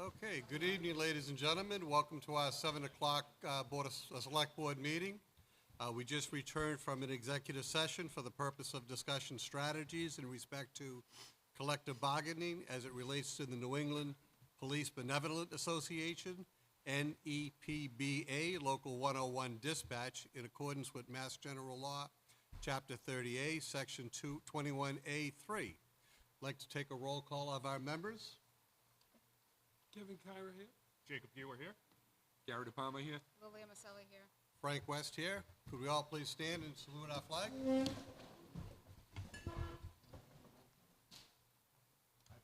Okay, good evening, ladies and gentlemen. Welcome to our 7 o'clock Select Board meeting. We just returned from an executive session for the purpose of discussion strategies in respect to collective bargaining as it relates to the New England Police Benevolent Association, NEPBA, Local 101 Dispatch, in accordance with Mass General Law, Chapter 30A, Section 21A3. I'd like to take a roll call of our members. Kevin Kyra here. Jacob Ewer here. Gary DePalma here. Lilia Maselli here. Frank West here. Could we all please stand and salute our flag? I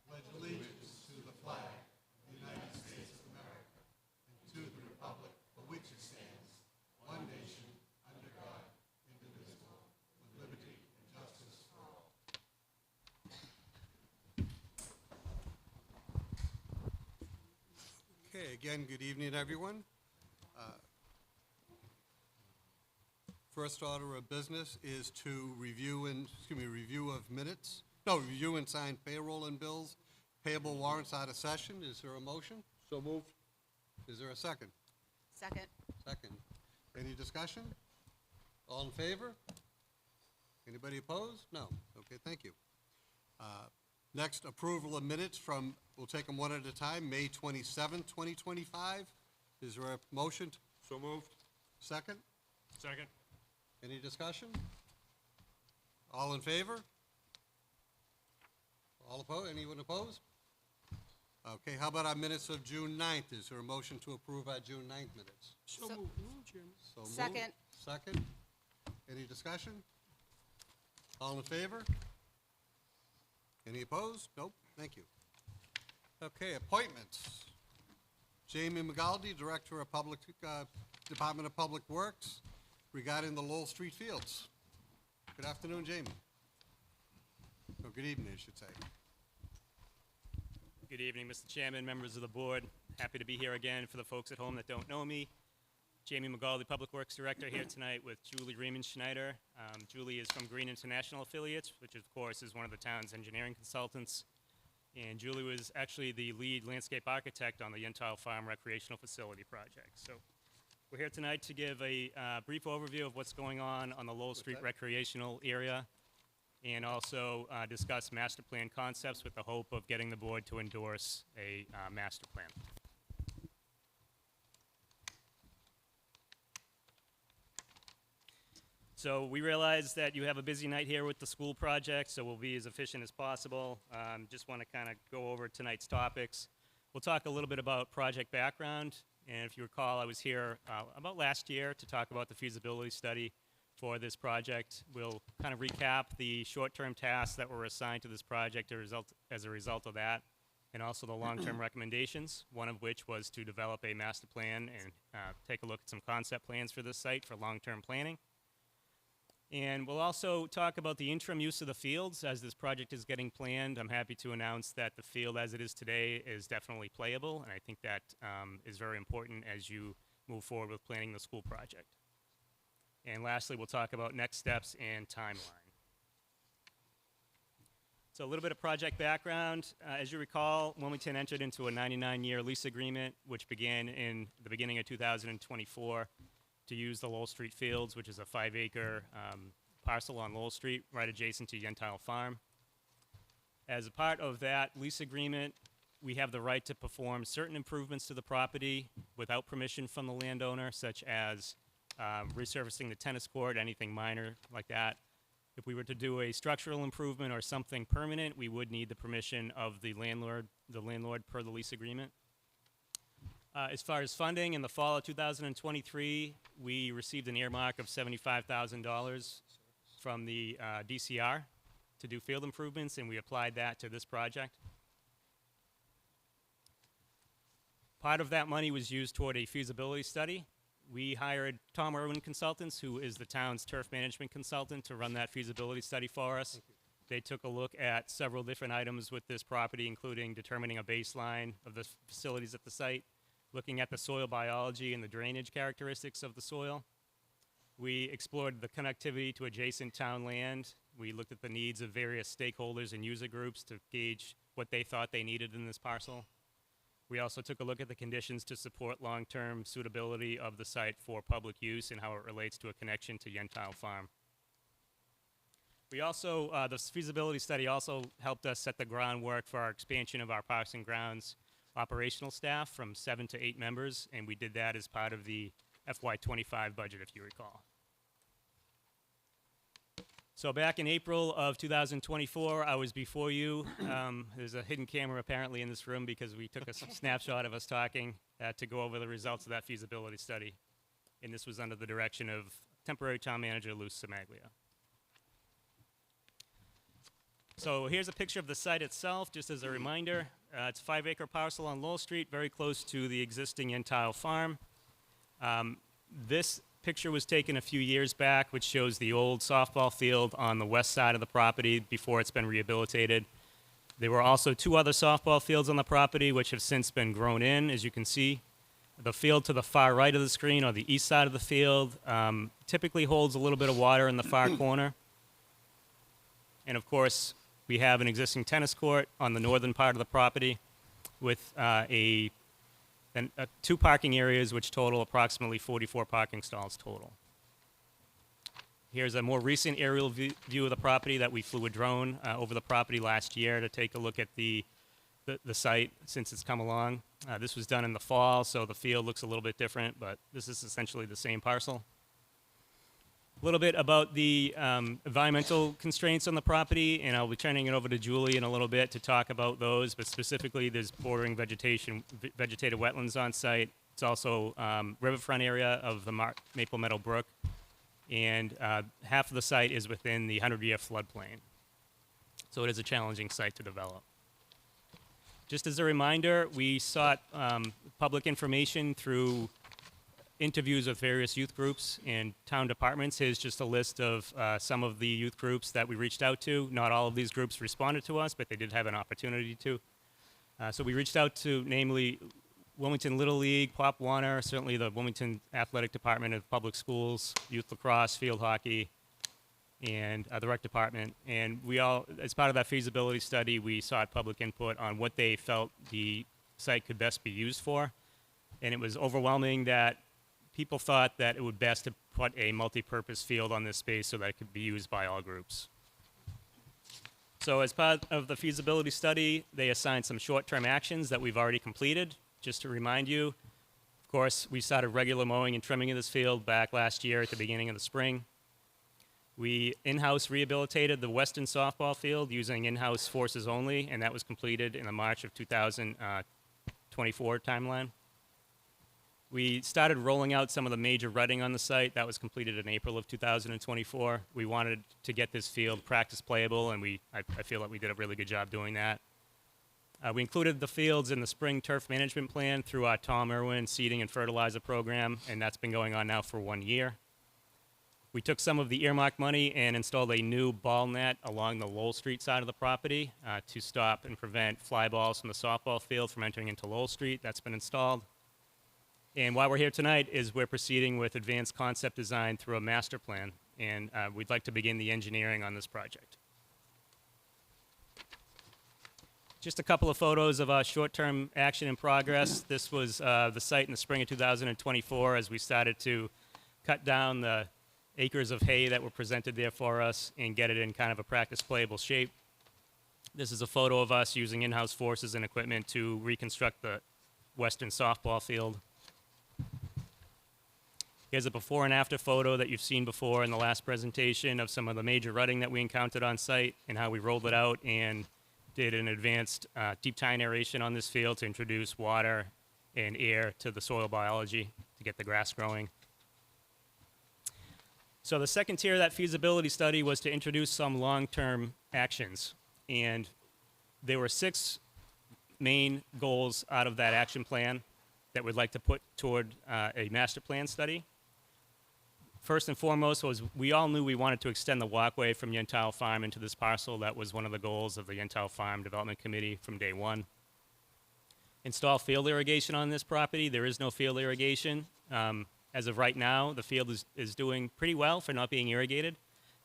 pledge allegiance to the flag of the United States of America and to the republic for which it stands, one nation, under God, indivisible, with liberty and justice for all. Okay, again, good evening, everyone. First order of business is to review and sign payroll and bills, payable warrants out of session. Is there a motion? So moved. Is there a second? Second. Second. Any discussion? All in favor? Anybody opposed? No. Okay, thank you. Next, approval of minutes from, we'll take them one at a time, May 27th, 2025. Is there a motion? So moved. Second? Second. Any discussion? All in favor? All opposed? Anyone opposed? Okay, how about our minutes of June 9th? Is there a motion to approve our June 9th minutes? So So- moved, Chairman. So moved. Second. Second. Any discussion? All in favor? Any opposed? Nope. Thank you. Okay, appointments. Jamie Magaldi, Director of Department of Public Works, regarding the Lowell Street fields. Good afternoon, Jamie. Or good evening, I should say. Good evening, Mr. Chairman, members of the board. Happy to be here again. For the folks at home that don't know me, Jamie Magaldi, Public Works Director, here tonight with Julie Riemann-Schneider. Julie is from Green International Affiliates, which of course is one of the town's engineering consultants. And Julie was actually the lead landscape architect on the Yentile Farm Recreational Facility project. So we're here tonight to give a brief overview of what's going on the Lowell Street recreational area, and also discuss master plan concepts with the hope of getting the board to endorse a master plan. So we realize that you have a busy night here with the school project, so we'll be as efficient as possible. Just want to kind of go over tonight's topics. We'll talk a little bit about project background, and if you recall, I was here about last year to talk about the feasibility study for this project. We'll kind of recap the short-term tasks that were assigned to this project as a result of that, and also the long-term recommendations, one of which was to develop a master plan and take a look at some concept plans for this site for long-term planning. And we'll also talk about the interim use of the fields as this project is getting planned. I'm happy to announce that the field as it is today is definitely playable, and I think that is very important as you move forward with planning the school project. And lastly, we'll talk about next steps and timeline. So a little bit of project background. As you recall, Wilmington entered into a 99-year lease agreement, which began in the beginning of 2024. To use the Lowell Street fields, which is a 5-acre parcel on Lowell Street right adjacent to Yentile Farm. As a part of that lease agreement, we have the right to perform certain improvements to the property without permission from the landowner, such as resurfacing the tennis court, anything minor like that. If we were to do a structural improvement or something permanent, we would need the permission of the landlord per the lease agreement. As far as funding, in the fall of 2023, we received an earmark of $75,000 from the DCR to do field improvements, and we applied that to this project. Part of that money was used toward a feasibility study. We hired Tom Irwin Consultants, who is the town's turf management consultant, to run that feasibility study for us. They took a look at several different items with this property, including determining a baseline of the facilities at the site, looking at the soil biology and the drainage characteristics of the soil. We explored the connectivity to adjacent town land. We looked at the needs of various stakeholders and user groups to gauge what they thought they needed in this parcel. We also took a look at the conditions to support long-term suitability of the site for public use and how it relates to a connection to Yentile Farm. We also, the feasibility study also helped us set the groundwork for our expansion of our Parks and Grounds operational staff from 7 to 8 members, and we did that as part of the FY25 budget, if you recall. So back in April of 2024, I was before you. There's a hidden camera apparently in this room because we took a snapshot of us talking to go over the results of that feasibility study. And this was under the direction of temporary town manager Lou Samaglia. So here's a picture of the site itself, just as a reminder. It's a 5-acre parcel on Lowell Street, very close to the existing Yentile Farm. This picture was taken a few years back, which shows the old softball field on the west side of the property before it's been rehabilitated. There were also 2 other softball fields on the property, which have since been grown in, as you can see. The field to the far right of the screen, or the east side of the field, typically holds a little bit of water in the far corner. And of course, we have an existing tennis court on the northern part of the property with 2 parking areas which total approximately 44 parking stalls total. Here's a more recent aerial view of the property that we flew a drone over the property last year to take a look at the site since it's come along. This was done in the fall, so the field looks a little bit different, but this is essentially the same parcel. A little bit about the environmental constraints on the property, and I'll be turning it over to Julie in a little bit to talk about those, but specifically there's bordering vegetated wetlands on site. It's also riverfront area of the Maple Meadow Brook, and half of the site is within the 100-year floodplain. So it is a challenging site to develop. Just as a reminder, we sought public information through interviews with various youth groups and town departments. Here's just a list of some of the youth groups that we reached out to. Not all of these groups responded to us, but they did have an opportunity to. So we reached out to, namely, Wilmington Little League, Pop Warner, certainly the Wilmington Athletic Department of Public Schools, Youth Lacrosse, Field Hockey, and the Rec Department. And we all, as part of that feasibility study, we sought public input on what they felt the site could best be used for. And it was overwhelming that people thought that it would best to put a multi-purpose field on this space so that it could be used by all groups. So as part of the feasibility study, they assigned some short-term actions that we've already completed. Just to remind you, of course, we started regular mowing and trimming of this field back last year at the beginning of the spring. We in-house rehabilitated the western softball field using in-house forces only, and that was completed in the March of 2024 timeline. We started rolling out some of the major rutting on the site. That was completed in April of 2024. We wanted to get this field practice playable, and I feel like we did a really good job doing that. We included the fields in the spring turf management plan through our Tom Irwin seeding and fertilizer program, and that's been going on now for 1 year. We took some of the earmarked money and installed a new ball net along the Lowell Street side of the property to stop and prevent fly balls from the softball field from entering into Lowell Street. That's been installed. And why we're here tonight is we're proceeding with advanced concept design through a master plan, and we'd like to begin the engineering on this project. Just a couple of photos of our short-term action in progress. This was the site in the spring of 2024 as we started to cut down the acres of hay that were presented there for us and get it in kind of a practice playable shape. This is a photo of us using in-house forces and equipment to reconstruct the western softball field. Here's a before and after photo that you've seen before in the last presentation of some of the major rutting that we encountered on site and how we rolled it out and did an advanced deep tine aeration on this field to introduce water and air to the soil biology to get the grass growing. So the second tier of that feasibility study was to introduce some long-term actions. And there were 6 main goals out of that action plan that we'd like to put toward a master plan study. First and foremost was we all knew we wanted to extend the walkway from Yentile Farm into this parcel. That was one of the goals of the Yentile Farm Development Committee from day one. Install field irrigation on this property. There is no field irrigation. As of right now, the field is doing pretty well for not being irrigated.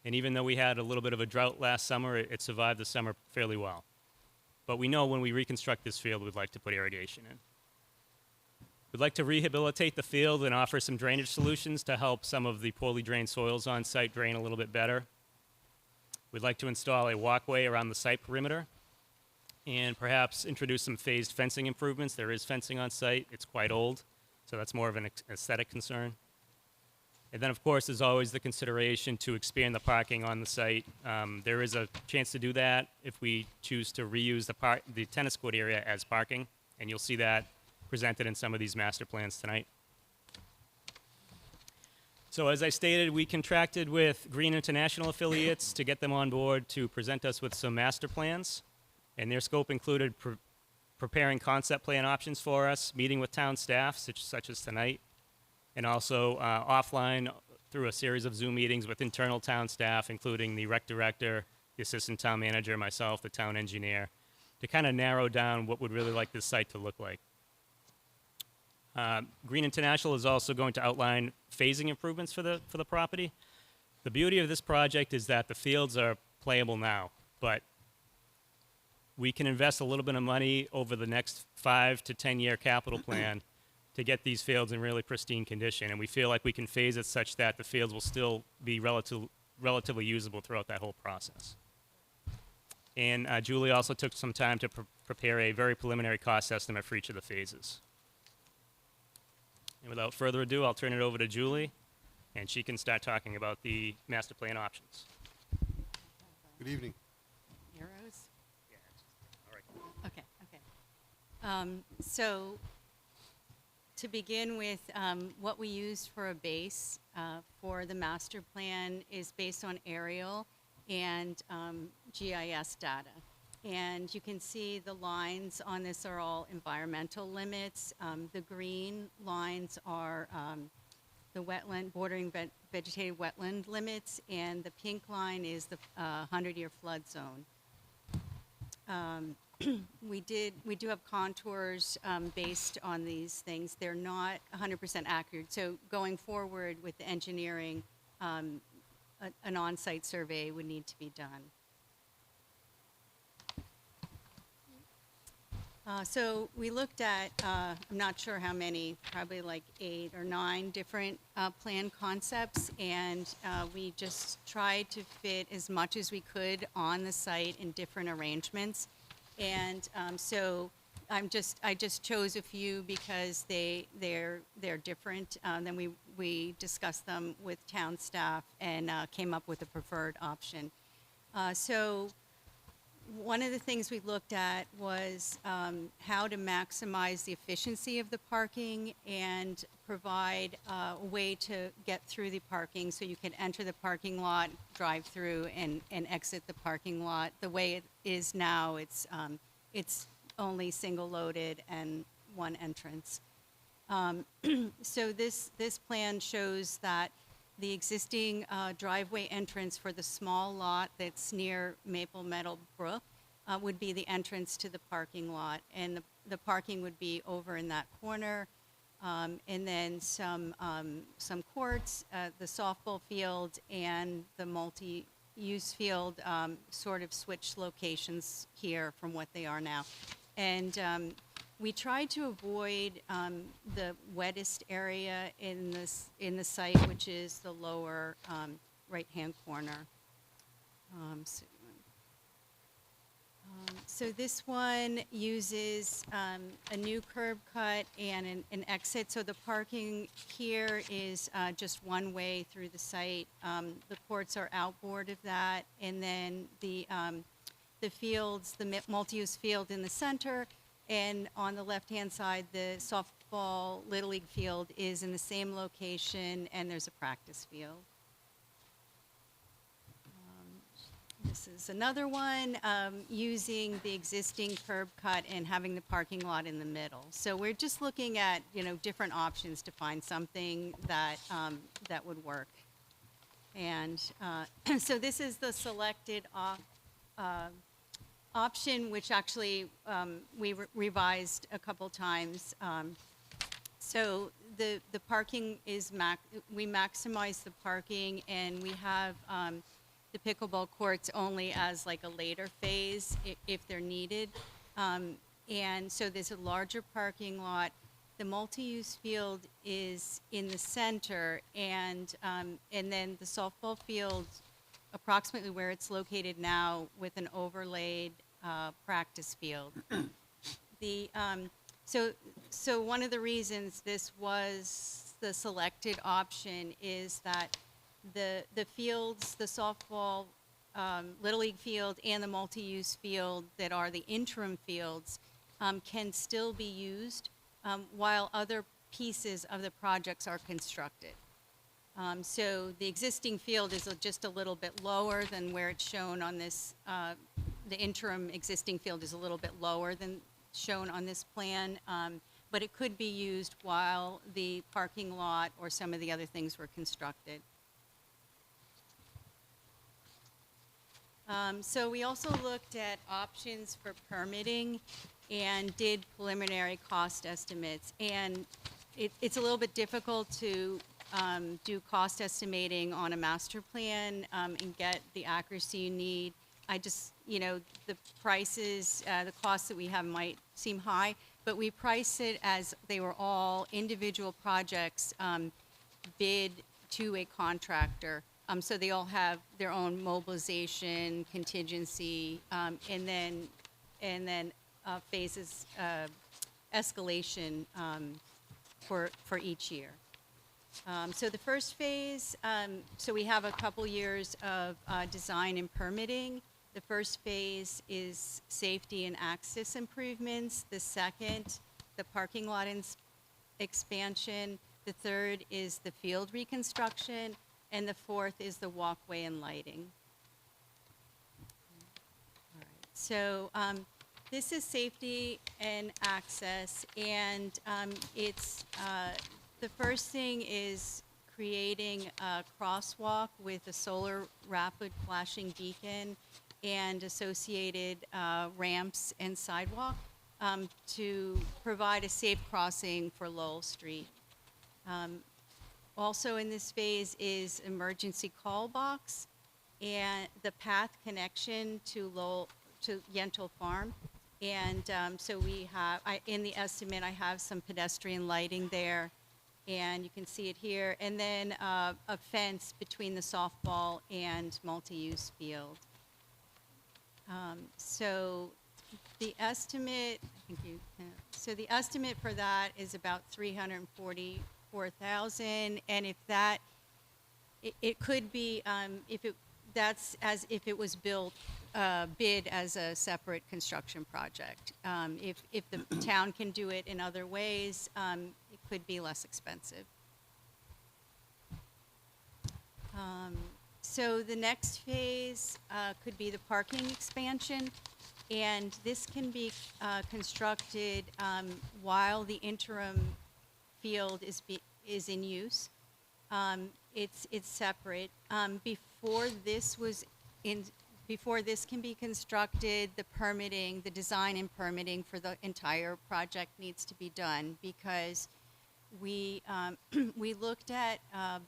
And even though we had a little bit of a drought last summer, it survived the summer fairly well. But we know when we reconstruct this field, we'd like to put irrigation in. We'd like to rehabilitate the field and offer some drainage solutions to help some of the poorly drained soils on site drain a little bit better. We'd like to install a walkway around the site perimeter and perhaps introduce some phased fencing improvements. There is fencing on site. It's quite old, so that's more of an aesthetic concern. And then, of course, there's always the consideration to expand the parking on the site. There is a chance to do that if we choose to reuse the tennis court area as parking, and you'll see that presented in some of these master plans tonight. So as I stated, we contracted with Green International affiliates to get them on board to present us with some master plans. And their scope included preparing concept plan options for us, meeting with town staff, such as tonight, and also offline through a series of Zoom meetings with internal town staff, including the rec director, the assistant town manager, myself, the town engineer, to kind of narrow down what would really like this site to look like. Green International is also going to outline phasing improvements for the property. The beauty of this project is that the fields are playable now, but we can invest a little bit of money over the next 5 to 10 year capital plan to get these fields in really pristine condition, and we feel like we can phase it such that the fields will still be relatively usable throughout that whole process. And Julie also took some time to prepare a very preliminary cost estimate for each of the phases. And without further ado, I'll turn it over to Julie, and she can start talking about the master plan options. Good evening. Arrows? All right. Okay. So to begin with, what we used for a base for the master plan is based on aerial and GIS data. And you can see the lines on this are all environmental limits. The green lines are the wetland, bordering vegetated wetland limits, and the pink line is the 100-year flood zone. We do have contours based on these things. They're not 100% accurate. So going forward with the engineering, an on-site survey would need to be done. So we looked at, I'm not sure how many, probably like 8 or 9 different plan concepts, and we just tried to fit as much as we could on the site in different arrangements. And so I just chose a few because they're different. Then we discussed them with town staff and came up with a preferred option. So one of the things we looked at was how to maximize the efficiency of the parking and provide a way to get through the parking so you can enter the parking lot, drive through, and exit the parking lot. The way it is now, it's only single loaded and one entrance. So this plan shows that the existing driveway entrance for the small lot that's near Maple Meadow Brook would be the entrance to the parking lot, and the parking would be over in that corner, and then some courts, the softball field, and the multi-use field sort of switch locations here from what they are now. And we tried to avoid the wettest area in the site, which is the lower right-hand corner. So this one uses a new curb cut and an exit. So the parking here is just one way through the site. The courts are outboard of that, and then the fields, the multi-use field in the center. And on the left-hand side, the softball Little League field is in the same location, and there's a practice field. This is another one using the existing curb cut and having the parking lot in the middle. So we're just looking at, different options to find something that that would work. And so this is the selected option, which actually we revised a couple times. So the parking is we maximize the parking, and we have the pickleball courts only as like a later phase if they're needed. And so there's a larger parking lot The multi-use field is in the center, and then the softball field, approximately where it's located now, with an overlaid practice field. So one of the reasons this was the selected option is that the fields, the softball, Little League field, and the multi-use field that are the interim fields can still be used while other pieces of the projects are constructed. So the existing field is just a little bit lower than where it's shown on this, the interim existing field is a little bit lower than shown on this plan, but it could be used while the parking lot or some of the other things were constructed. So we also looked at options for permitting and did preliminary cost estimates. And it's a little bit difficult to do cost estimating on a master plan and get the accuracy you need. I just, the prices, the costs that we have might seem high, but we price it as they were all individual projects bid to a contractor. So they all have their own mobilization, contingency, and then phases escalation for each year. So the first phase, so we have a couple years of design and permitting. The first phase is safety and access improvements. The second, the parking lot expansion. The third is the field reconstruction. And the fourth is the walkway and lighting. All right. So this is safety and access, and it's the first thing is creating a crosswalk with a solar rapid flashing beacon and associated ramps and sidewalk to provide a safe crossing for Lowell Street. Also in this phase is emergency call box and the path connection to Yentl Farm. And so we have, in the estimate, I have some pedestrian lighting there, and you can see it here. And then a fence between the softball and multi-use field. So the estimate, so the estimate for that is about $344,000, and if that, it could be, that's as if it was bid as a separate construction project. If the town can do it in other ways, it could be less expensive. So the next phase could be the parking expansion, and this can be constructed while the interim field is in use. It's separate. Before this can be constructed, the permitting, the design and permitting for the entire project needs to be done, because we looked at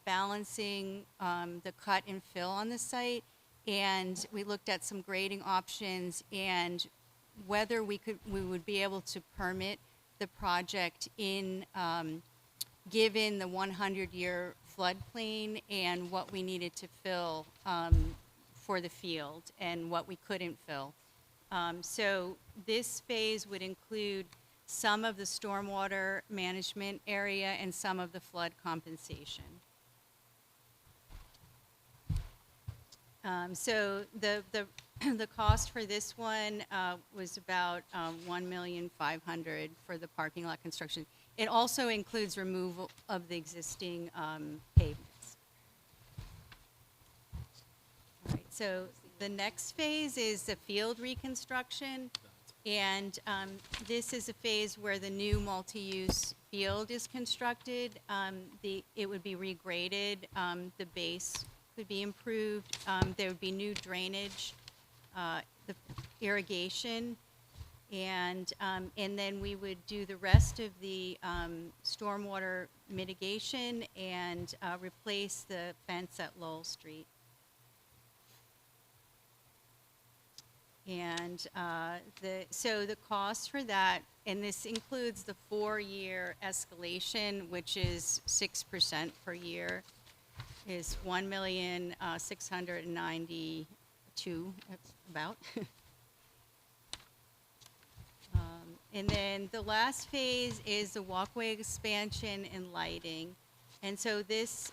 balancing the cut and fill on the site, and we looked at some grading options and whether we would be able to permit the project in given the 100-year floodplain and what we needed to fill for the field and what we couldn't fill. So this phase would include some of the stormwater management area and some of the flood compensation. So the cost for this one was about $1,500,000 for the parking lot construction. It also includes removal of the existing pavements. All right, so the next phase is the field reconstruction, and this is a phase where the new multi-use field is constructed. It would be regraded, the base would be improved, there would be new drainage, the irrigation, and then we would do the rest of the stormwater mitigation and replace the fence at Lowell Street. And so the cost for that, and this includes the 4-year escalation, which is 6% per year, is $1,692,000 about. And then the last phase is the walkway expansion and lighting. And so this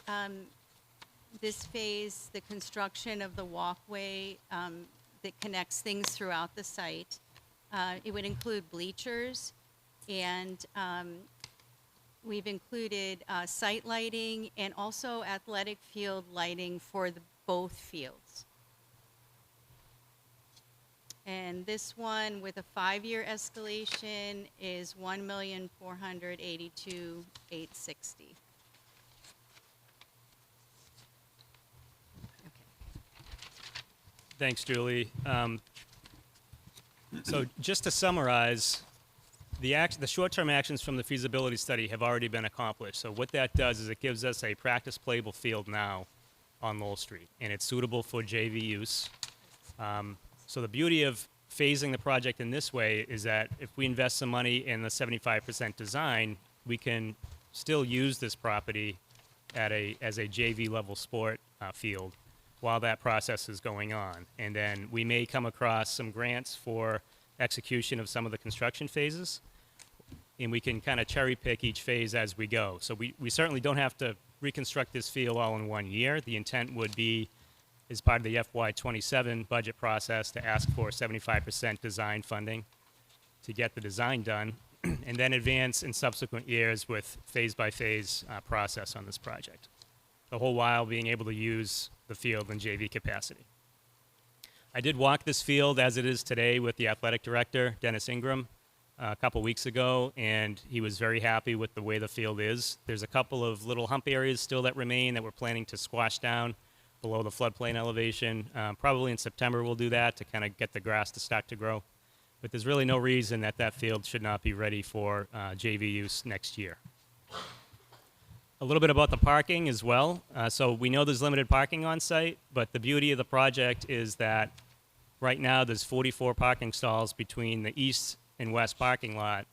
phase, the construction of the walkway that connects things throughout the site, it would include bleachers, and we've included site lighting and also athletic field lighting for both fields. And this one with a 5-year escalation is $1,482,860. Thanks, Julie. So just to summarize, the short-term actions from the feasibility study have already been accomplished. So what that does is it gives us a practice playable field now on Lowell Street, and it's suitable for JV use. So the beauty of phasing the project in this way is that if we invest some money in the 75% design, we can still use this property as a JV level sport field while that process is going on. And then we may come across some grants for execution of some of the construction phases, and we can kind of cherry pick each phase as we go. So we certainly don't have to reconstruct this field all in one year. The intent would be, as part of the FY27 budget process, to ask for 75% design funding to get the design done, and then advance in subsequent years with phase-by-phase process on this project, the whole while being able to use the field in JV capacity. I did walk this field as it is today with the athletic director, Dennis Ingram, a couple weeks ago, and he was very happy with the way the field is. There's a couple of little hump areas still that remain that we're planning to squash down below the floodplain elevation. Probably in September we'll do that to kind of get the grass to start to grow. But there's really no reason that that field should not be ready for JV use next year. A little bit about the parking as well. So we know there's limited parking on site, but the beauty of the project is that right now there's 44 parking stalls between the east and west parking lot,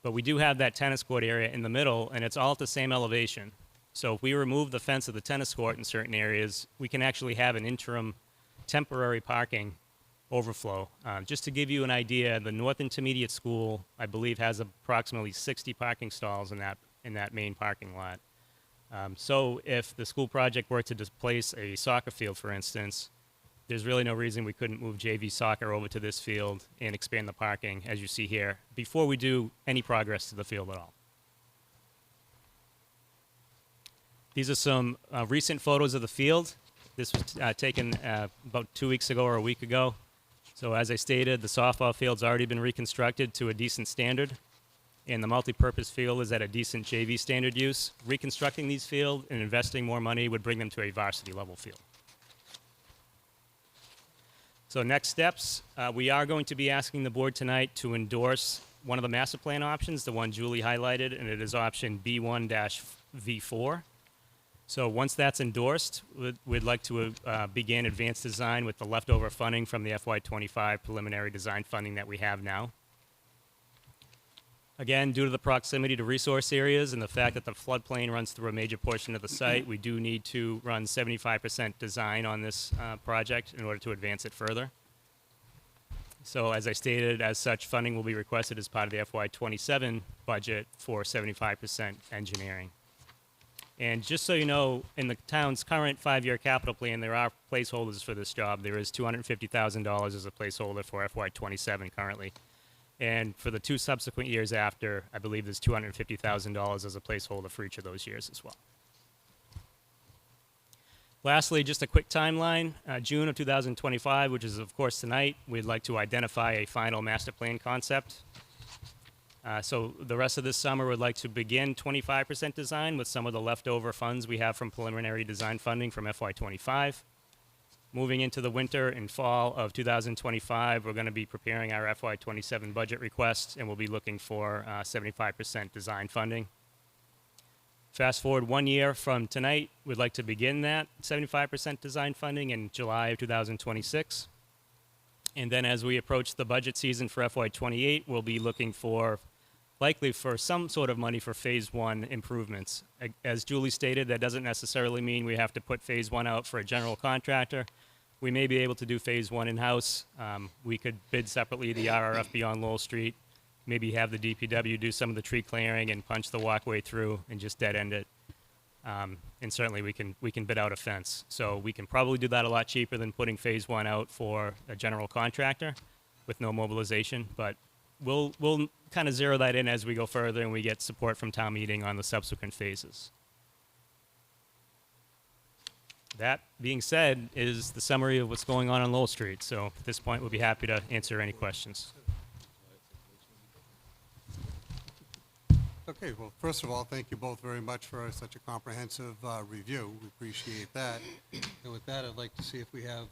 but we do have that tennis court area in the middle, and it's all at the same elevation. So if we remove the fence of the tennis court in certain areas, we can actually have an interim temporary parking overflow. Just to give you an idea, the North Intermediate School, I believe, has approximately 60 parking stalls in that main parking lot. So if the school project were to displace a soccer field, for instance, there's really no reason we couldn't move JV soccer over to this field and expand the parking, as you see here, before we do any progress to the field at all. These are some recent photos of the field. This was taken about 2 weeks ago or a week ago. So as I stated, the softball field's already been reconstructed to a decent standard, and the multipurpose field is at a decent JV standard use. Reconstructing these fields and investing more money would bring them to a varsity level field. So next steps, we are going to be asking the board tonight to endorse one of the master plan options, the one Julie highlighted, and it is option B1-V4. So once that's endorsed, we'd like to begin advanced design with the leftover funding from the FY25 preliminary design funding that we have now. Again, due to the proximity to resource areas and the fact that the floodplain runs through a major portion of the site, we do need to run 75% design on this project in order to advance it further. So as I stated, as such, funding will be requested as part of the FY27 budget for 75% engineering. And just so you know, in the town's current 5-year capital plan, there are placeholders for this job. There is $250,000 as a placeholder for FY27 currently. And for the 2 subsequent years after, I believe there's $250,000 as a placeholder for each of those years as well. Lastly, just a quick timeline. June of 2025, which is of course tonight, we'd like to identify a final master plan concept. So the rest of this summer, we'd like to begin 25% design with some of the leftover funds we have from preliminary design funding from FY25. Moving into the winter and fall of 2025, we're going to be preparing our FY27 budget request, and we'll be looking for 75% design funding. Fast forward 1 year from tonight, we'd like to begin that 75% design funding in July of 2026. And then as we approach the budget season for FY28, we'll be looking likely for some sort of money for Phase 1 improvements. As Julie stated, that doesn't necessarily mean we have to put Phase 1 out for a general contractor. We may be able to do Phase 1 in-house. We could bid separately the RRF beyond Lowell Street, maybe have the DPW do some of the tree clearing and punch the walkway through and just dead end it. And certainly we can bid out a fence. So we can probably do that a lot cheaper than putting Phase 1 out for a general contractor with no mobilization. But we'll kind of zero that in as we go further and we get support from town meeting on the subsequent phases. That being said is the summary of what's going on Lowell Street. So at this point, we'll be happy to answer any questions. Okay, well, first of all, thank you both very much for such a comprehensive review. We appreciate that. And with that, I'd like to see if we have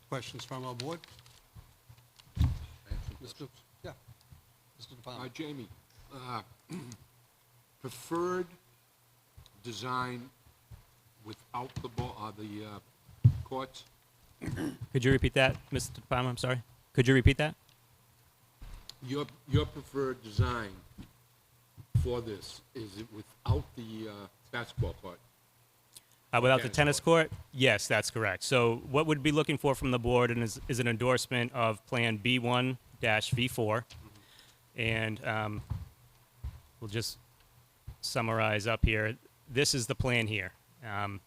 questions from our board. Mr. Yeah, Mr. DePalma. Jamie, preferred design without the courts? Could you repeat that, Mr. DePalma? I'm sorry. Could you repeat that? Your preferred design for this, is it without the basketball court? Without the Tennis tennis court? Yes, that's correct. So what we'd be looking for from the board is an endorsement of Plan B1-V4. And we'll just summarize up here. This is the plan here.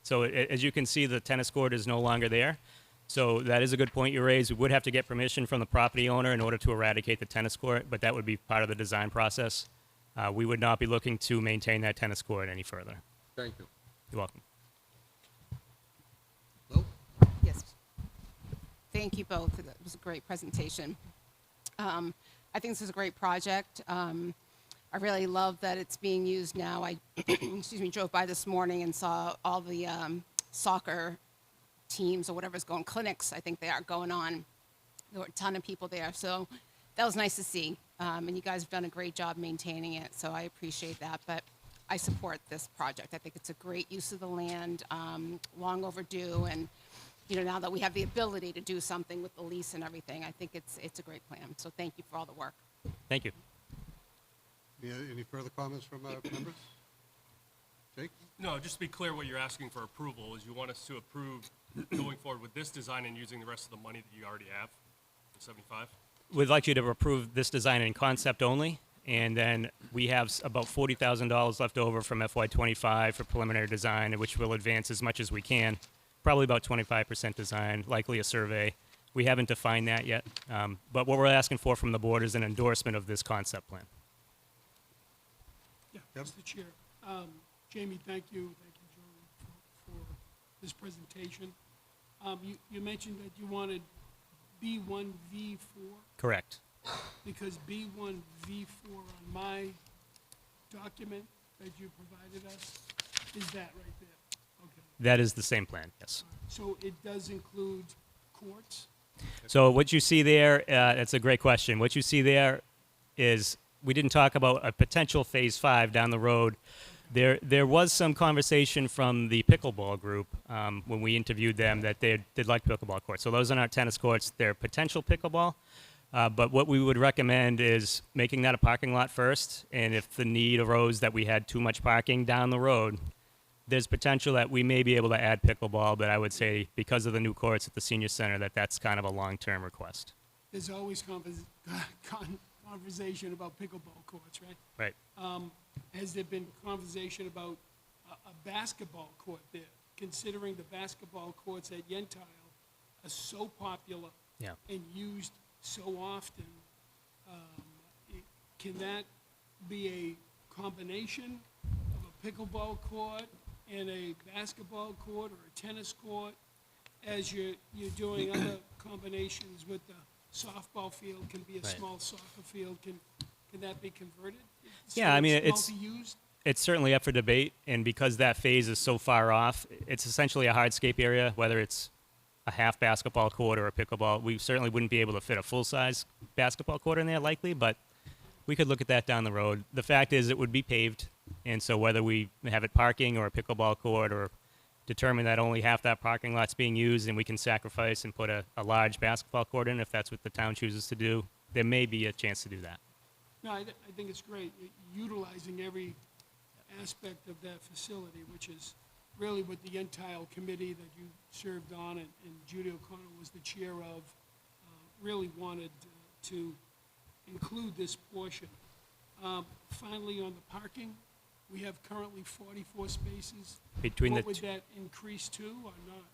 So as you can see, the tennis court is no longer there. So that is a good point you raised. We would have to get permission from the property owner in order to eradicate the tennis court, but that would be part of the design process. We would not be looking to maintain that tennis court any further. Thank you. You're welcome. Lou? Yes. Thank you both. That was a great presentation. I think this is a great project. I really love that it's being used now. I drove by this morning and saw all the soccer teams or whatever's going, clinics, I think they are going on. There were a ton of people there. So that was nice to see. And you guys have done a great job maintaining it. So I appreciate that. But I support this project. I think it's a great use of the land, long overdue. And, now that we have the ability to do something with the lease and everything, I think it's a great plan. So thank you for all the work. Thank you. Any further comments from our members? Jake? No, just to be clear, what you're asking for approval is you want us to approve going forward with this design and using the rest of the money that you already have, the 75? We'd like you to approve this design in concept only, and then we have about $40,000 left over from FY25 for preliminary design, which will advance as much as we can, probably about 25% design, likely a survey. We haven't defined that yet, but what we're asking for from the board is an endorsement of this concept plan. Yeah, Yep. Mr. Chair. Jamie, thank you. Thank you, Joey, for this presentation. You mentioned that you wanted B1V4, Correct. because B1V4 on my document that you provided us is that right there. Okay. That is the same plan, yes. So it does include courts? So what you see there, that's a great question. What you see there is we didn't talk about a potential Phase 5 down the road. There was some conversation from the pickleball group when we interviewed them that they'd like pickleball courts. So those are not tennis courts. They're potential pickleball. But what we would recommend is making that a parking lot first. And if the need arose that we had too much parking down the road, there's potential that we may be able to add pickleball. But I would say because of the new courts at the senior center, that's kind of a long-term request. There's always conversation about pickleball courts, right? Right. Has there been conversation about a basketball court there, considering the basketball courts at Yentile are so popular Yeah. and used so often? Can that be a combination of a pickleball court and a basketball court or a tennis court, as you're doing other combinations with the softball field can be a Right. small soccer field? Can that be converted? Yeah, I mean, it's multi-used? It's certainly up for debate, and because that phase is so far off, it's essentially a hardscape area, whether it's a half basketball court or a pickleball. We certainly wouldn't be able to fit a full-size basketball court in there likely, but we could look at that down the road. The fact is it would be paved, and so whether we have it parking or a pickleball court or determine that only half that parking lot's being used and we can sacrifice and put a large basketball court in if that's what the town chooses to do, there may be a chance to do that. No, I think it's great, utilizing every aspect of that facility, which is really what the N-Tile committee that you served on and Judy O'Connor was the chair of, really wanted to include this portion. Finally, on the parking, we have currently 44 spaces. Between What the would two- that increase to or not?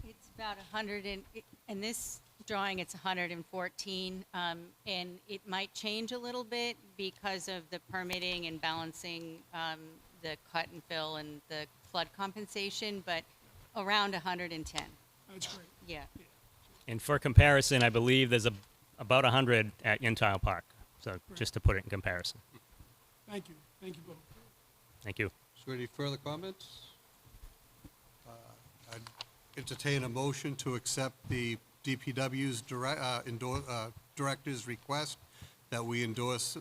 It's about 100 and, in this drawing, it's 114, and it might change a little bit because of the permitting and balancing the cut and fill and the flood compensation, but around 110, That's great. yeah. And for comparison, I believe there's about 100 at Yentile Park. So just to put it in comparison. Thank you both. Thank you. Is there any further comments? I'd entertain a motion to accept the DPW's director's request that we endorse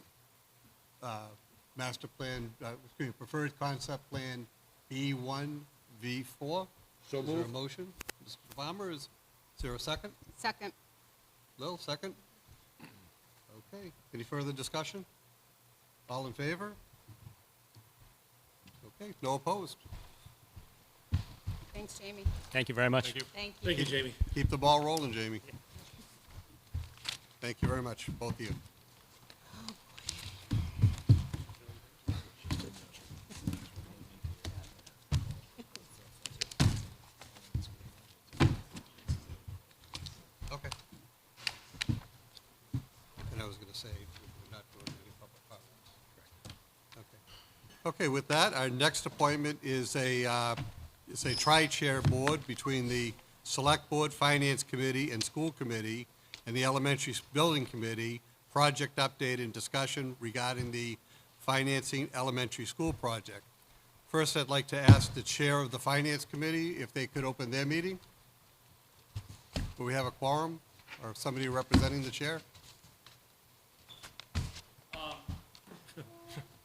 master plan, preferred concept plan B1, V4. So Is there a moved. motion? Mr. Farmer, is there a second? Second. Lil, second? Okay, any further discussion? All in favor? Okay, no opposed. Thanks, Jamie. Thank you very much. Thank you. Thank you. Thank you, Jamie. Keep the ball rolling, Jamie. Thank you very much, both of you. Okay. And I was going to say, we're not doing any public comments. Okay. Okay, with that, our next appointment is a tri-chair board between the Select Board, Finance Committee, and School Committee, and the Elementary Building Committee, project update and discussion regarding the financing elementary school project. First, I'd like to ask the chair of the Finance Committee if they could open their meeting. Do we have a quorum or somebody representing the chair? So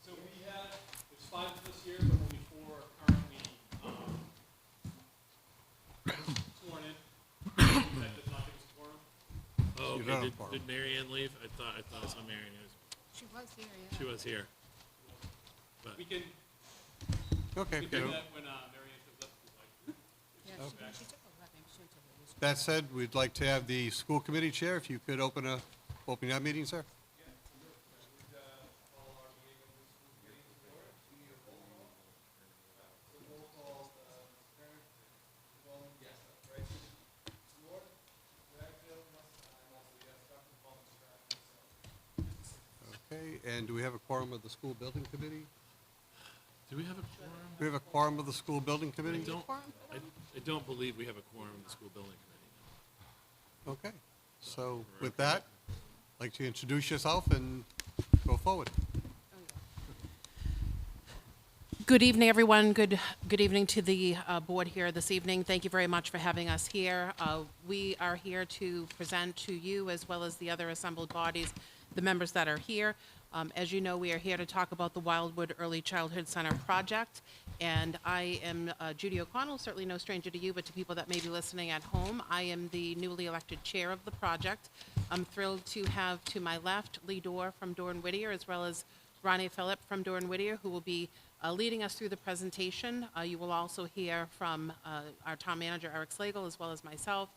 we had, there's 5 this year, but only 4 are currently sworn in. That does not give us a quorum. Oh, You don't have okay. a quorum. Did Mary Ann leave? I thought I saw Mary Ann. She was here, yeah. She was here. But We can Okay. do that when Mary Ann shows up. if you'd like. Yeah, she took a left, maybe she went to the news. That said, we'd like to have the school committee chair, if you could open your meeting, sir. Okay, and do we have a quorum of the school building committee? do we have a quorum? Do we have a quorum of the school building I committee? don't. I don't believe we have a quorum in the school building committee. Okay, so with that, I'd like to introduce yourself and go forward. Good evening, everyone. Good evening to the board here this evening. Thank you very much for having us here. We are here to present to you, as well as the other assembled bodies, the members that are here. As you know, we are here to talk about the Wildwood Early Childhood Center project. And I am Judy O'Connell, certainly no stranger to you, but to people that may be listening at home. I am the newly elected chair of the project. I'm thrilled to have to my left Lee Dorr from Dorr and Whittier, as well as Ronnie Phillip from Dorr and Whittier, who will be leading us through the presentation. You will also hear from our town manager, Eric Slagle, as well as myself,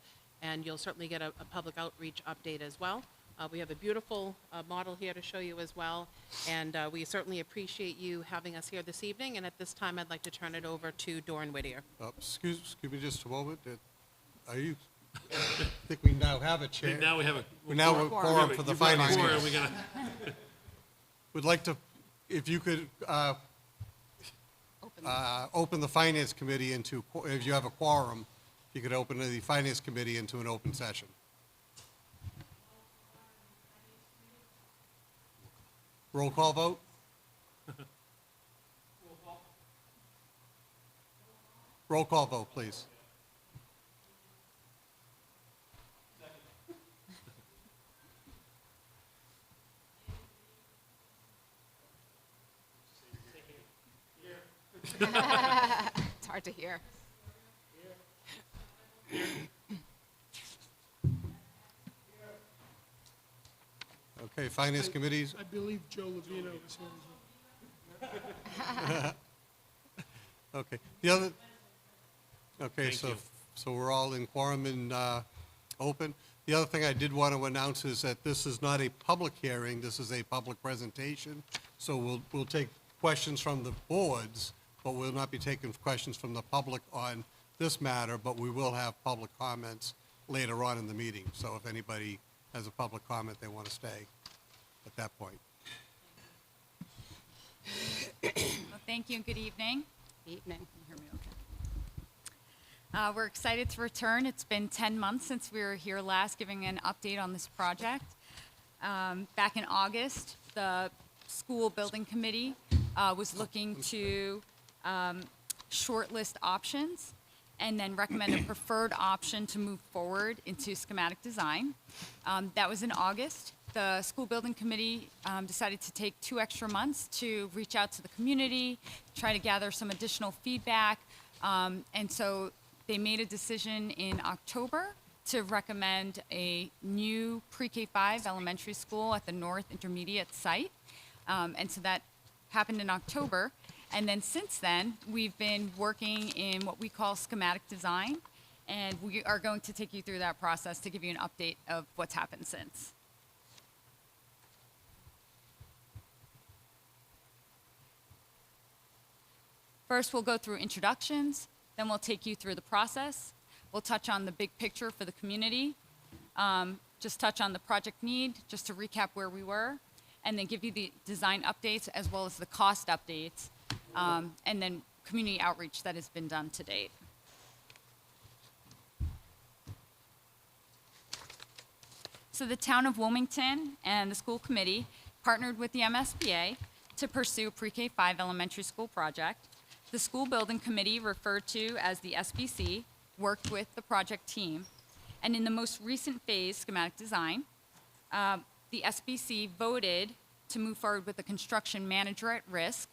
and you'll certainly get a public outreach update as well. We have a beautiful model here to show you as well, and we certainly appreciate you having us here this evening. And at this time, I'd like to turn it over to Dorr and Whittier. Excuse me just a moment. I think we now have a chair. Now we have a. We now have a quorum for the You've got a finance quorum, committee. we gotta. Would like to, if you could, open the finance committee into, if you have a quorum, you could open the finance committee into an open session. Roll call vote? Roll call vote, please. It's hard Hard to hear. Okay, Finance Committees, I believe Joe Levino was here as well. okay. The other, okay, Thank you. so we're all in quorum and open. The other thing I did want to announce is that this is not a public hearing, this is a public presentation. So we'll take questions from the boards, but we'll not be taking questions from the public on this matter, but we will have public comments later on in the meeting. So if anybody has a public comment, they want to stay at that point. Well, thank you and good evening. Evening. Can you hear me okay? We're excited to return. It's been 10 months since we were here last giving an update on this project. Back in August, the school building committee was looking to shortlist options and then recommend a preferred option to move forward into schematic design. That was in August. The school building committee decided to take 2 extra months to reach out to the community, try to gather some additional feedback, and so they made a decision in October to recommend a new pre-K-5 elementary school at the North Intermediate site. And so that happened in October. And then since then, we've been working in what we call schematic design. And we are going to take you through that process to give you an update of what's happened since. First, we'll go through introductions. Then we'll take you through the process. We'll touch on the big picture for the community. Just touch on the project need, just to recap where we were. And then give you the design updates as well as the cost updates. And then community outreach that has been done to date. So the town of Wilmington and the school committee partnered with the MSBA to pursue a pre-K-5 elementary school project. The school building committee, referred to as the SBC, worked with the project team. And in the most recent phase, schematic design, the SBC voted to move forward with the construction manager at risk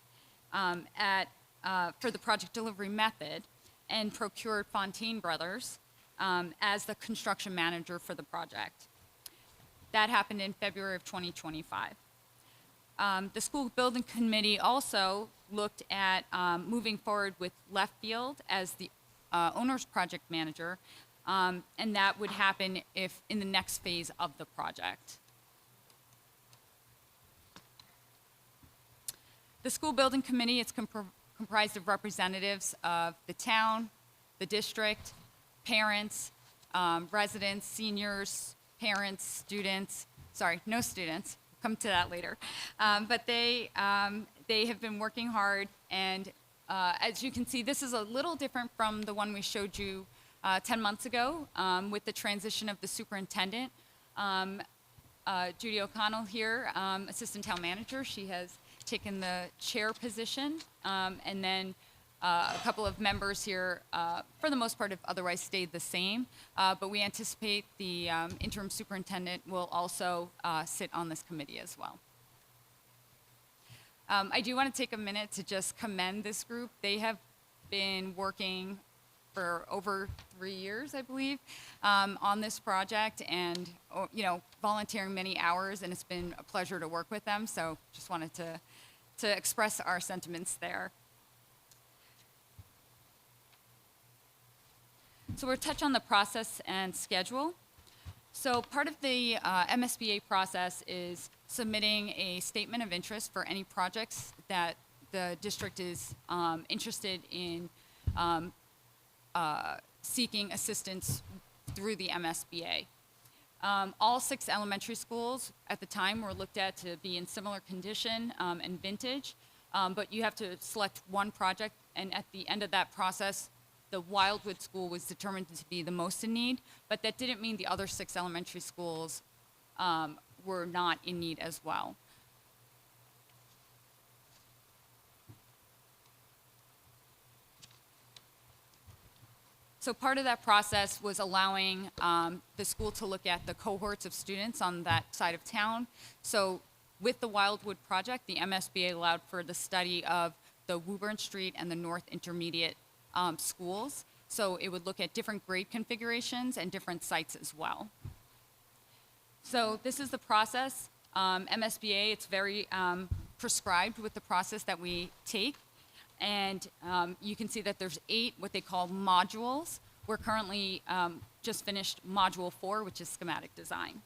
for the project delivery method and procured Fontaine Brothers as the construction manager for the project. That happened in February of 2025. The school building committee also looked at moving forward with Left Field as the owner's project manager, and that would happen if in the next phase of the project. The school building committee is comprised of representatives of the town, the district, parents, residents, seniors, parents, students. Sorry, no students. Come to that later. But they have been working hard, and as you can see, this is a little different from the one we showed you 10 months ago with the transition of the superintendent. Judy O'Connell here, assistant town manager. She has taken the chair position, and then a couple of members here, for the most part, have otherwise stayed the same. But we anticipate the interim superintendent will also sit on this committee as well. I do want to take a minute to just commend this group. They have been working for over 3 years, I believe, on this project, and volunteering many hours, and it's been a pleasure to work with them. So just wanted to express our sentiments there. So we'll touch on the process and schedule. So part of the MSBA process is submitting a statement of interest for any projects that the district is interested in seeking assistance through the MSBA. All 6 elementary schools at the time were looked at to be in similar condition and vintage, but you have to select one project, and at the end of that process, the Wildwood School was determined to be the most in need, but that didn't mean the other 6 elementary schools were not in need as well. So part of that process was allowing the school to look at the cohorts of students on that side of town. So with the Wildwood project, the MSBA allowed for the study of the Woburn Street and the North Intermediate schools. So it would look at different grade configurations and different sites as well. So this is the process. MSBA, it's very prescribed with the process that we take. And you can see that there's 8 what they call modules. We're currently just finished module 4, which is schematic design.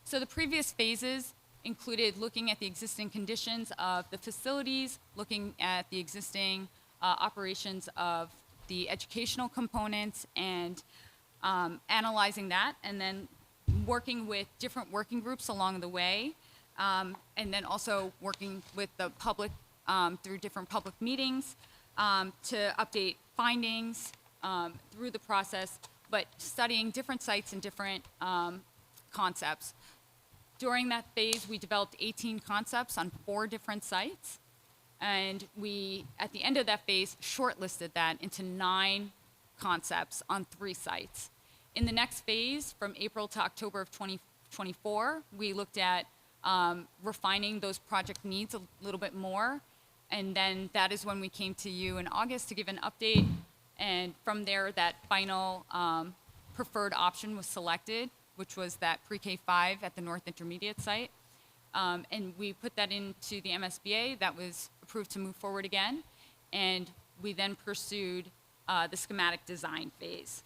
So the previous phases included looking at the existing conditions of the facilities, looking at the existing operations of the educational components, and analyzing that, and then working with different working groups along the way, and then also working with the public through different public meetings to update findings through the process, but studying different sites and different concepts. During that phase, we developed 18 concepts on 4 different sites, and we, at the end of that phase, shortlisted that into 9 concepts on 3 sites. In the next phase, from April to October of 2024, we looked at refining those project needs a little bit more, and then that is when we came to you in August to give an update, and from there, that final preferred option was selected, which was that pre-K 5 at the North Intermediate site. And we put that into the MSBA. That was approved to move forward again. And we then pursued the schematic design phase.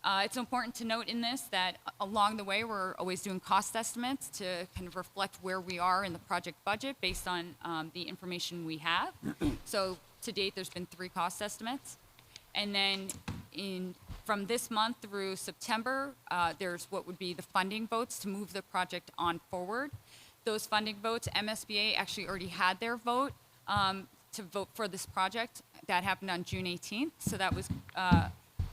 It's important to note in this that along the way, we're always doing cost estimates to kind of reflect where we are in the project budget based on the information we have. So to date, there's been 3 cost estimates. And then from this month through September, there's what would be the funding votes to move the project on forward. Those funding votes, MSBA actually already had their vote to vote for this project. That happened on June 18th, so that was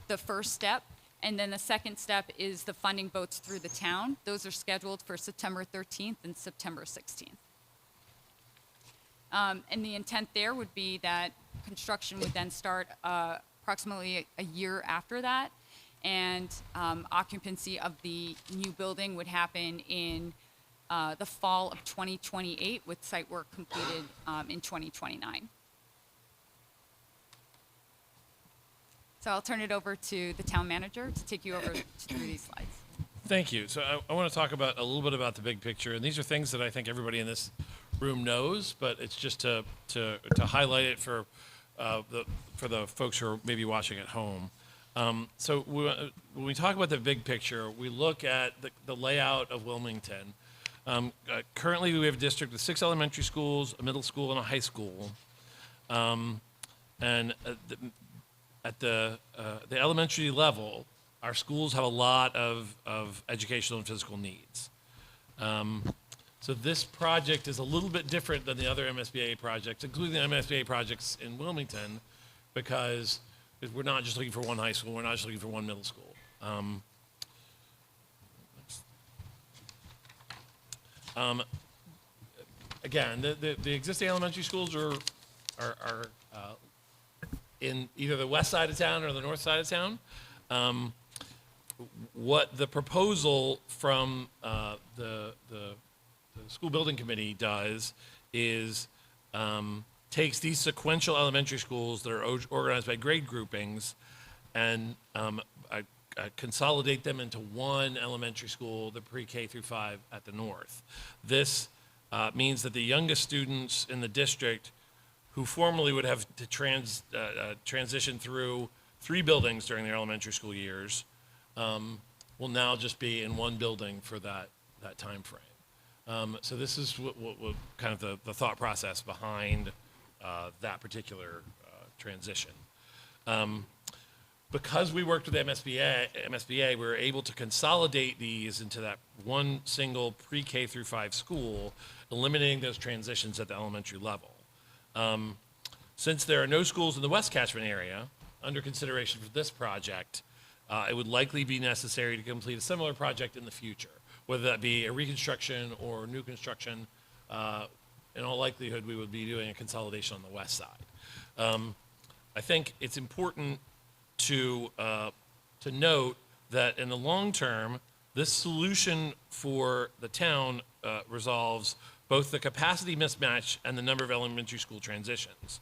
the first step. And then the second step is the funding votes through the town. Those are scheduled for September 13th and September 16th. And the intent there would be that construction would then start approximately a year after that, and occupancy of the new building would happen in the fall of 2028, with site work completed in 2029. So I'll turn it over to the town manager to take you over through these slides. Thank you. So I want to talk about a little bit about the big picture, and these are things that I think everybody in this room knows, but it's just to highlight it for the folks who are maybe watching at home. So when we talk about the big picture, we look at the layout of Wilmington. Currently, we have a district with 6 elementary schools, a middle school, and a high school. At the elementary level, our schools have a lot of educational and physical needs. So this project is a little bit different than the other MSBA projects, including the MSBA projects in Wilmington, because we're not just looking for one high school, we're not just looking for one middle school. Again, the existing elementary schools are in either the west side of town or the north side of town. What the proposal from the school building committee does is takes these sequential elementary schools that are organized by grade groupings and consolidate them into one elementary school, the pre-K through 5 at the north. This means that the youngest students in the district who formerly would have to transition through 3 buildings during their elementary school years will now just be in one building for that time frame. So this is what kind of the thought process behind that particular transition. Because we worked with MSBA, we were able to consolidate these into that one single pre-K through 5 school, eliminating those transitions at the elementary level. Since there are no schools in the West Catchment area under consideration for this project, it would likely be necessary to complete a similar project in the future, whether that be a reconstruction or new construction. In all likelihood, we would be doing a consolidation on the west side. I think it's important to note that in the long term, this solution for the town resolves both the capacity mismatch and the number of elementary school transitions.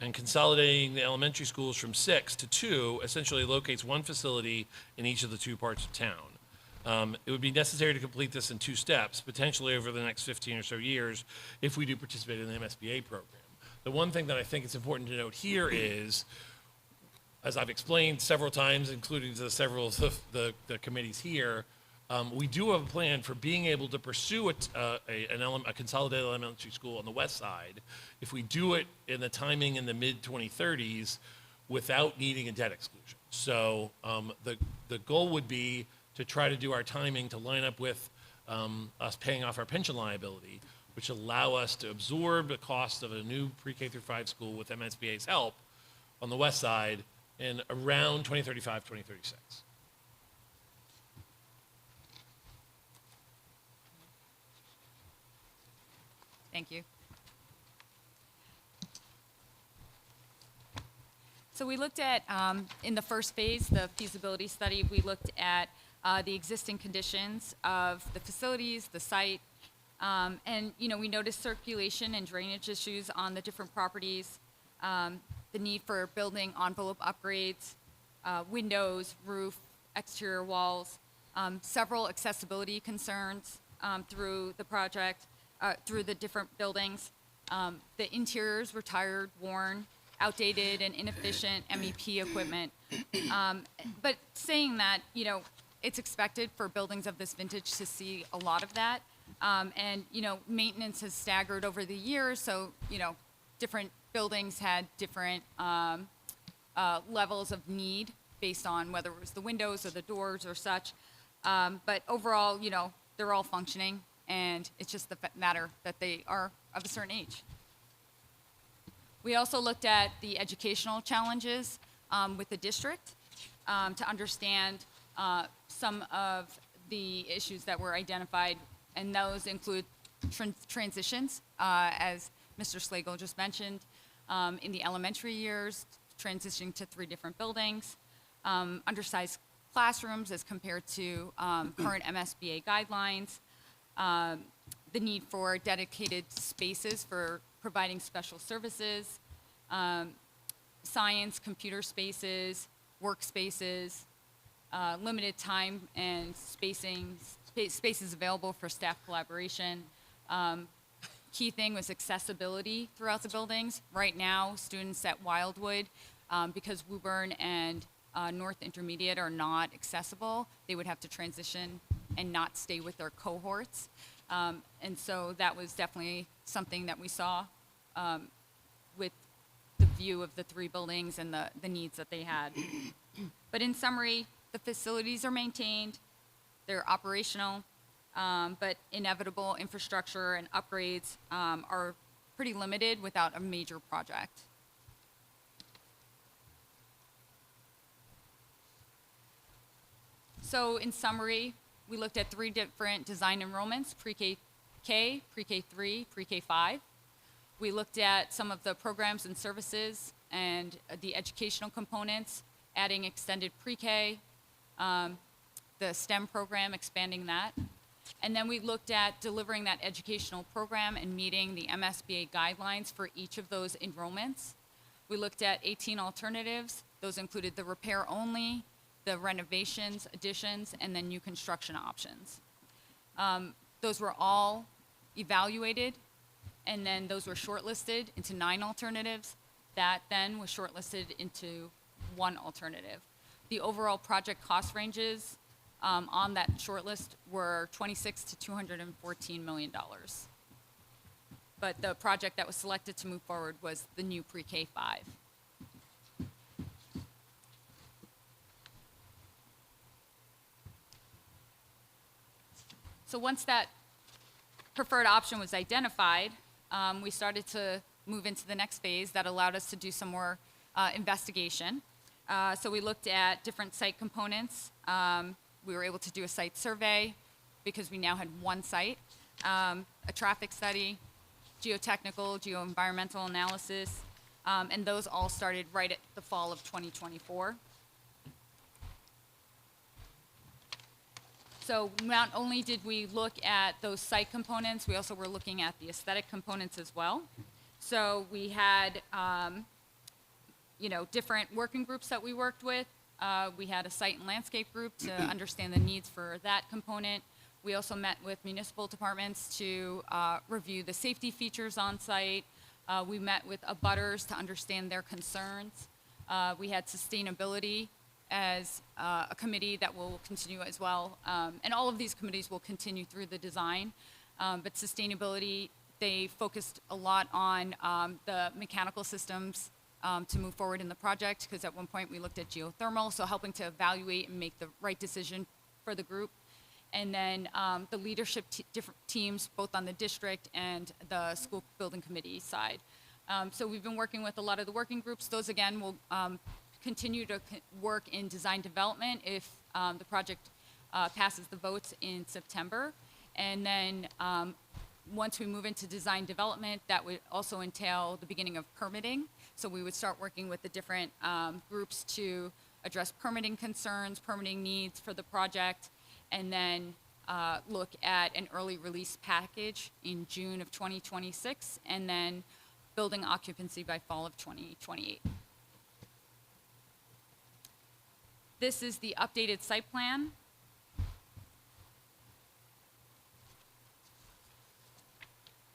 And consolidating the elementary schools from 6 to 2 essentially locates one facility in each of the 2 parts of town. It would be necessary to complete this in 2 steps, potentially over the next 15 or so years, if we do participate in the MSBA program. The one thing that I think it's important to note here is, as I've explained several times, including to several of the committees here, we do have a plan for being able to pursue a consolidated elementary school on the west side if we do it in the timing in the mid-2030s without needing a debt exclusion. So the goal would be to try to do our timing to line up with us paying off our pension liability, which allow us to absorb the cost of a new pre-K through 5 school with MSBA's help on the west side in around 2035, 2036. Thank you. So we looked at, in the first phase, the feasibility study, we looked at the existing conditions of the facilities, the site, and we noticed circulation and drainage issues on the different properties, the need for building envelope upgrades, windows, roof, exterior walls, several accessibility concerns through the project, through the different buildings. The interiors were tired, worn, outdated, and inefficient MEP equipment. But saying that, it's expected for buildings of this vintage to see a lot of that. And maintenance has staggered over the years, so, different buildings had different levels of need based on whether it was the windows or the doors or such. But overall, they're all functioning, and it's just the matter that they are of a certain age. We also looked at the educational challenges with the district to understand some of the issues that were identified, and those include transitions, as Mr. Slagle just mentioned, in the elementary years, transitioning to 3 different buildings, undersized classrooms as compared to current MSBA guidelines, the need for dedicated spaces for providing special services, science, computer spaces, workspaces, limited time and spaces available for staff collaboration. Key thing was accessibility throughout the buildings. Right now, students at Wildwood, because Woburn and North Intermediate are not accessible, they would have to transition and not stay with their cohorts. And so that was definitely something that we saw with the view of the 3 buildings and the needs that they had. But in summary, the facilities are maintained, they're operational, but inevitable infrastructure and upgrades are pretty limited without a major project. So in summary, we looked at 3 different design enrollments, pre-K, pre-K 3, pre-K 5. We looked at some of the programs and services and the educational components, adding extended pre-K, the STEM program, expanding that. And then we looked at delivering that educational program and meeting the MSBA guidelines for each of those enrollments. We looked at 18 alternatives. Those included the repair only, the renovations, additions, and then new construction options. Those were all evaluated, and then those were shortlisted into 9 alternatives. That then was shortlisted into 1 alternative. The overall project cost ranges on that shortlist were $26 to $214 million. But the project that was selected to move forward was the new pre-K 5. So once that preferred option was identified, we started to move into the next phase that allowed us to do some more investigation. So we looked at different site components. We were able to do a site survey because we now had 1 site, a traffic study, geotechnical, geoenvironmental analysis, and those all started right at the fall of 2024. So not only did we look at those site components, we also were looking at the aesthetic components as well. So we had, different working groups that we worked with. We had a site and landscape group to understand the needs for that component. We also met with municipal departments to review the safety features on site. We met with abutters to understand their concerns. We had sustainability as a committee that will continue as well. And all of these committees will continue through the design. But sustainability, they focused a lot on the mechanical systems to move forward in the project, because at one point we looked at geothermal, so helping to evaluate and make the right decision for the group. And then the leadership different teams, both on the district and the school building committee side. So we've been working with a lot of the working groups. Those, again, will continue to work in design development if the project passes the votes in September. And then once we move into design development, that would also entail the beginning of permitting. So we would start working with the different groups to address permitting concerns, permitting needs for the project, and then look at an early release package in June of 2026, and then building occupancy by fall of 2028. This is the updated site plan.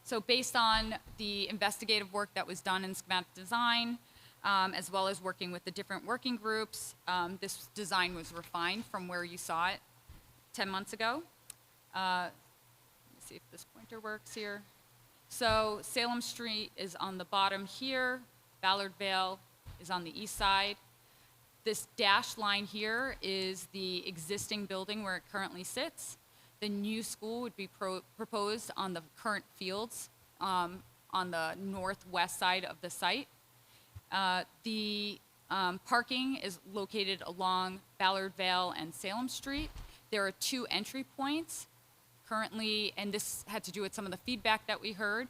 So based on the investigative work that was done in schematic design, as well as working with the different working groups, this design was refined from where you saw it 10 months ago. Let me see if this pointer works here. So Salem Street is on the bottom here. Ballard Vale is on the east side. This dashed line here is the existing building where it currently sits. The new school would be proposed on the current fields on the northwest side of the site. The parking is located along Ballard Vale and Salem Street. There are 2 entry points currently, and this had to do with some of the feedback that we heard.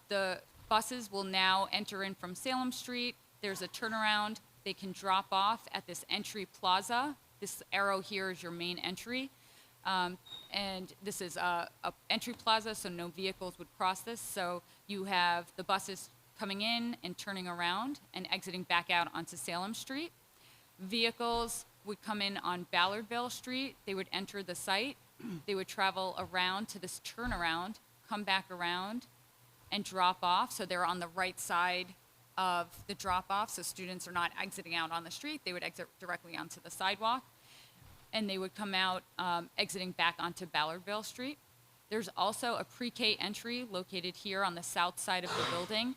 The buses will now enter in from Salem Street. There's a turnaround. They can drop off at this entry plaza. This arrow here is your main entry. And this is a entry plaza, so no vehicles would cross this. So you have the buses coming in and turning around and exiting back out onto Salem Street. Vehicles would come in on Ballardvale Street. They would enter the site. They would travel around to this turnaround, come back around, and drop off. So they're on the right side of the drop off, so students are not exiting out on the street. They would exit directly onto the sidewalk. And they would come out exiting back onto Ballardvale Street. There's also a pre-K entry located here on the south side of the building.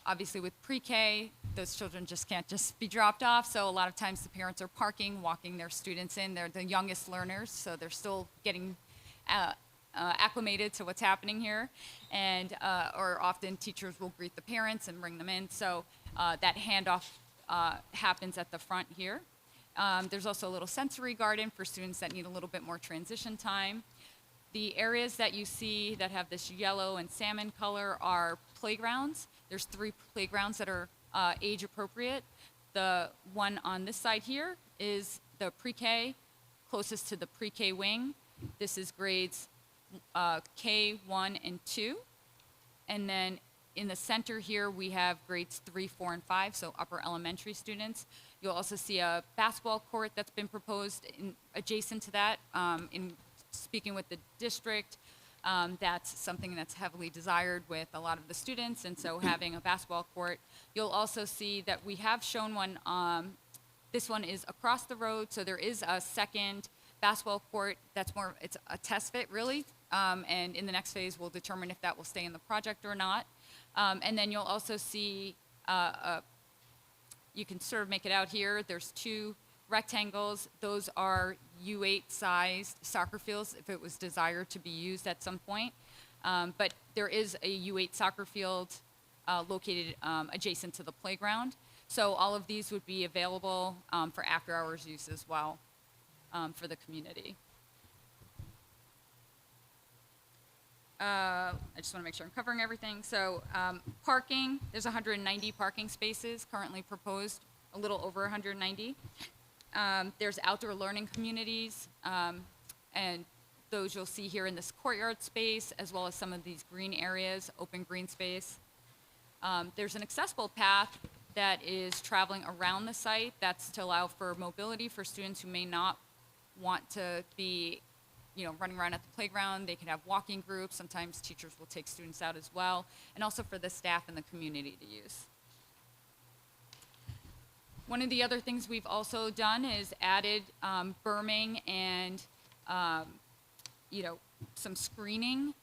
Obviously with pre-K, those children just can't just be dropped off, so a lot of times the parents are parking, walking their students in. They're the youngest learners, so they're still getting acclimated to what's happening here. And or often teachers will greet the parents and bring them in, so that handoff happens at the front here. There's also a little sensory garden for students that need a little bit more transition time. The areas that you see that have this yellow and salmon color are playgrounds. There's 3 playgrounds that are age appropriate. The one on this side here is the pre-K, closest to the pre-K wing. This is grades K, 1, and 2. And then in the center here, we have grades 3, 4, and 5, so upper elementary students. You'll also see a basketball court that's been proposed adjacent to that. In speaking with the district, that's something that's heavily desired with a lot of the students, and so having a basketball court. You'll also see that we have shown one, this one is across the road, so there is a second basketball court that's more, it's a test fit really, and in the next phase we'll determine if that will stay in the project or not. And then you'll also see, you can sort of make it out here, there's 2 rectangles. Those are U8 sized soccer fields if it was desired to be used at some point. But there is a U8 soccer field located adjacent to the playground. So all of these would be available for after hours use as well for the community. I just want to make sure I'm covering everything. So parking, there's 190 parking spaces currently proposed, a little over 190. There's outdoor learning communities and those you'll see here in this courtyard space, as well as some of these green areas, open green space. There's an accessible path that is traveling around the site. That's to allow for mobility for students who may not want to be, running around at the playground. They can have walking groups. Sometimes teachers will take students out as well, and also for the staff and the community to use. One of the other things we've also done is added berming and some screening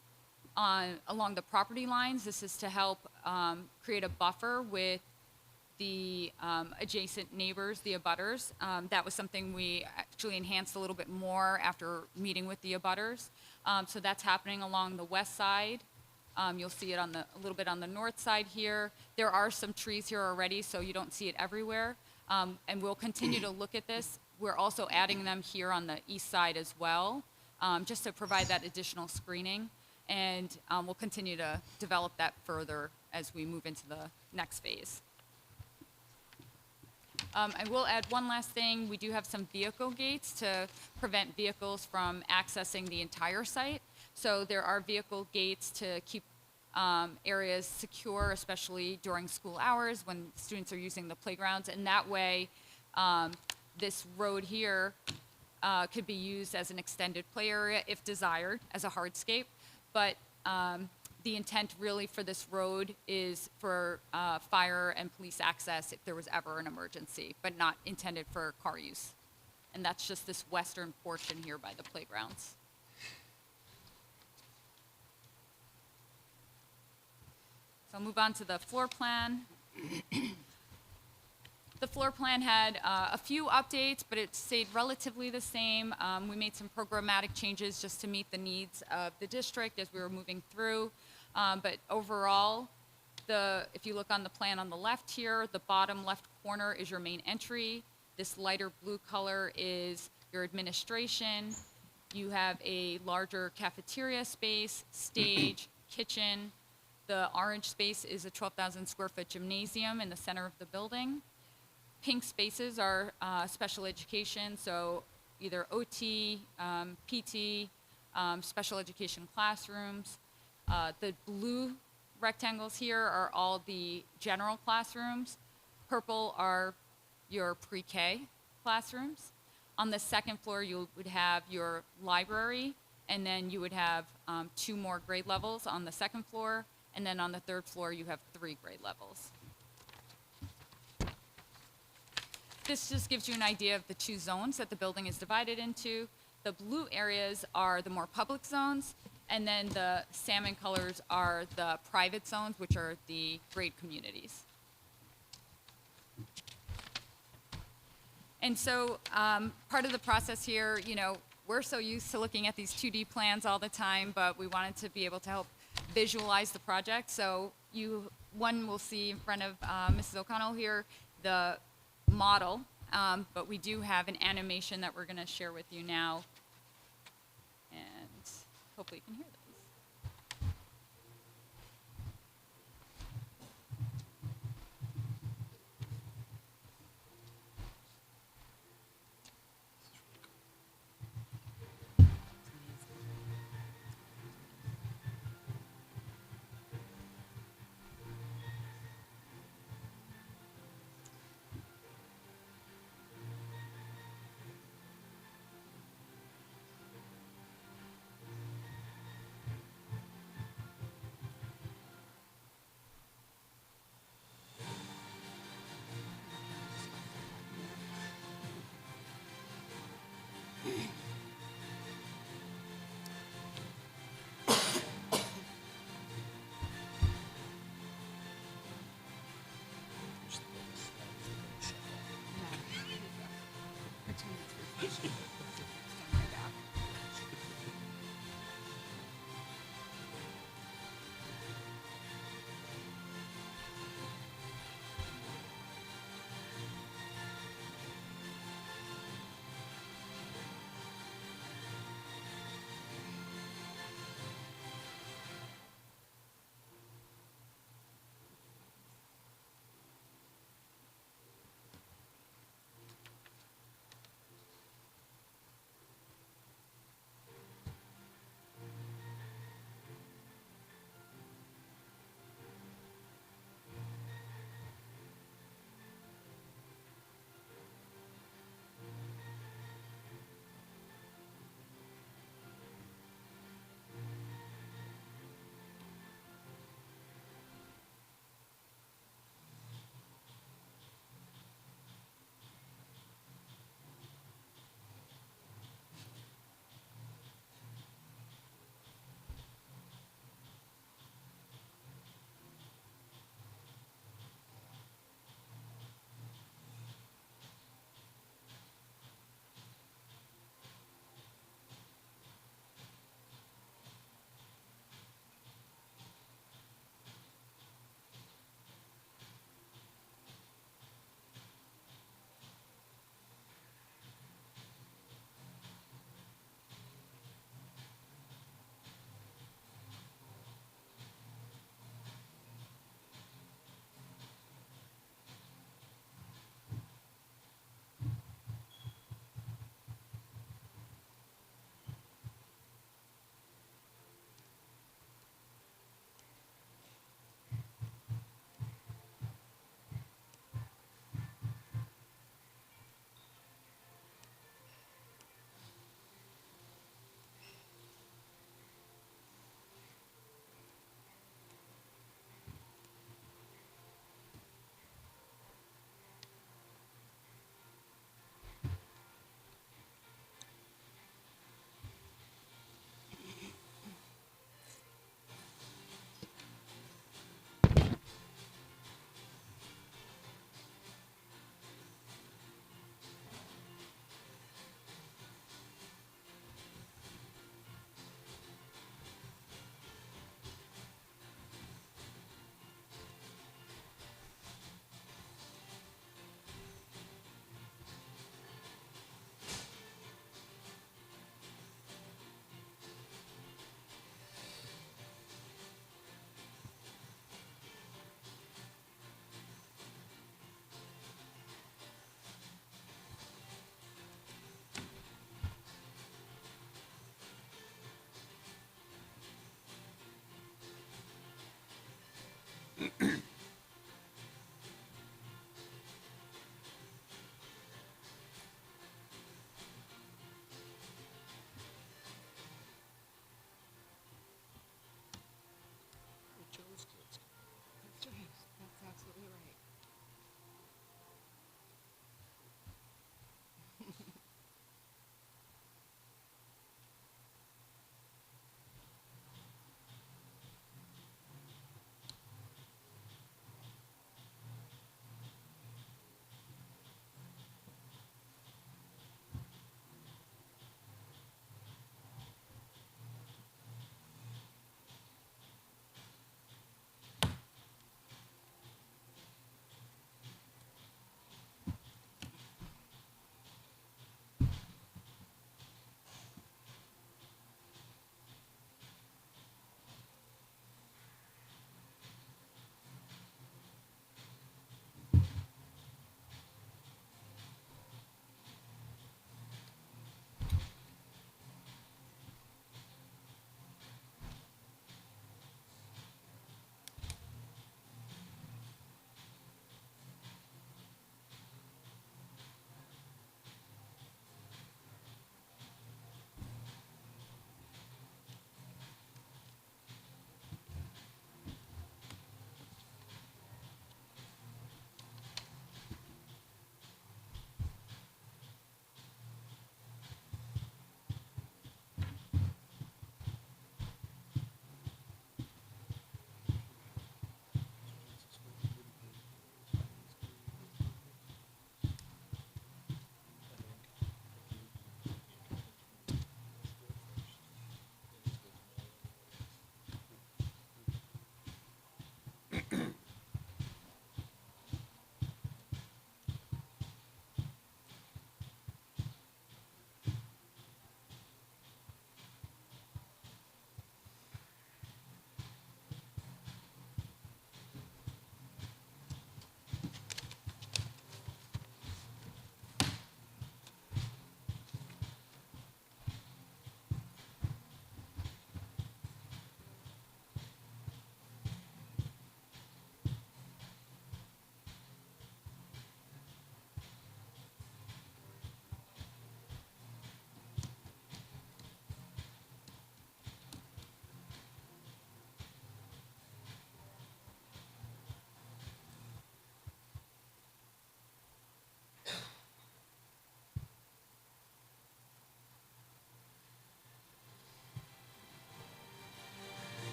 along the property lines. This is to help create a buffer with the adjacent neighbors, the abutters. That was something we actually enhanced a little bit more after meeting with the abutters. So that's happening along the west side. You'll see it a little bit on the north side here. There are some trees here already, so you don't see it everywhere. And we'll continue to look at this. We're also adding them here on the east side as well, just to provide that additional screening. And we'll continue to develop that further as we move into the next phase. I will add one last thing. We do have some vehicle gates to prevent vehicles from accessing the entire site. So there are vehicle gates to keep areas secure, especially during school hours when students are using the playgrounds. And that way, this road here could be used as an extended play area if desired, as a hardscape. But the intent really for this road is for fire and police access if there was ever an emergency, but not intended for car use. And that's just this western portion here by the playgrounds. So I'll move on to the floor plan. The floor plan had a few updates, but it stayed relatively the same. We made some programmatic changes just to meet the needs of the district as we were moving through. But overall, if you look on the plan on the left here, the bottom left corner is your main entry. This lighter blue color is your administration. You have a larger cafeteria space, stage, kitchen. The orange space is a 12,000 square foot gymnasium in the center of the building. Pink spaces are special education, so either OT, PT, special education classrooms. The blue rectangles here are all the general classrooms. Purple are your pre-K classrooms. On the second floor, you would have your library, and then you would have 2 more grade levels on the second floor, and then on the third floor, you have 3 grade levels. This just gives you an idea of the 2 zones that the building is divided into. The blue areas are the more public zones, and then the salmon colors are the private zones, which are the grade communities. And so part of the process here, we're so used to looking at these 2D plans all the time, but we wanted to be able to help visualize the project. So one will see in front of Mrs. O'Connell here the model, but we do have an animation that we're going to share with you now, and hopefully you can hear those.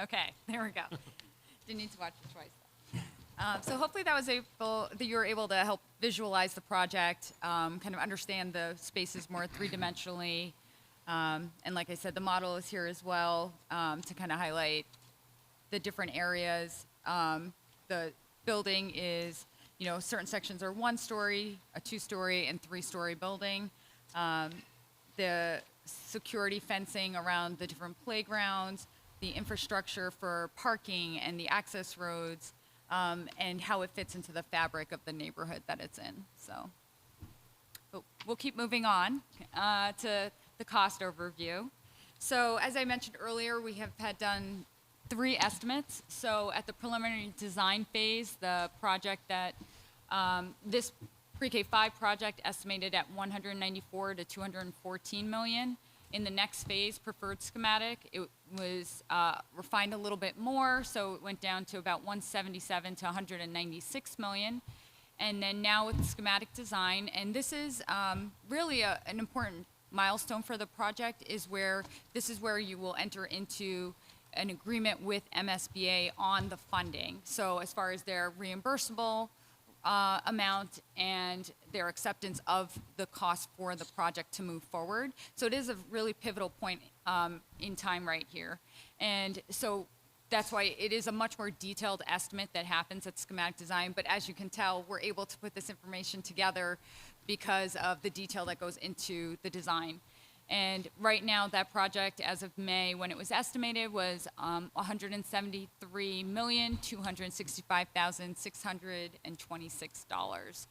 Okay, there we go. Didn't need to watch it twice. So hopefully that you were able to help visualize the project, kind of understand the spaces more three-dimensionally. And like I said, the model is here as well to kind of highlight the different areas. The building is, certain sections are 1-story, a 2-story, and 3-story building. The security fencing around the different playgrounds, the infrastructure for parking and the access roads, and how it fits into the fabric of the neighborhood that it's in. So, but we'll keep moving on to the cost overview. So as I mentioned earlier, we have done 3 estimates. So at the preliminary design phase, the project that this pre-K-5 project estimated at 194 to 214 million. In the next phase, preferred schematic, it was refined a little bit more, so it went down to about 177 to 196 million. And then now with schematic design, and this is really an important milestone for the project, this is where you will enter into an agreement with MSBA on the funding. So as far as their reimbursable amount and their acceptance of the cost for the project to move forward. So it is a really pivotal point in time right here. And so that's why it is a much more detailed estimate that happens at schematic design. But as you can tell, we're able to put this information together because of the detail that goes into the design. And right now, that project, as of May, when it was estimated, was $173,265,626.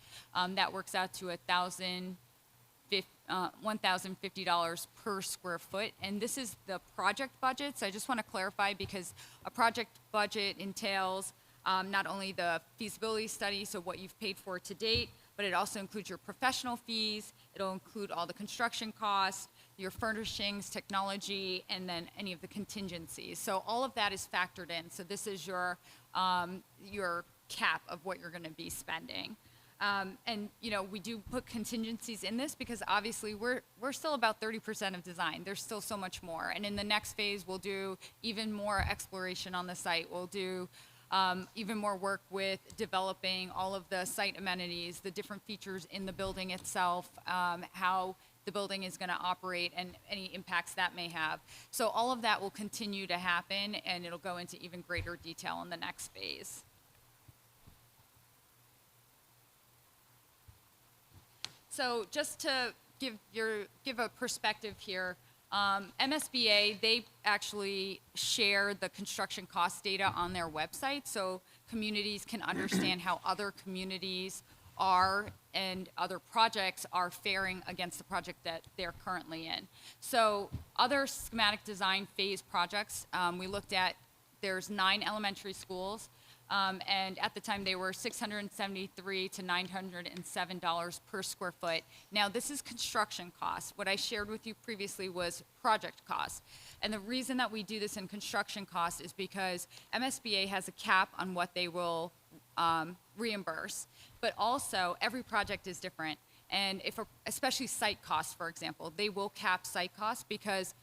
That works out to $1,050 per square foot. And this is the project budget. So I just want to clarify, because a project budget entails not only the feasibility study, so what you've paid for to date, but it also includes your professional fees. It'll include all the construction costs, your furnishings, technology, and then any of the contingencies. So all of that is factored in. So this is your cap of what you're going to be spending. And we do put contingencies in this because obviously we're still about 30% of design. There's still so much more. And in the next phase, we'll do even more exploration on the site. We'll do even more work with developing all of the site amenities, the different features in the building itself, how the building is going to operate, and any impacts that may have. So all of that will continue to happen, and it'll go into even greater detail in the next phase. So just to give a perspective here, MSBA, they actually share the construction cost data on their website, so communities can understand how other communities are and other projects are faring against the project that they're currently in. So other schematic design phase projects, we looked at, there's 9 elementary schools, and at the time they were $673 to $907 per square foot. Now this is construction costs. What I shared with you previously was project costs. And the reason that we do this in construction costs is because MSBA has a cap on what they will reimburse, but also every project is different. And especially site costs, for example, they will cap site costs because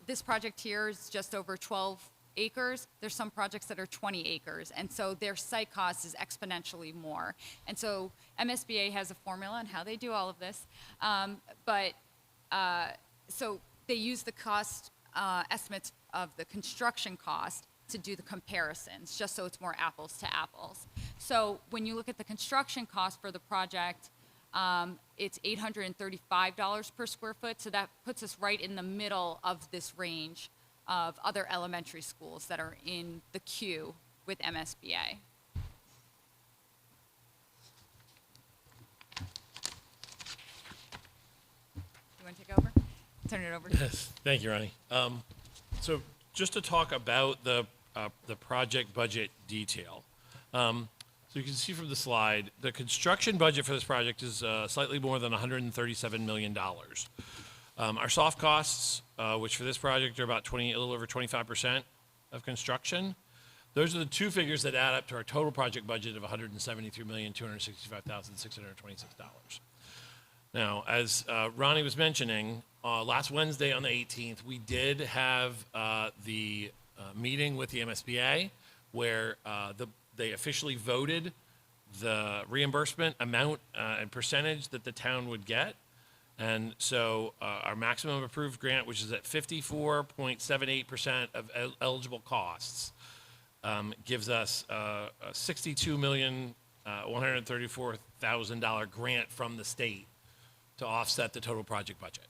this project here is just over 12 acres. There's some projects that are 20 acres, and so their site cost is exponentially more. And so MSBA has a formula on how they do all of this, so they use the cost estimates of the construction cost to do the comparisons, just so it's more apples to apples. So when you look at the construction cost for the project, it's $835 per square foot, so that puts us right in the middle of this range of other elementary schools that are in the queue with MSBA. You want to take over? Turn it over. Yes, thank you, Ronnie. So just to talk about the project budget detail. So you can see from the slide, the construction budget for this project is slightly more than $137 million. Our soft costs, which for this project are about a little over 25% of construction, those are the two figures that add up to our total project budget of $173,265,626. Now, as Ronnie was mentioning, last Wednesday on the 18th, we did have the meeting with the MSBA where they officially voted the reimbursement amount and percentage that the town would get. And so our maximum approved grant, which is at 54.78% of eligible costs, gives us a $62,134,000 grant from the state to offset the total project budget.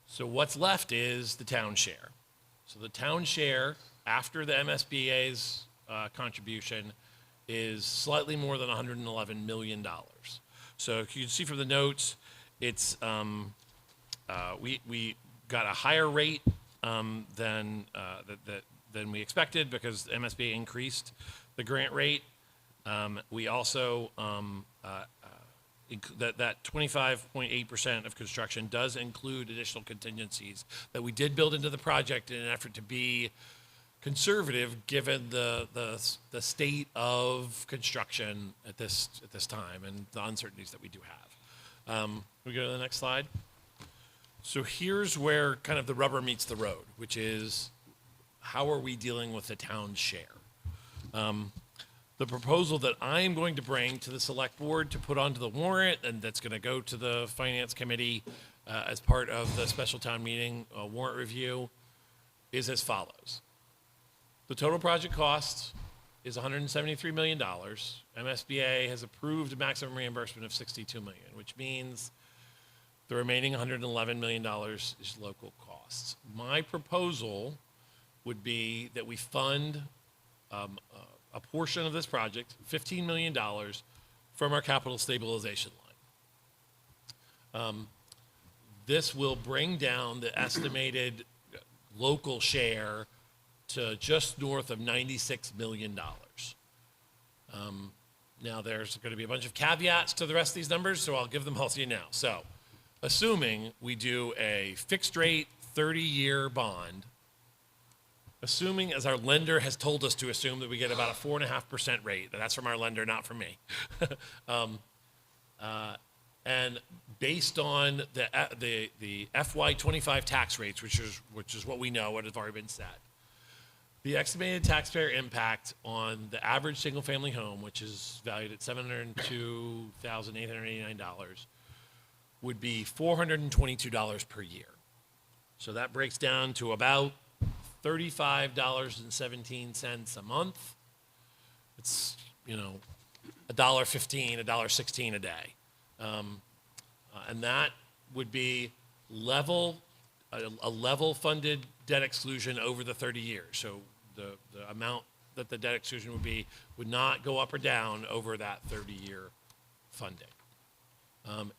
So what's left is the town share. So the town share, after the MSBA's contribution, is slightly more than $111 million. So you can see from the notes, it's we got a higher rate than we expected because the MSBA increased the grant rate. We also that 25.8% of construction does include additional contingencies that we did build into the project in an effort to be conservative given the state of construction at this time and the uncertainties that we do have. We go to the next slide. So here's where kind of the rubber meets the road, which is how are we dealing with the town's share? The proposal that I am going to bring to the select board to put onto the warrant, and that's going to go to the finance committee as part of the special town meeting warrant review, is as follows. The total project cost is $173 million. MSBA has approved a maximum reimbursement of $62 million, which means the remaining $111 million is local costs. My proposal would be that we fund a portion of this project, $15 million, from our capital stabilization line. This will bring down the estimated local share to just north of $96 million. Now, there's going to be a bunch of caveats to the rest of these numbers, so I'll give them all to you now. So, assuming we do a fixed rate 30-year bond, assuming, as our lender has told us to assume, that we get about a 4.5% rate, that's from our lender, not from me. And based on the FY25 tax rates, which is what we know, what has already been set, the estimated taxpayer impact on the average single-family home, which is valued at $702,889, would be $422 per year. So that breaks down to about $35.17 a month. It's, $1.15, $1.16 a day. And that would be a level funded debt exclusion over the 30 years. So the amount that the debt exclusion would not go up or down over that 30-year funding.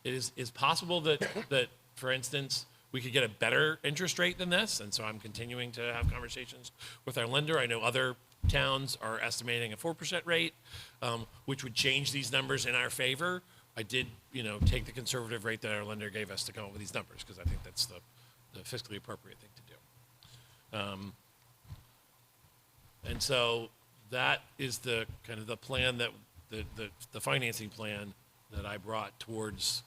It is possible that, for instance, we could get a better interest rate than this, and so I'm continuing to have conversations with our lender. I know other towns are estimating a 4% rate, which would change these numbers in our favor. I did, take the conservative rate that our lender gave us to come up with these numbers, because I think that's the fiscally appropriate thing to do. And so that is the kind of the plan that the financing plan that I brought towards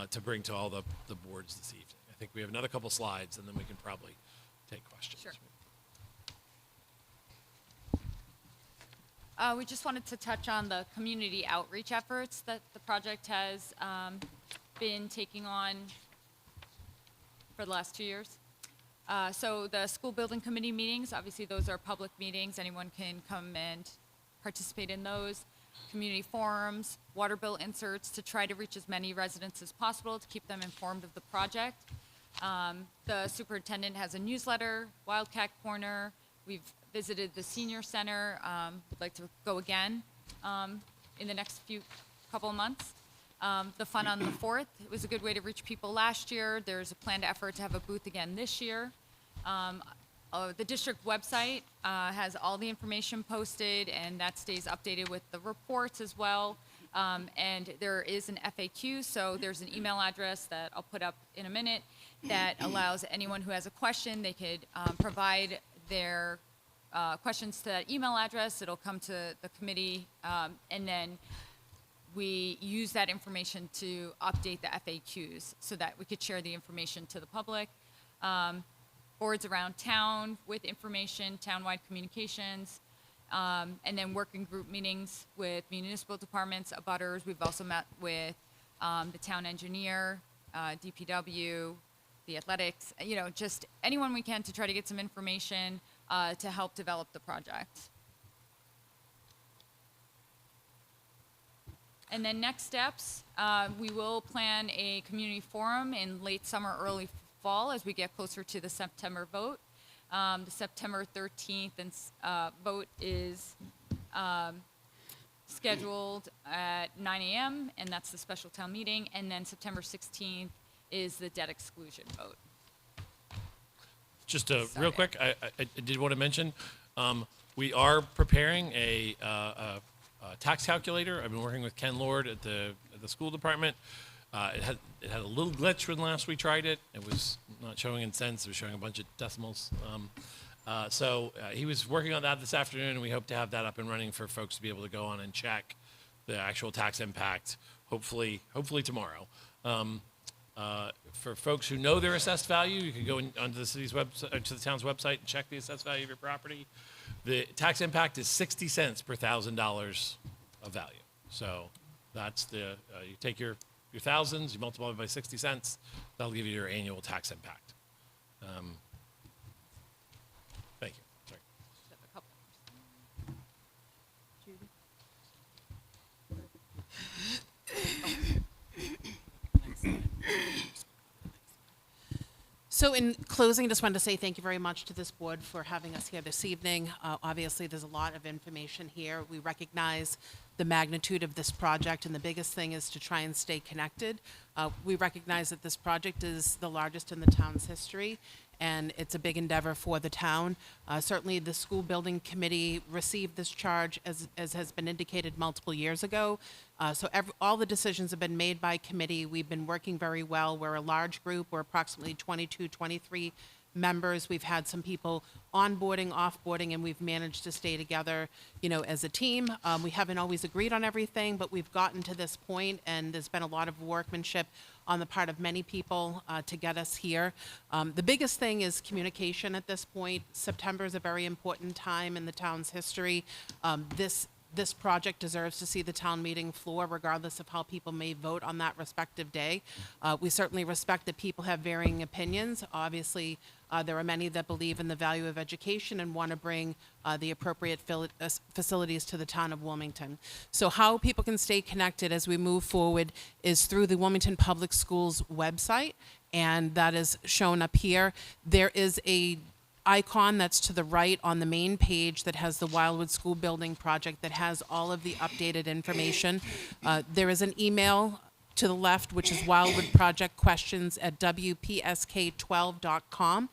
to bring to all the boards this evening. I think we have another couple slides, and then we can probably take questions. Sure. We just wanted to touch on the community outreach efforts that the project has been taking on for the last 2 years. So the school building committee meetings, obviously those are public meetings. Anyone can come and participate in those. Community forums, water bill inserts to try to reach as many residents as possible to keep them informed of the project. The superintendent has a newsletter, Wildcat Corner. We've visited the senior center. Would like to go again in the next couple of months. The Fun on the 4th, it was a good way to reach people last year. There's a planned effort to have a booth again this year. The district website has all the information posted, and that stays updated with the reports as well. And there is an FAQ, so there's an email address that I'll put up in a minute that allows anyone who has a question, they could provide their questions to that email address. It'll come to the committee, and then we use that information to update the FAQs so that we could share the information to the public. boards around town with information, townwide communications, and then working group meetings with municipal departments, abutters. We've also met with the town engineer, DPW, the athletics, just anyone we can to try to get some information to help develop the project. And then next steps, we will plan a community forum in late summer, early fall as we get closer to the September vote. The September 13th vote is scheduled at 9 a.m., and that's the special town meeting. And then September 16th is the debt exclusion vote. Just real quick, I did want to mention, we are preparing a tax calculator. I've been working with Ken Lord at the school department. It had a little glitch when last we tried it. It was not showing in cents. It was showing a bunch of decimals. So he was working on that this afternoon, and we hope to have that up and running for folks to be able to go on and check the actual tax impact, hopefully tomorrow. For folks who know their assessed value, you can go onto the city's website, to the town's website, and check the assessed value of your property. The tax impact is 60 cents per $1,000 of value. So that's you take your thousands, you multiply it by 60 cents, that'll give you your annual tax impact. Thank you. Sorry. So in closing, just wanted to say thank you very much to this board for having us here this evening. Obviously, there's a lot of information here. We recognize the magnitude of this project, and the biggest thing is to try and stay connected. We recognize that this project is the largest in the town's history, and it's a big endeavor for the town. Certainly, the school building committee received this charge, as has been indicated, multiple years ago. So all the decisions have been made by committee. We've been working very well. We're a large group. We're approximately 22, 23 members. We've had some people onboarding, offboarding, and we've managed to stay together, as a team. We haven't always agreed on everything, but we've gotten to this point, and there's been a lot of workmanship on the part of many people to get us here. The biggest thing is communication at this point. September is a very important time in the town's history. This project deserves to see the town meeting floor, regardless of how people may vote on that respective day. We certainly respect that people have varying opinions. Obviously, there are many that believe in the value of education and want to bring the appropriate facilities to the town of Wilmington. So how people can stay connected as we move forward is through the Wilmington Public Schools website, and that is shown up here. There is a icon that's to the right on the main page that has the Wildwood School Building project that has all of the updated information. There is an email to the left, which is wildwoodprojectquestions@wpsk12.com.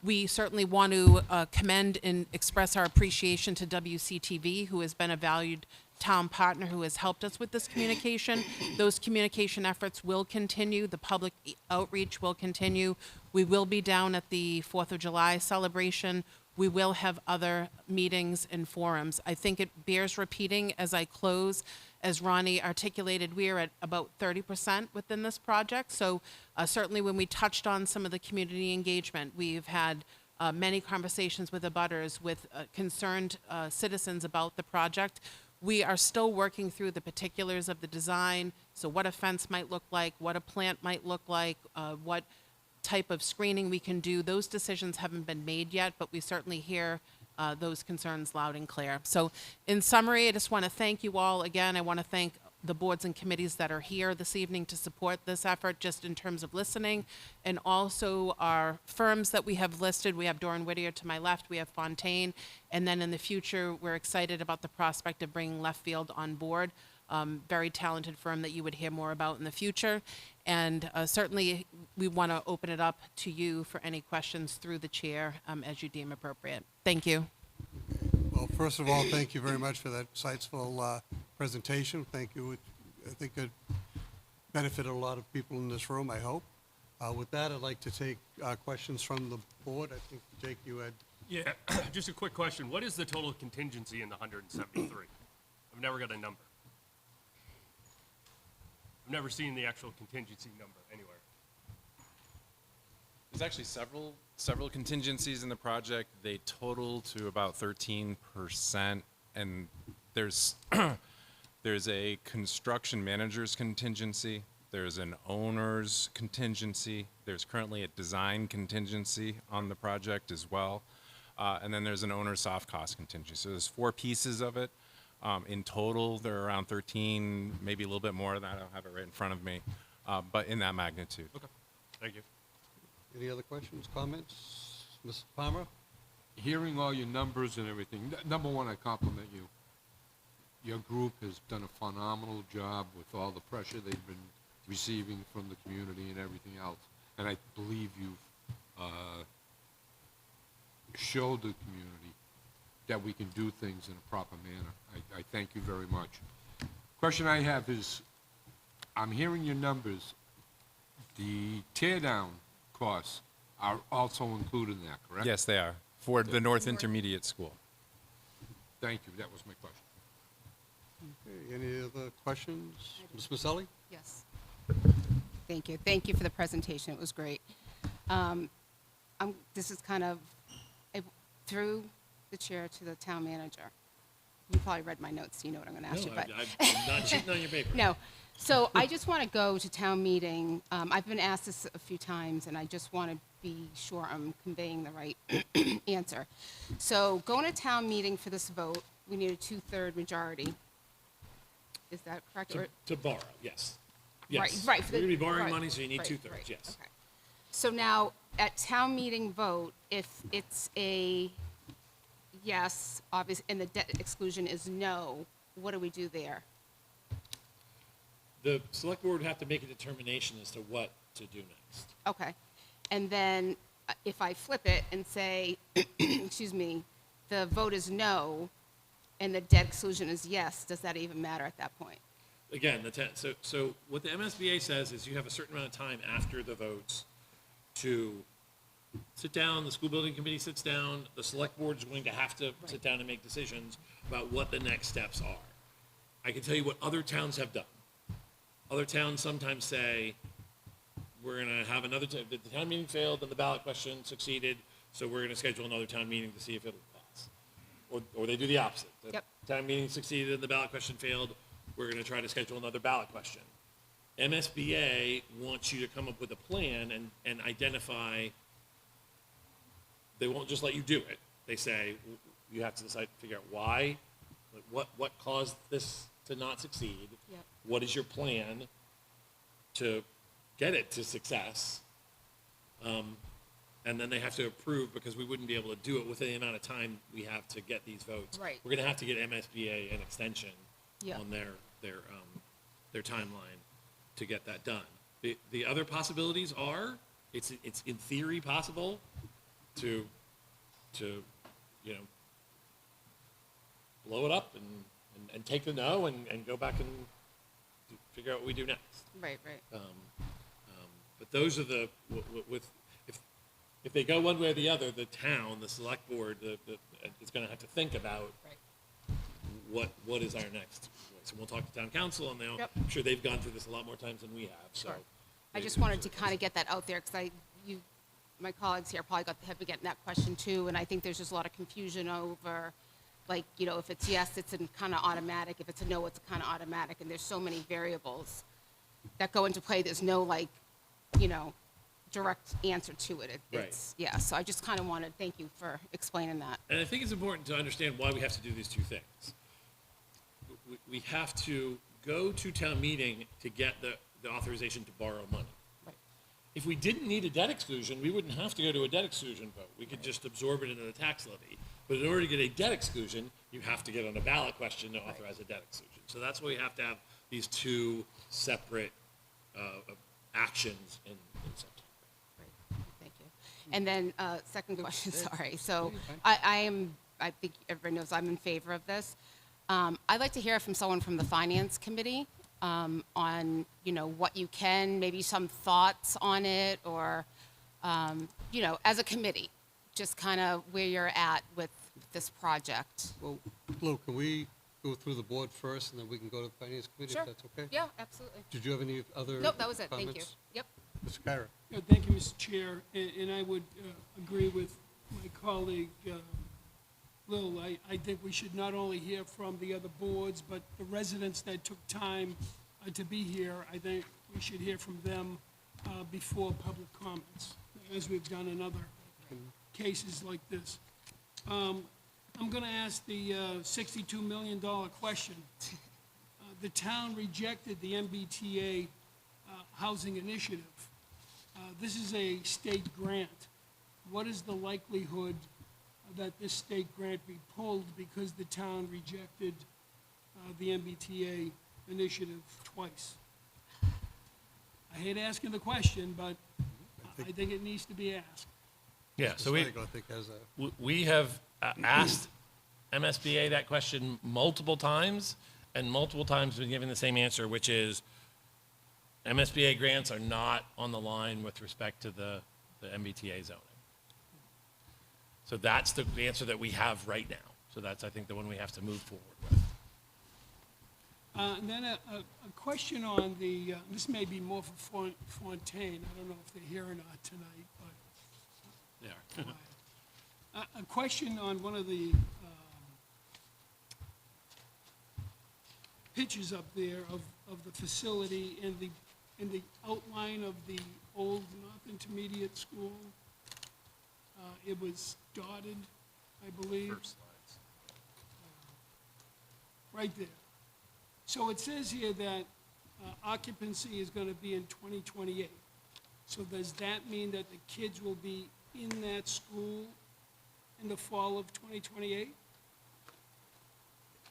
We certainly want to commend and express our appreciation to WCTV, who has been a valued town partner who has helped us with this communication. Those communication efforts will continue. The public outreach will continue. We will be down at the 4th of July celebration. We will have other meetings and forums. I think it bears repeating as I close. As Ronnie articulated, we are at about 30% within this project. So certainly when we touched on some of the community engagement, we've had many conversations with abutters, with concerned citizens about the project. We are still working through the particulars of the design, so what a fence might look like, what a plant might look like, what type of screening we can do. Those decisions haven't been made yet, but we certainly hear those concerns loud and clear. So in summary, I just want to thank you all. Again, I want to thank the boards and committees that are here this evening to support this effort, just in terms of listening, and also our firms that we have listed. We have Doran Whittier to my left, we have Fontaine, and then in the future, we're excited about the prospect of bringing Left Field on board. Very talented firm that you would hear more about in the future. And certainly, we want to open it up to you for any questions through the chair as you deem appropriate. Thank you. Well, first of all, thank you very much for that insightful presentation. Thank you. I think it benefited a lot of people in this room, I hope. With that, I'd like to take questions from the board. I think, Jake, you had... Yeah, just a quick question. What is the total contingency in the 173? I've never got a number. I've never seen the actual contingency number anywhere. There's actually several contingencies in the project. They total to about 13%, and there's there's a construction manager's contingency. There's an owner's contingency. There's currently a design contingency on the project as well. And then there's an owner's soft cost contingency. So there's 4 pieces of it. In total, they're around 13, maybe a little bit more than that. I don't have it right in front of me, but in that magnitude. Okay, thank you. Any other questions, comments? Mr. Palmer? Hearing all your numbers and everything, number one, I compliment you. Your group has done a phenomenal job with all the pressure they've been receiving from the community and everything else. And I believe you've showed the community that we can do things in a proper manner. I thank you very much. Question I have is, I'm hearing your numbers. The tear-down costs are also included in that, correct? Yes, they are, for the North Intermediate School. Thank you, that was my question. Okay, any other questions? Ms. Maselli? Yes. Thank you. Thank you for the presentation. It was great. This is kind of through the chair to the town manager. You probably read my notes, so you know what I'm going to ask you. But I'm not cheating on your paper. no. So I just want to go to town meeting. I've been asked this a few times, and I just want to be sure I'm conveying the right answer. So going to town meeting for this vote, we need a 2/3 majority. Is that correct? To borrow, yes. Yes. Right. We're going to be borrowing right, money, so you need right, 2/3, right, yes. Okay. So now, at town meeting vote, if it's a yes, obvious, and the debt exclusion is no, what do we do there? The select board would have to make a determination as to what to do next. Okay. And then if I flip it and say, excuse me, the vote is no, and the debt exclusion is yes, does that even matter at that point? Again, so what the MSBA says is you have a certain amount of time after the votes to sit down, the school building committee sits down, the select board is going to have to sit down and make decisions about what the next steps are. I can tell you what other towns have done. Other towns sometimes say, we're going to have another, the town meeting failed, and the ballot question succeeded, so we're going to schedule another town meeting to see if it'll pass. Or they do the opposite. The town meeting succeeded and the ballot question failed, we're going to try to schedule another ballot question. MSBA wants you to come up with a plan and identify, they won't just let you do it. They say, you have to decide, figure out why, like what caused this to not succeed? Yep. What is your plan to get it to success? And then they have to approve, because we wouldn't be able to do it within the amount of time we have to get these votes. Right. We're gonna have to get MSBA an extension Yep. on their timeline to get that done. The other possibilities are, it's in theory possible to blow it up and take the no and go back and figure out what we do next. Right. But those are the, if they go one way or the other, the town, the select board, is gonna have to think about Right. what is our next. So we'll talk to town council, and Yep. I'm sure they've gone through this a lot more times than we have, so. Sure. I just wanted to kind of get that out there, because my colleagues here probably have been getting that question too, and I think there's just a lot of confusion over, like, if it's yes, it's kind of automatic, if it's a no, it's kind of automatic, and there's so many variables that go into play. There's no, like, direct answer to it. It's, yeah, so I just kind of wanted, thank you for explaining that. And I think it's important to understand why we have to do these two things. We have to go to town meeting to get the authorization to borrow money. Right. If we didn't need a debt exclusion, we wouldn't have to go to a debt exclusion vote. We could just absorb it into the tax levy. But in order to get a debt exclusion, you have to get on a ballot question to authorize a debt exclusion. So that's why we have to have these two separate actions in September. Right. Thank you. And then, second question, sorry. So I think everybody knows I'm in favor of this. I'd like to hear from someone from the Finance Committee on, what you can, maybe some thoughts on it, or, as a committee, just kind of where you're at with this project. Well, Lou, can we go through the board first, and then we can go to the Finance Committee, Sure. if that's okay? Yeah, absolutely. Did you have any other Nope, that was it. Thank you. comments? Yep. Mr. Kyra. Yeah, thank you, Mr. Chair, and I would agree with my colleague, Lil. I think we should not only hear from the other boards, but the residents that took time to be here. I think we should hear from them before public comments, as we've done in other cases like this. I'm going to ask the $62 million question. The town rejected the MBTA housing initiative. This is a state grant. What is the likelihood that this state grant be pulled because the town rejected the MBTA initiative twice? I hate asking the question, but I think it needs to be asked. Yeah, so Mr. Flanagan, I think has a, we have asked MSBA that question multiple times, and multiple times been given the same answer, which is MSBA grants are not on the line with respect to the MBTA zoning. So that's the answer that we have right now. So that's, I think, the one we have to move forward with. And then a question on the, this may be more for Fontaine. I don't know if they're here or not tonight, but There. a question on one of the pictures up there of the facility in the outline of the old North Intermediate School. It was dotted, I believe. Right there. So it says here that occupancy is going to be in 2028. So does that mean that the kids will be in that school in the fall of 2028?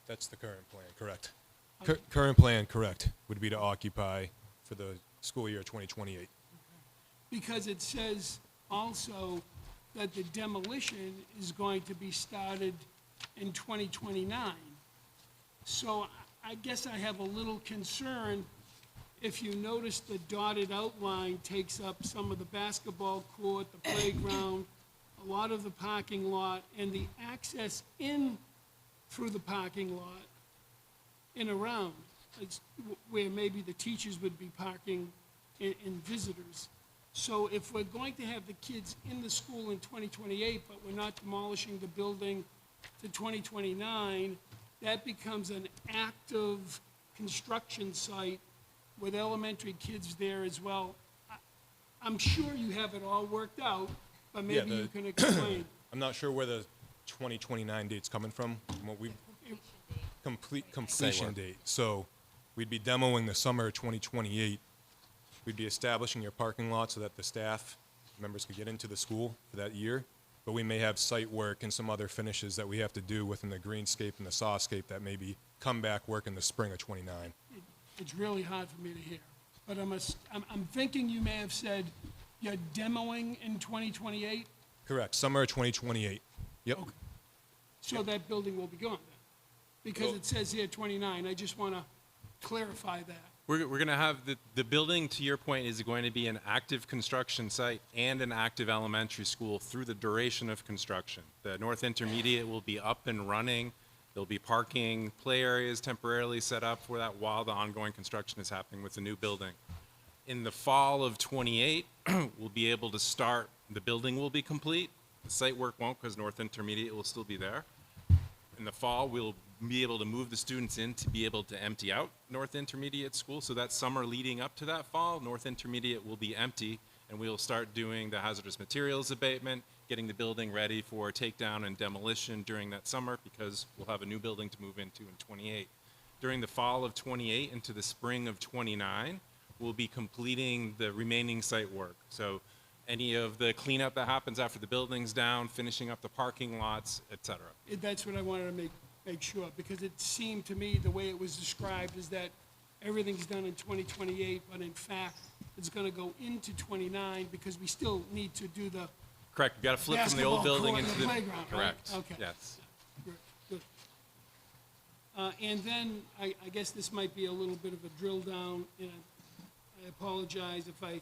That's the current plan, correct. Current plan, correct, would be to occupy for the school year 2028. Because it says also that the demolition is going to be started in 2029. So I guess I have a little concern. If you notice, the dotted outline takes up some of the basketball court, the playground, a lot of the parking lot, and the access in through the parking lot and around. It's where maybe the teachers would be parking and visitors. So if we're going to have the kids in the school in 2028, but we're not demolishing the building to 2029, that becomes an active construction site with elementary kids there as well. I'm sure you have it all worked out, but maybe you can explain. I'm not sure where the 2029 date's coming from. What we completion date. So we'd be demoing the summer of 2028. We'd be establishing your parking lot so that the staff members could get into the school for that year. But we may have site work and some other finishes that we have to do within the greenscape and the sawscape that maybe come back work in the spring of 29. It's really hard for me to hear. But I'm thinking you may have said you're demoing in 2028? Correct, summer of 2028. Yep. Okay. So that building will be gone then? Because it says here 29. I just want to clarify that. We're going to have the building, to your point, is going to be an active construction site and an active elementary school through the duration of construction. The North Intermediate will be up and running. There'll be parking, play areas temporarily set up for that while the ongoing construction is happening with the new building. In the fall of 28, we'll be able to start, the building will be complete. The site work won't because North Intermediate will still be there. In the fall, we'll be able to move the students in to be able to empty out North Intermediate School. So that summer leading up to that fall, North Intermediate will be empty, and we'll start doing the hazardous materials abatement, getting the building ready for takedown and demolition during that summer because we'll have a new building to move into in 28. During the fall of 28 into the spring of 29, we'll be completing the remaining site work. So any of the cleanup that happens after the building's down, finishing up the parking lots, et cetera. That's what I wanted to make sure, because it seemed to me the way it was described is that everything's done in 2028, but in fact, it's going to go into 29 because we still need to do the Correct. We've got to flip from the old basketball building court into and the playground, right? correct. Okay. Yes. Good. And then I guess this might be a little bit of a drill down, and I apologize if I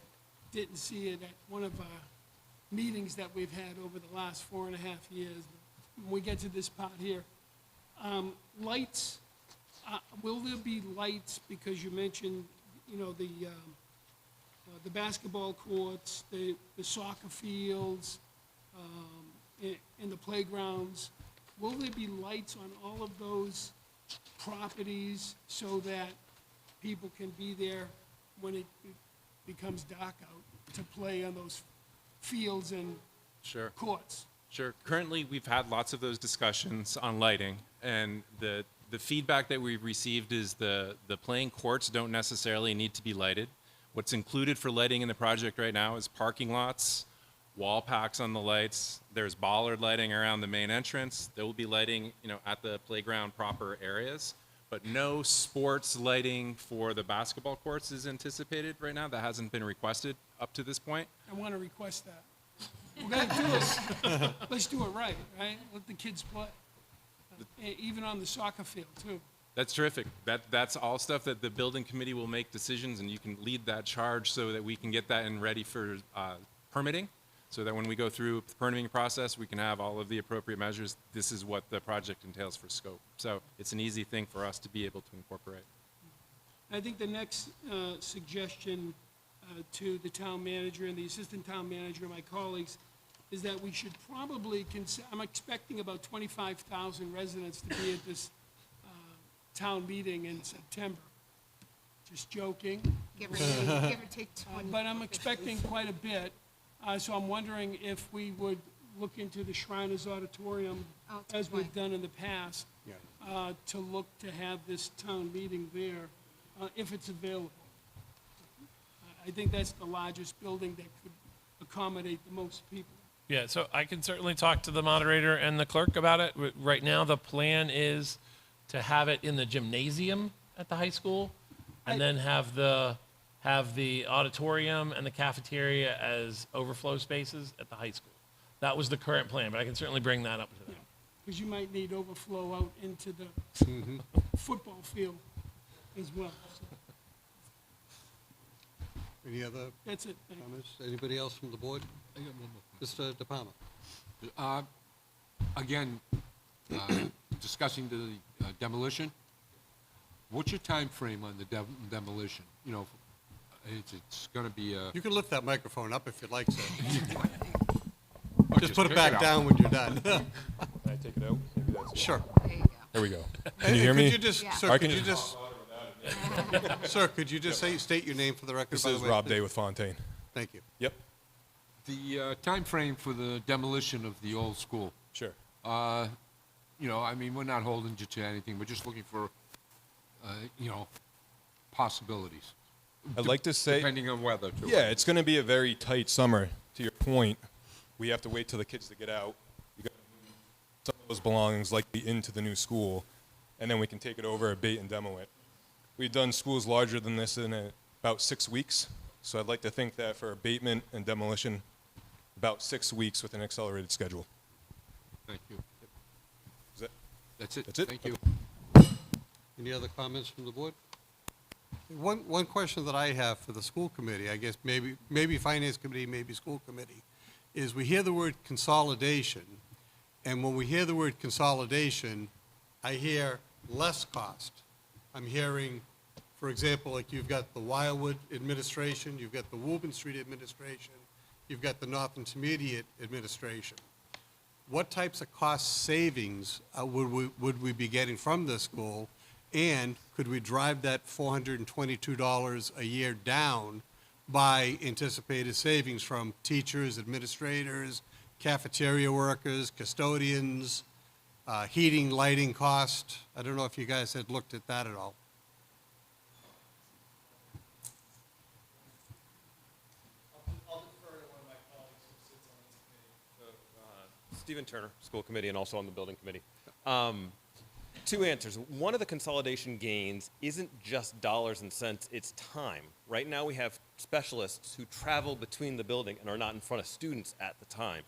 didn't see it at one of our meetings that we've had over the last 4.5 years. When we get to this part here, lights, will there be lights, because you mentioned, you know, the the basketball courts, the soccer fields, in the playgrounds. Will there be lights on all of those properties so that people can be there when it becomes dark out to play on those fields and Sure. courts? Sure. Currently, we've had lots of those discussions on lighting, and the feedback that we've received is the playing courts don't necessarily need to be lighted. What's included for lighting in the project right now is parking lots, wall packs on the lights. There's bollard lighting around the main entrance. There will be lighting, at the playground proper areas, but no sports lighting for the basketball courts is anticipated right now. That hasn't been requested up to this point. I want to request that. We're going to do it. Let's do it right? Let the kids play. Even on the soccer field, too. That's terrific. That's all stuff that the building committee will make decisions, and you can lead that charge so that we can get that and ready for permitting, so that when we go through the permitting process, we can have all of the appropriate measures. This is what the project entails for scope. So it's an easy thing for us to be able to incorporate. I think the next suggestion to the town manager and the assistant town manager and my colleagues is that we should probably I'm expecting about 25,000 residents to be at this town meeting in September. Just joking. Give or take 20. But I'm expecting quite a bit, so I'm wondering if we would look into the Shriners Auditorium, as we've done in the past, to look to have this town meeting there, if it's available. I think that's the largest building that could accommodate the most people. Yeah, so I can certainly talk to the moderator and the clerk about it. Right now, the plan is to have it in the gymnasium at the high school, and then have the auditorium and the cafeteria as overflow spaces at the high school. That was the current plan, but I can certainly bring that up to them. Because you might need overflow out into the football field as well. So Any other that's it. Thank you. comments? Anybody else from the board? Mr. De Palma? Again, discussing the demolition, what's your time frame on the demolition? It's going to be a... You can lift that microphone up if you'd like, sir. Or Just put it pick back out. down when you're done. Can I take it out? Maybe that's Sure. There you go. There we go. And Can you hear me? Could you just, Yeah. sir, I could can you just... Sir, could you just state your name for the record, This by the is way, Rob please? Day with Fontaine. Thank you. Yep, The time frame for the demolition of the old school. sure. We're not holding you to anything. We're just looking for, possibilities. I'd like to say, Depending on weather, too. yeah, it's going to be a very tight summer. To your point, we have to wait till the kids to get out. We got to move some of those belongings likely into the new school, and then we can take it over, abate, and demo it. We've done schools larger than this in about 6 weeks, so I'd like to think that for abatement and demolition, about 6 weeks with an accelerated schedule. Thank you. Is that, That's it. That's it? Thank you. Any other comments from the board? One question that I have for the school committee, I guess maybe finance committee, maybe school committee, is we hear the word consolidation, and when we hear the word consolidation, I hear less cost. I'm hearing, for example, like you've got the Wildwood administration, you've got the Woburn Street administration, you've got the North Intermediate administration. What types of cost savings would we be getting from this school? And could we drive that $422 a year down by anticipated savings from teachers, administrators, cafeteria workers, custodians, heating, lighting cost? I don't know if you guys had looked at that at all. I'll defer to one of my colleagues who sits on this committee. Stephen Turner, School Committee, and also on the Building Committee. Two answers. One of the consolidation gains isn't just dollars and cents, it's time. Right now we have specialists who travel between the building and are not in front of students at the time.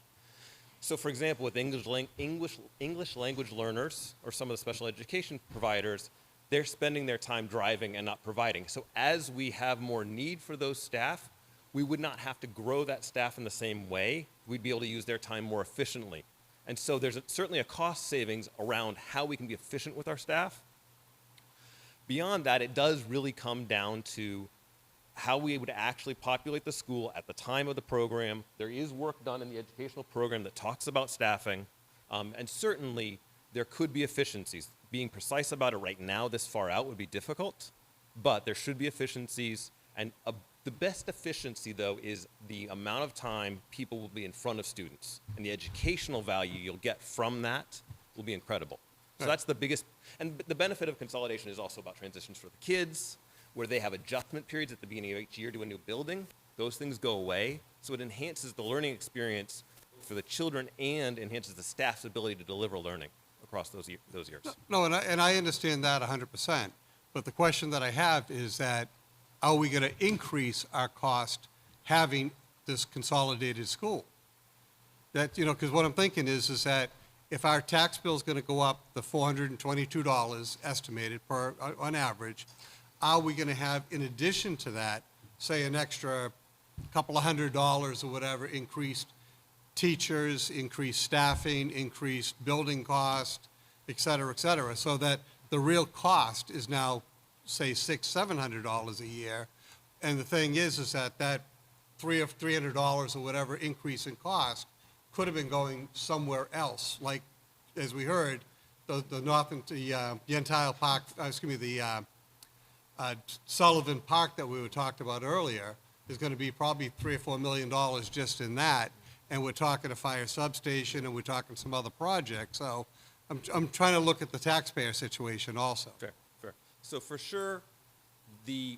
So for example, with English language learners or some of the special education providers, they're spending their time driving and not providing. So as we have more need for those staff, we would not have to grow that staff in the same way. We'd be able to use their time more efficiently. And so there's certainly a cost savings around how we can be efficient with our staff. Beyond that, it does really come down to how we would actually populate the school at the time of the program. There is work done in the educational program that talks about staffing, and certainly there could be efficiencies. Being precise about it right now, this far out, would be difficult, but there should be efficiencies, and the best efficiency, though, is the amount of time people will be in front of students, and the educational value you'll get from that will be incredible. So that's the biggest, and the benefit of consolidation is also about transitions for the kids, where they have adjustment periods at the beginning of each year to a new building. Those things go away, so it enhances the learning experience for the children and enhances the staff's ability to deliver learning across those years. No, and I understand that 100%. But the question that I have is that, are we going to increase our cost having this consolidated school? That, because what I'm thinking is that if our tax bill is going to go up the $422 estimated on average, are we going to have, in addition to that, say an extra couple of $100 or whatever, increased teachers, increased staffing, increased building cost, et cetera, so that the real cost is now, say, $600-700 a year. And the thing is that $300 or whatever increase in cost could have been going somewhere else. Like, as we heard, the Yentile Park, the Sullivan Park that we were talking about earlier is going to be probably $3 or $4 million just in that. And we're talking a fire substation, and we're talking some other projects. So I'm trying to look at the taxpayer situation also. Fair. So for sure, the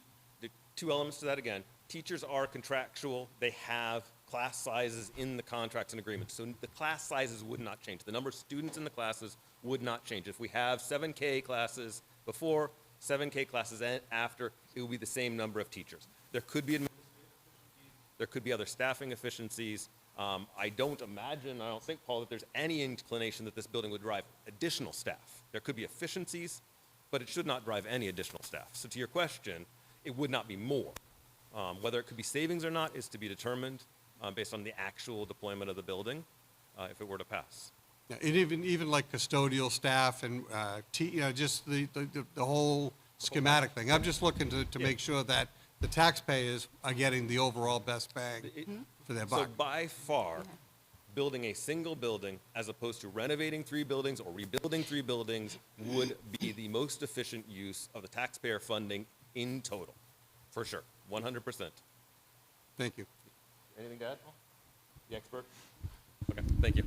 two elements to that, again, teachers are contractual. They have class sizes in the contracts and agreements. So the class sizes would not change. The number of students in the classes would not change. If we have 7K classes before, 7K classes after, it will be the same number of teachers. There could be there could be other staffing efficiencies. I don't think, Paul, that there's any inclination that this building would drive additional staff. There could be efficiencies, but it should not drive any additional staff. So to your question, it would not be more. Whether it could be savings or not is to be determined based on the actual deployment of the building, if it were to pass. Yeah, and even like custodial staff and just the whole schematic thing. I'm just looking to make sure that the taxpayers are getting the overall best bang for their buck. So by far, building a single building as opposed to renovating 3 buildings or rebuilding 3 buildings would be the most efficient use of the taxpayer funding in total, for sure, 100%. Thank you. Anything to add, Paul? The expert? Okay, thank you.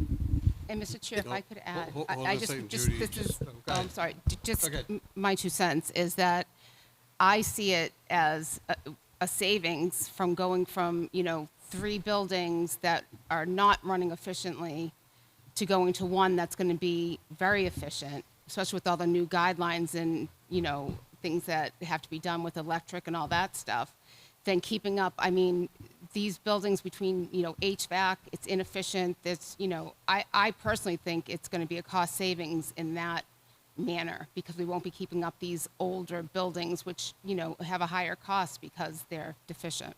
And Mr. Chair, if I could add, hold on I a just, second, just, Judy. this is, Go I'm ahead. sorry, just Okay. my 2 cents is that I see it as a savings from going from, 3 buildings that are not running efficiently to going to one that's going to be very efficient, especially with all the new guidelines and, things that have to be done with electric and all that stuff. Then keeping up, these buildings between, HVAC, it's inefficient. It's, I personally think it's going to be a cost savings in that manner because we won't be keeping up these older buildings, which, have a higher cost because they're deficient.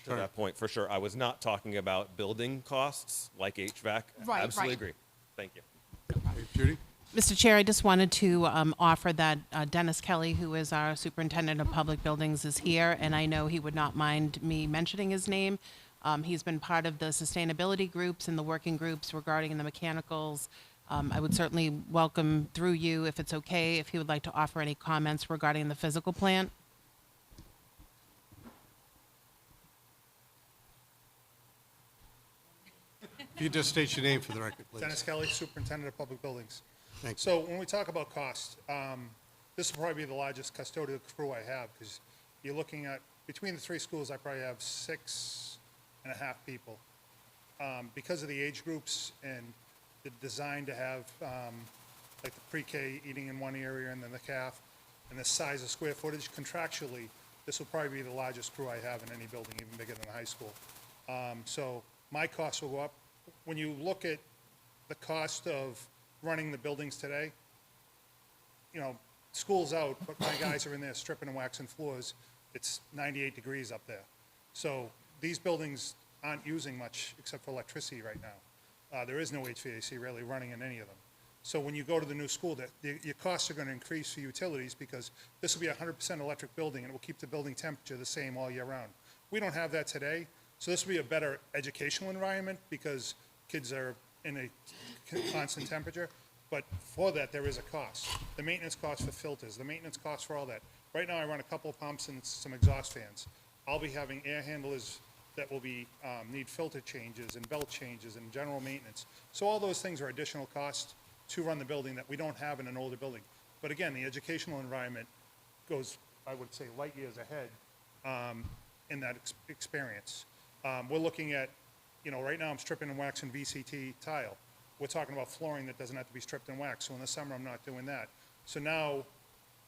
To that point, for sure, I was not talking about building costs like HVAC. Right, Absolutely right. agree. Thank you. Judy? Mr. Chair, I just wanted to offer that Dennis Kelly, who is our Superintendent of Public Buildings, is here, and I know he would not mind me mentioning his name. He's been part of the sustainability groups and the working groups regarding the mechanicals. I would certainly welcome through you, if it's okay, if he would like to offer any comments regarding the physical plant. If you just state your name for the record, please. Dennis Kelly, Superintendent of Public Buildings. Thanks. So when we talk about cost, this will probably be the largest custodial crew I have because you're looking at, between the 3 schools, I probably have 6.5 people. Because of the age groups and the design to have like the pre-K eating in one area and then the calf and the size of square footage, contractually, this will probably be the largest crew I have in any building, even bigger than the high school. So my costs will go up. When you look at the cost of running the buildings today, school's out, but my guys are in there stripping and waxing floors. It's 98 degrees up there. So these buildings aren't using much except for electricity right now. There is no HVAC really running in any of them. So when you go to the new school, your costs are gonna increase for utilities because this will be a 100% electric building and it will keep the building temperature the same all year round. We don't have that today, so this will be a better educational environment because kids are in a constant temperature. But for that, there is a cost. The maintenance cost for filters, the maintenance cost for all that. Right now, I run a couple of pumps and some exhaust fans. I'll be having air handlers that will be, need filter changes and belt changes and general maintenance. So all those things are additional costs to run the building that we don't have in an older building. But again, the educational environment goes, I would say, light years ahead in that experience. We're looking at, right now I'm stripping and waxing VCT tile. We're talking about flooring that doesn't have to be stripped and waxed. So in the summer, I'm not doing that. So now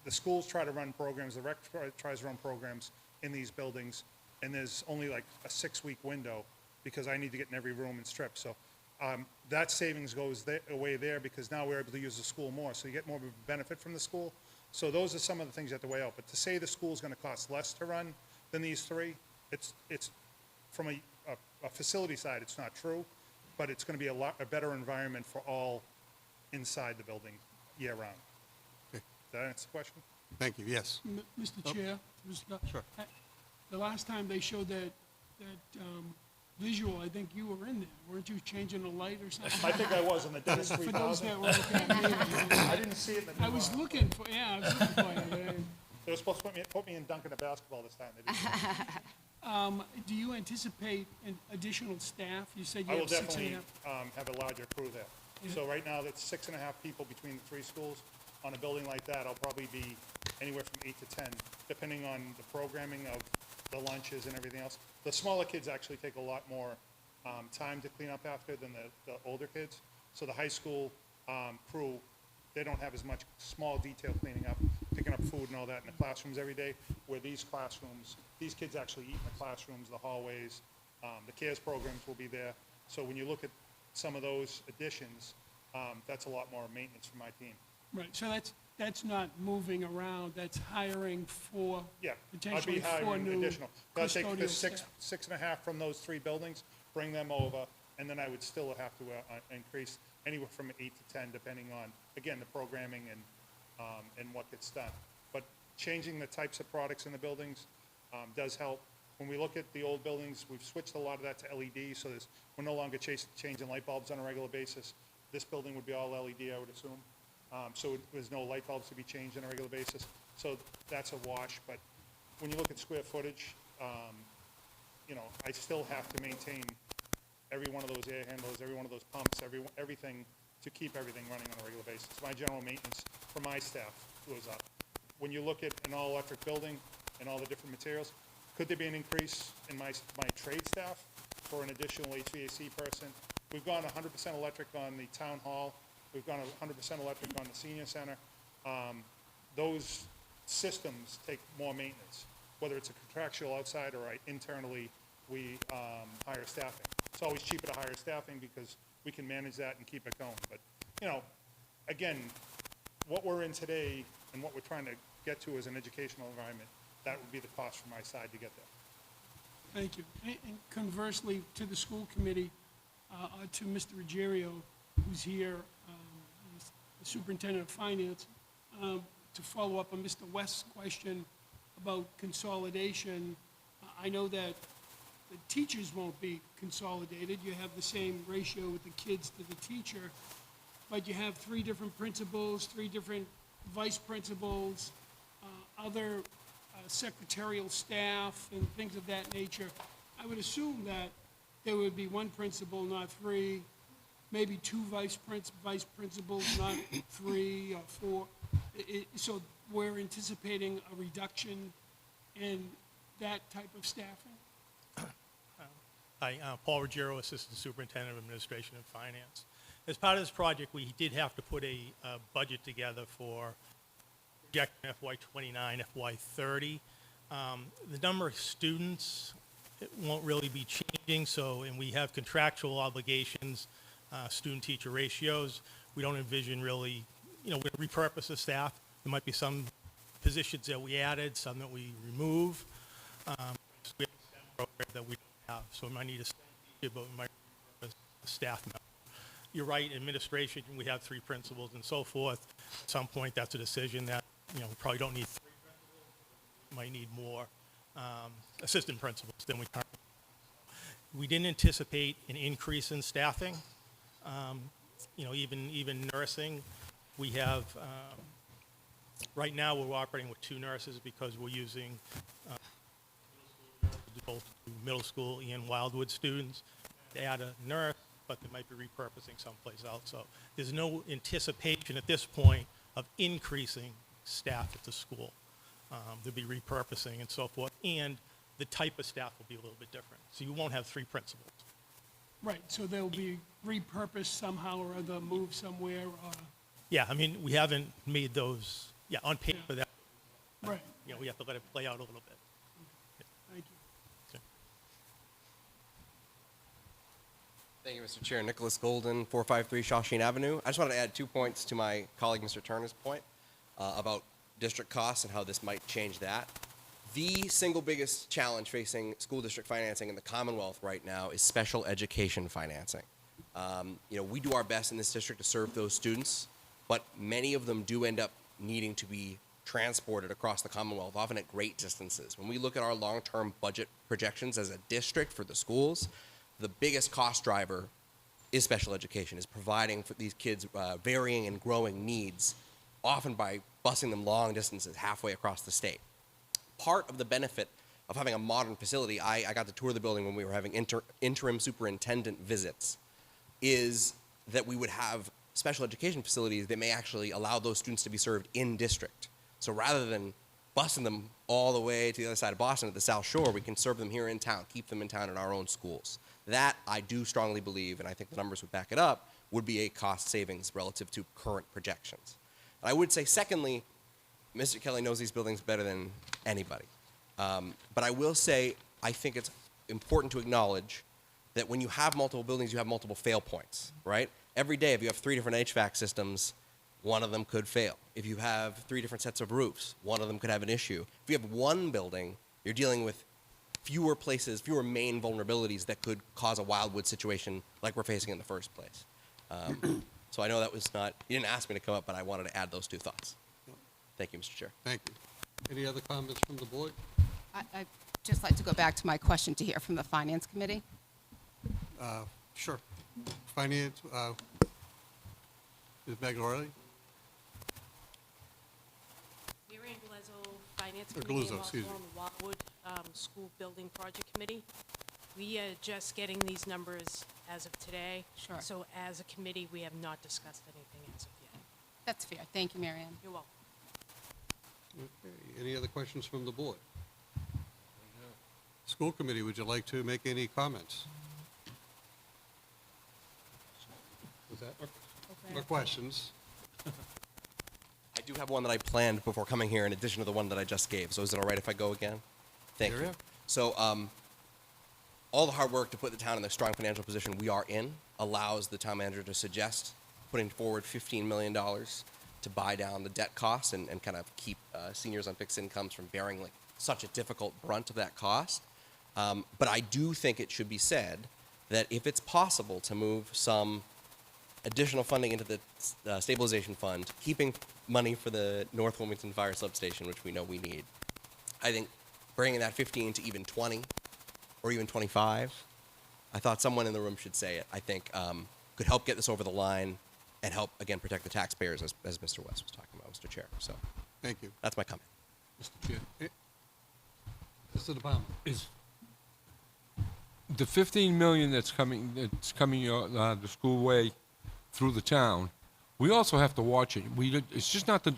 the schools try to run programs, the rec tries to run programs in these buildings, and there's only like a 6-week window because I need to get in every room and strip. So that savings goes away there because now we're able to use the school more. So you get more of a benefit from the school. So those are some of the things you have to weigh out. But to say the school's gonna cost less to run than these three, it's from a facility side, it's not true, but it's gonna be a better environment for all inside the building year round. Okay. Does that answer the question? Thank you, yes. Mr. Chair, Mr. Scott, Sure. The last time they showed that visual, I think you were in there. Weren't you changing a light or something? I think I was on the Dennis For those 3000. that were looking at me, I didn't see it in the new I was one. looking for you. They were supposed to put me in dunking a basketball this time. They didn't. Do you anticipate an additional staff? You said I you will have 6.5. definitely have a larger crew there. Yeah. So right now, that's 6.5 people between the three schools. On a building like that, I'll probably be anywhere from 8 to 10, depending on the programming of the lunches and everything else. The smaller kids actually take a lot more time to clean up after than the older kids. So the high school crew, they don't have as much small detail cleaning up, picking up food and all that in the classrooms every day, where these classrooms, these kids actually eat in the classrooms, the hallways, the CARES programs will be there. So when you look at some of those additions, that's a lot more maintenance for my team. Right, so that's not moving around, that's hiring for, Yeah, I'd be potentially for hiring new additional. I'd take the custodial six staff. and a half from those three buildings, bring them over, and then I would still have to increase anywhere from 8 to 10, depending on, again, the programming and what gets done. But changing the types of products in the buildings does help. When we look at the old buildings, we've switched a lot of that to LED, so we're no longer changing light bulbs on a regular basis. This building would be all LED, I would assume. So there's no light bulbs to be changed on a regular basis. So that's a wash. But when you look at square footage, I still have to maintain every one of those air handlers, every one of those pumps, everything to keep everything running on a regular basis. My general maintenance for my staff goes up. When you look at an all-electric building and all the different materials, could there be an increase in my trade staff for an additional HVAC person? We've gone 100% electric on the town hall. We've gone 100% electric on the senior center. Those systems take more maintenance, whether it's a contractual outside or internally we hire staffing. It's always cheaper to hire staffing because we can manage that and keep it going. But, again, what we're in today and what we're trying to get to as an educational environment, that would be the cost from my side to get there. Thank you. And conversely, to the school committee, to Mr. Ruggiero, who's here, the superintendent of finance, to follow up on Mr. West's question about consolidation. I know that the teachers won't be consolidated. You have the same ratio with the kids to the teacher, but you have 3 different principals, 3 different vice principals, other secretarial staff and things of that nature. I would assume that there would be 1 principal, not 3, maybe 2 vice principals, not 3 or 4. So we're anticipating a reduction in that type of staffing? Hi, Paul Ruggiero, Assistant Superintendent of Administration and Finance. As part of this project, we did have to put a budget together for projecting FY29, FY30. The number of students, it won't really be changing, and we have contractual obligations, student-teacher ratios. We don't envision really, we repurpose the staff. There might be some positions that we added, some that we remove. We have a STEM program that we don't have, so we might need a STEM teacher, but we might repurpose a staff member. you're right, administration, we have 3 principals and so forth. At some point, that's a decision that, we probably don't need 3 principals. We might need more assistant principals than we currently. We didn't anticipate an increase in staffing. Even nursing, we have, right now, we're operating with 2 nurses because we're using both middle school and Wildwood students. They add a nurse, but they might be repurposing someplace else. So there's no anticipation at this point of increasing staff at the school. There'll be repurposing and so forth, and the type of staff will be a little bit different. So you won't have 3 principals. Right, so they'll be repurposed somehow or other, moved somewhere, or, Yeah, I mean, we haven't made those, on paper, that, right, we have to let it play out a little bit. thank you. Thank you, Mr. Chair. Nicholas Golden, 453 Shawshene Avenue. I just wanted to add 2 points to my colleague, Mr. Turner's point about district costs and how this might change that. The single biggest challenge facing school district financing in the Commonwealth right now is special education financing. We do our best in this district to serve those students, but many of them do end up needing to be transported across the Commonwealth, often at great distances. When we look at our long-term budget projections as a district for the schools, the biggest cost driver is special education, is providing for these kids varying and growing needs, often by busing them long distances halfway across the state. Part of the benefit of having a modern facility, I got to tour the building when we were having interim superintendent visits, is that we would have special education facilities that may actually allow those students to be served in district. So rather than busing them all the way to the other side of Boston at the South Shore, we can serve them here in town, keep them in town in our own schools. That, I do strongly believe, and I think the numbers would back it up, would be a cost savings relative to current projections. And I would say, secondly, Mr. Kelly knows these buildings better than anybody. But I will say, I think it's important to acknowledge that when you have multiple buildings, you have multiple fail points, right? Every day, if you have 3 different HVAC systems, one of them could fail. If you have 3 different sets of roofs, one of them could have an issue. If you have one building, you're dealing with fewer places, fewer main vulnerabilities that could cause a Wildwood situation like we're facing in the first place. So I know that was not, you didn't ask me to come up, but I wanted to add those 2 thoughts. Thank you, Mr. Chair. Thank you. Any other comments from the board? I'd just like to go back to my question to hear from the Finance Committee. Sure. Finance, Ms. Magaldi? Marian Galezzo, Finance Or Committee, Galuzzo, and also excuse me. on the Wildwood School Building Project Committee. We are just getting these numbers as of today. Sure. So as a committee, we have not discussed anything as of yet. That's fair. Thank you, Marianne. You're welcome. Okay. Any other questions from the board? School committee, would you like to make any comments? Was that, or questions? I do have one that I planned before coming here in addition to the one that I just gave. So is it all right if I go again? Thank Sure, you. yeah. So all the hard work to put the town in the strong financial position we are in allows the town manager to suggest putting forward $15 million to buy down the debt costs and kind of keep seniors on fixed incomes from bearing like such a difficult brunt of that cost. But I do think it should be said that if it's possible to move some additional funding into the stabilization fund, keeping money for the North Wilmington Fire Substation, which we know we need, I think bringing that 15 to even 20 or even 25, I thought someone in the room should say it, I think could help get this over the line and help, again, protect the taxpayers, as Mr. West was talking about, Mr. Chair. So Thank you. that's my comment. Mr. Chair. Mr. DePalma? Is the 15 million that's coming the school way through the town, we also have to watch it. It's just not the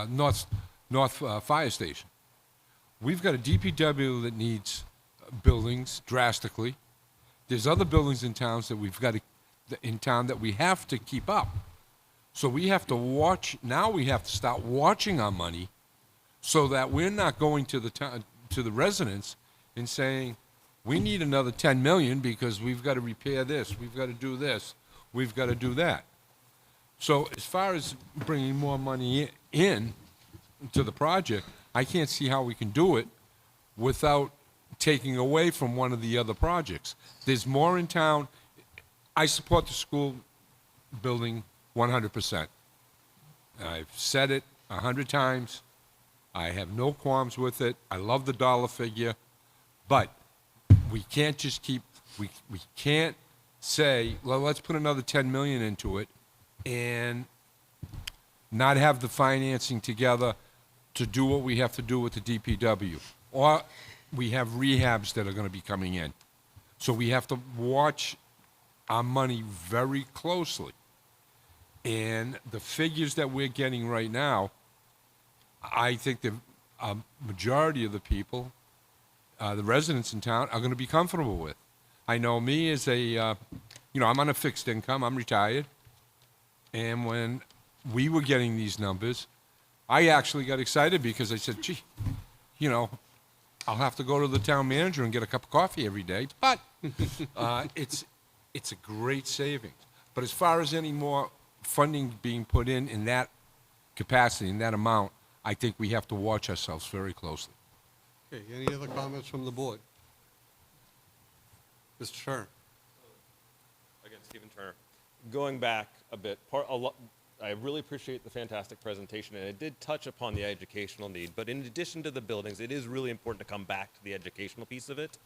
North Fire Station. We've got a DPW that needs buildings drastically. There's other buildings in towns that we have to keep up. So we have to watch. Now we have to start watching our money, so that we're not going to the residents and saying, we need another 10 million because we've got to repair this, we've got to do this, we've got to do that. So as far as bringing more money in to the project, I can't see how we can do it without taking away from one of the other projects. There's more in town. I support the school building 100%. I've said it 100 times. I have no qualms with it. I love the dollar figure, but we can't just keep, we can't say, well, let's put another 10 million into it and not have the financing together to do what we have to do with the DPW. Or we have rehabs that are going to be coming in. So we have to watch our money very closely. And the figures that we're getting right now, I think the majority of the people, the residents in town, are going to be comfortable with. I know me as a, I'm on a fixed income, I'm retired. And when we were getting these numbers, I actually got excited because I said, gee, I'll have to go to the town manager and get a cup of coffee every day, but it's a great savings. But as far as any more funding being put in that capacity, in that amount, I think we have to watch ourselves very closely. Okay, any other comments from the board? Mr. Turner? Again, Stephen Turner. Going back a bit, I really appreciate the fantastic presentation, and it did touch upon the educational need, but in addition to the buildings, it is really important to come back to the educational piece of it.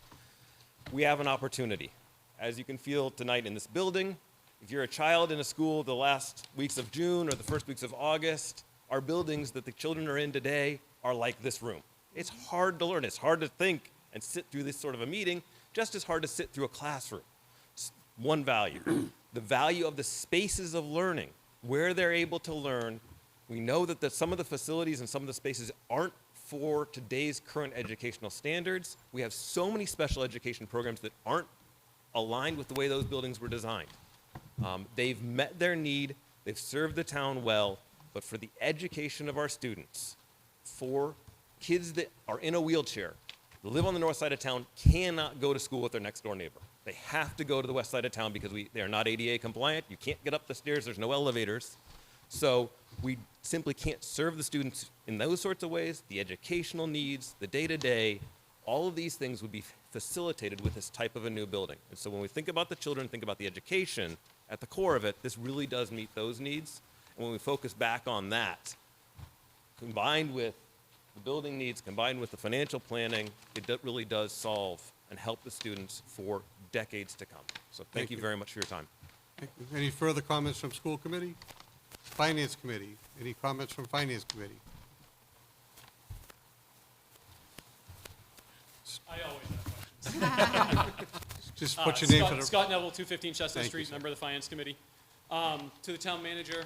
We have an opportunity. As you can feel tonight in this building, if you're a child in a school the last weeks of June or the first weeks of August, our buildings that the children are in today are like this room. It's hard to learn. It's hard to think and sit through this sort of a meeting, just as hard to sit through a classroom. One value, the value of the spaces of learning, where they're able to learn. We know that some of the facilities and some of the spaces aren't for today's current educational standards. We have so many special education programs that aren't aligned with the way those buildings were designed. They've met their need, they've served the town well, but for the education of our students, for kids that are in a wheelchair, that live on the north side of town, cannot go to school with their next door neighbor. They have to go to the west side of town because they are not ADA compliant. You can't get up the stairs, there's no elevators. So we simply can't serve the students in those sorts of ways. The educational needs, the day-to-day, all of these things would be facilitated with this type of a new building. And so when we think about the children, think about the education, at the core of it, this really does meet those needs. And when we focus back on that, combined with the building needs, combined with the financial planning, it really does solve and help the students for decades to come. So thank you very much for your time. Thank you. Any further comments from school committee? Finance committee? Any comments from finance committee? I always have questions. Just put your name for the... Scott Neville, 215 Chestnut Thank you, Street, sir. member of the Finance Committee. To the town manager,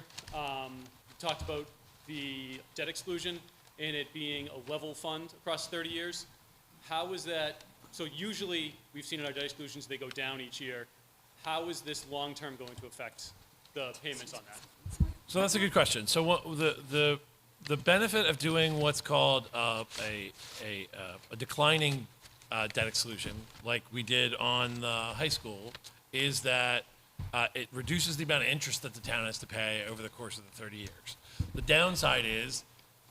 talked about the debt exclusion and it being a level fund across 30 years. How is that, so usually we've seen in our debt exclusions, they go down each year. How is this long-term going to affect the payments on that? So that's a good question. So what, the benefit of doing what's called a declining debt exclusion, like we did on the high school, is that it reduces the amount of interest that the town has to pay over the course of the 30 years. The downside is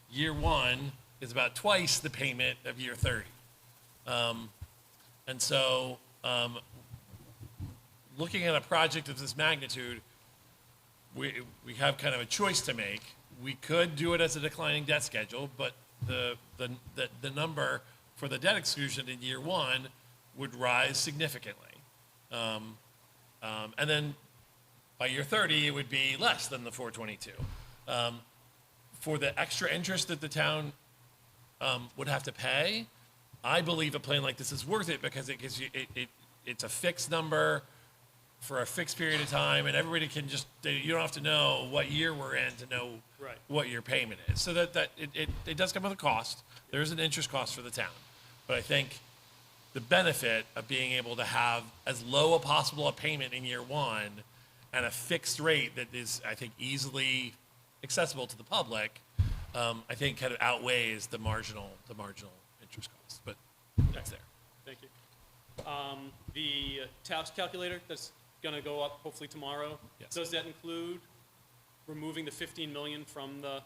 year one is about twice the payment of year 30. And so looking at a project of this magnitude, we have kind of a choice to make. We could do it as a declining debt schedule, but the number for the debt exclusion in year one would rise significantly. And then by year 30, it would be less than the 422. For the extra interest that the town would have to pay, I believe a plan like this is worth it because it gives you, it's a fixed number for a fixed period of time, and everybody can just, you don't have to know what year we're in to know what your payment is. So that it does come with a cost. There is an interest cost for the town. But I think the benefit of being able to have as low a possible a payment in year one and a fixed rate that is, I think, easily accessible to the public, I think kind of outweighs the marginal interest cost. But that's there. Thank you. The tax calculator that's going to go up hopefully tomorrow, yes. Does that include removing the 15 million from the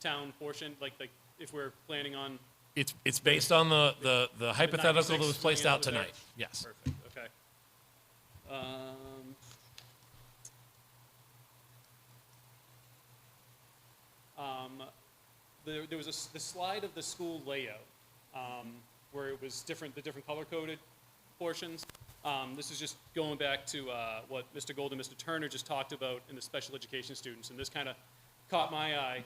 town portion? Like if we're planning on... It's based on the hypothetical that was placed out tonight. Yes. Perfect, okay. there was the slide of the school layout, where it was different, the different color-coded portions. This is just going back to what Mr. Gold and Mr. Turner just talked about in the special education students, and this kind of caught my eye,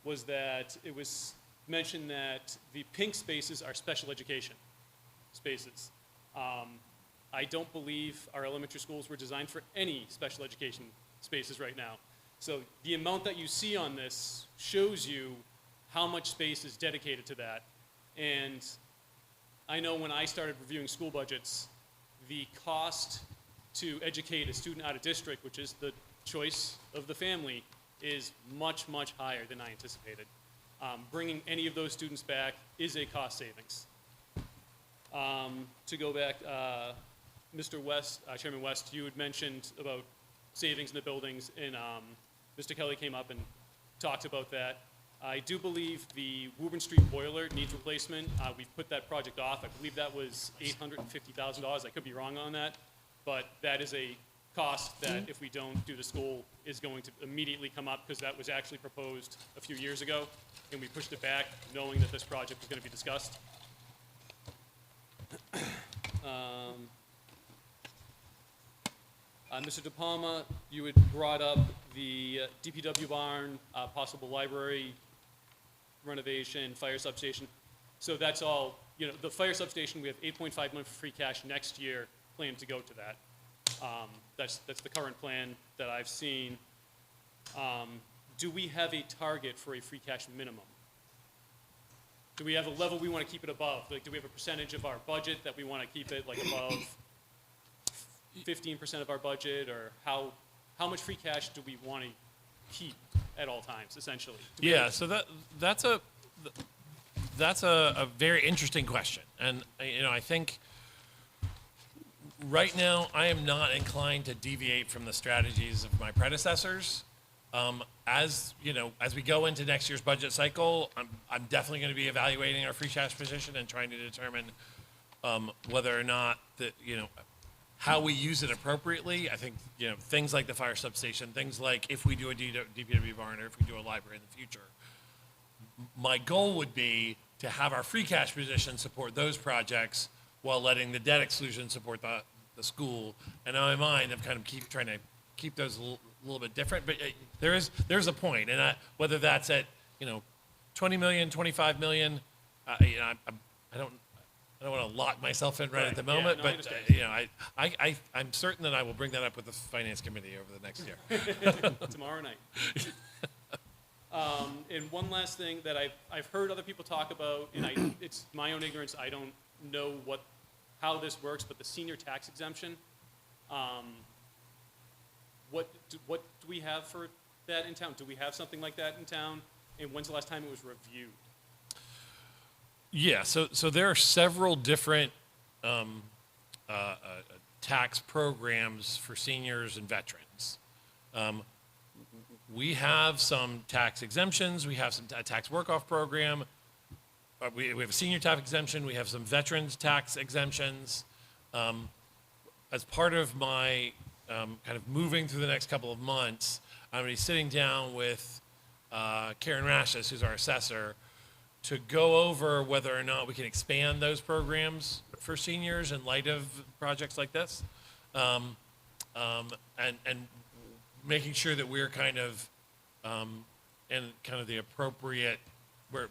was that it was mentioned that the pink spaces are special education spaces. I don't believe our elementary schools were designed for any special education spaces right now. So the amount that you see on this shows you how much space is dedicated to that. And I know when I started reviewing school budgets, the cost to educate a student out of district, which is the choice of the family, is much, much higher than I anticipated. Bringing any of those students back is a cost savings. To go back, Mr. West, Chairman West, you had mentioned about savings in the buildings, and Mr. Kelly came up and talked about that. I do believe the Woburn Street boiler needs replacement. We've put that project off. I believe that was $850,000. I could be wrong on that, but that is a cost that if we don't do the school is going to immediately come up, because that was actually proposed a few years ago, and we pushed it back knowing that this project was going to be discussed. Mr. De Palma, you had brought up the DPW barn, possible library renovation, fire substation. So that's all, you know, the fire substation, we have $8.5 million for free cash next year planned to go to that. That's the current plan that I've seen. Do we have a target for a free cash minimum? Do we have a level we want to keep it above? Like, do we have a percentage of our budget that we want to keep it like above 15% of our budget, or how much free cash do we want to keep at all times, essentially? Yeah, so that's a very interesting question, and you know, I think right now I am not inclined to deviate from the strategies of my predecessors. As you know, as we go into next year's budget cycle, I'm definitely going to be evaluating our free cash position and trying to determine whether or not that, you know, how we use it appropriately. I think, you know, things like the fire substation, things like if we do a DPW barn or if we do a library in the future, my goal would be to have our free cash position support those projects while letting the debt exclusion support the school. And in my mind, I'm kind of trying to keep those a little bit different, but there's a point, and whether that's at, you know, 20 million, 25 million, you know, I don't want to lock myself in right at the moment, yeah, no, but you know, I'm certain that I will bring that up with the finance committee over the next year. Tomorrow night. And one last thing that I've heard other people talk about, and it's my own ignorance, I don't know how this works, but the senior tax exemption, what do we have for that in town? Do we have something like that in town? And when's the last time it was reviewed? Yeah, so there are several different tax programs for seniors and veterans. We have some tax exemptions. We have some tax work-off program. We have a senior tax exemption. We have some veterans tax exemptions. As part of my kind of moving through the next couple of months, I'm going to be sitting down with Karen Rashis, who's our assessor, to go over whether or not we can expand those programs for seniors in light of projects like this, and making sure that we're kind of in kind of the appropriate, we're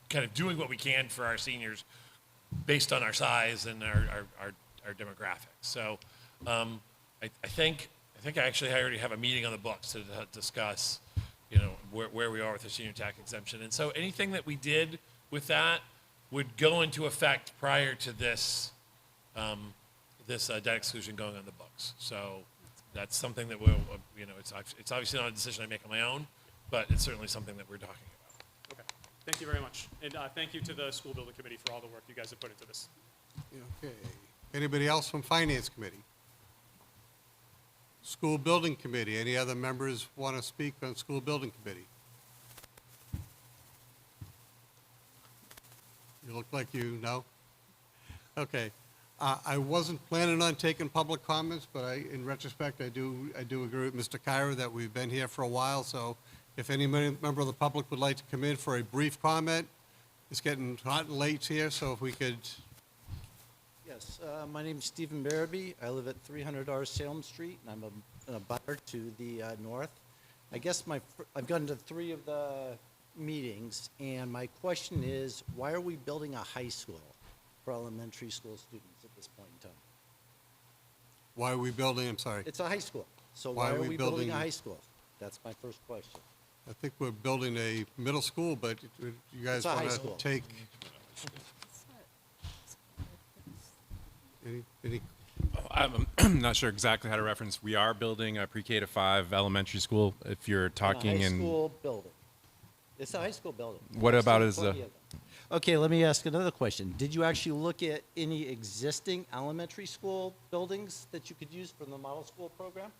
kind of doing what we can for our seniors based on our size and our demographics. So I think I actually already have a meeting on the books to discuss, you know, where we are with the senior tax exemption. And so anything that we did with that would go into effect prior to this debt exclusion going on the books. So that's something that we'll, you know, it's obviously not a decision I make on my own, but it's certainly something that we're talking about. Okay, thank you very much. And thank you to the school building committee for all the work you guys have put into this. Okay. Anybody else from Finance Committee? School Building Committee, any other members want to speak on School Building Committee? You look like you know. Okay. I wasn't planning on taking public comments, but in retrospect, I do agree with Mr. Kyra that we've been here for a while, so If any member of the public would like to come in for a brief comment, it's getting hot and late here, so if we could, Yes, my name's Stephen Barabee. I live at 300R Salem Street, and I'm a butter to the north. I guess I've gone to 3 of the meetings, and my question is, why are we building a high school for elementary school students at this point in time? why are we building, I'm sorry. It's a high school, so why are we building a high school? That's my first question. I think we're building a middle school, but you guys It's a high want to school. take any, I'm not sure exactly how to reference. We are building a pre-K to 5 elementary school. If you're talking A high in, school building. It's a high school building. What I've about seen is plenty of them. Okay, let me ask another question. Did you actually look at any existing elementary school buildings that you could use from the model school program?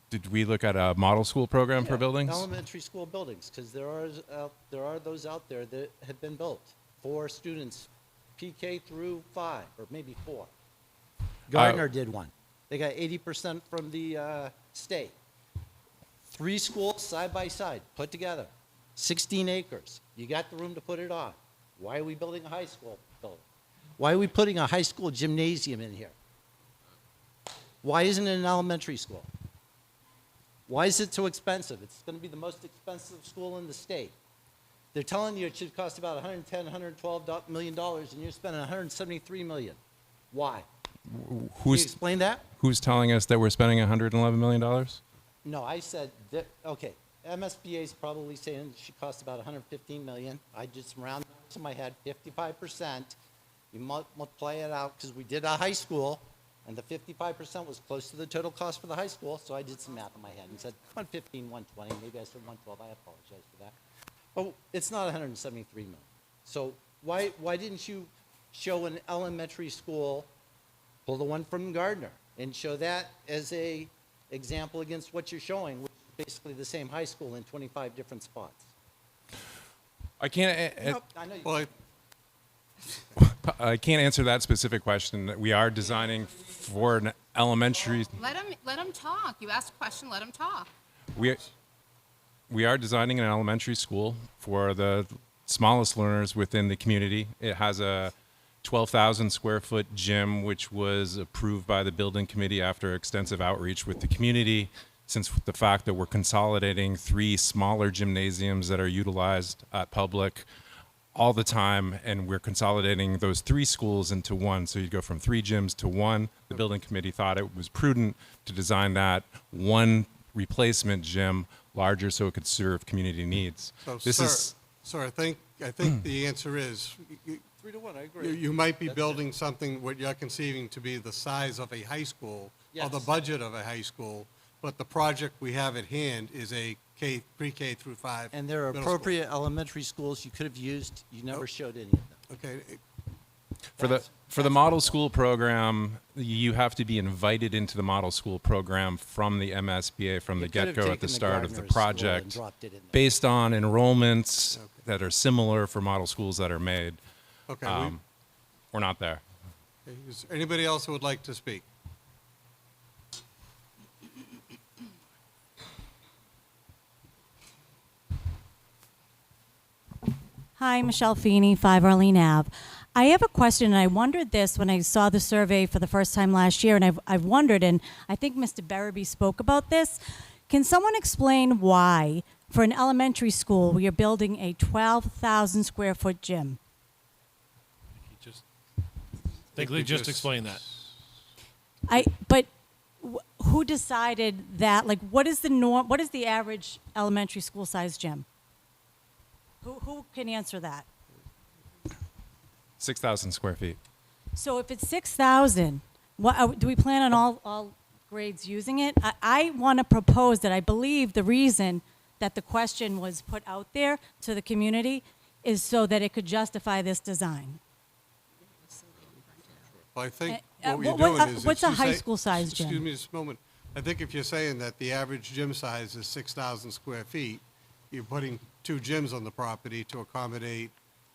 did we look at a model school program for Yeah, buildings? Elementary school buildings, because there are those out there that have been built for students PK through 5, or maybe 4. Gardner did one. They got 80% from the state. 3 schools side by side, put together, 16 acres. You got the room to put it on. Why are we building a high school building? Why are we putting a high school gymnasium in here? Why isn't it an elementary school? Why is it so expensive? It's going to be the most expensive school in the state. They're telling you it should cost about 110, 112 million dollars, and you're spending 173 million. Why? Can you explain that? Who's telling us that we're spending $111 million? No, I said that, okay, MSBA is probably saying it should cost about 115 million. I did some round numbers in my head, 55%. You multiply it out, because we did a high school, and the 55% was close to the total cost for the high school, so I did some math in my head and said 115, 120, maybe I said 112, I apologize for that. Oh, it's not 173 million. So why didn't you show an elementary school, pull the one from Gardner, and show that as a example against what you're showing, which is basically the same high school in 25 different spots? I can't. I know you. well, I can't answer that specific question. We are designing for an elementary. Let him talk. You asked a question, let him talk. We are designing an elementary school for the smallest learners within the community. It has a 12,000 square foot gym, which was approved by the building committee after extensive outreach with the community, since the fact that we're consolidating 3 smaller gymnasiums that are utilized at public all the time, and we're consolidating those 3 schools into 1. So you go from 3 gyms to 1. The building committee thought it was prudent to design that 1 replacement gym larger so it could serve community needs. so This sir, I think the answer is, 3 to 1, I agree. you might be That's building something what you're conceiving to be the size of a high school, or the Yes. budget of a high school, but the project we have at hand is a pre-K through 5 And there are middle school. appropriate elementary schools you could have used. You never showed any of them. Okay, For the model school program, you have to be invited into the model school program from the MSBA from the You could have get-go at taken the the start of the Gardner school and project, dropped it in there. based on enrollments that are similar for model schools that are made. okay. We're not there. Is there anybody else who would like to speak? Hi, Michelle Feeney, 5 Arlene Ave. I have a question, and I wondered this when I saw the survey for the first time last year, and I've wondered, and I think Mr. Barabee spoke about this. Can someone explain why, for an elementary school, we are building a 12,000 square foot gym? They just explained that. But who decided that? Like, what is the norm? What is the average elementary school size gym? Who can answer that? 6,000 square feet. So if it's 6,000, do we plan on all grades using it? I want to propose that I believe the reason that the question was put out there to the community is so that it could justify this design. Well, I think Uh, what you're what- doing is. what's if a you high say- school size gym? Excuse me just a moment. I think if you're saying that the average gym size is 6,000 square feet, you're putting 2 gyms on the property to accommodate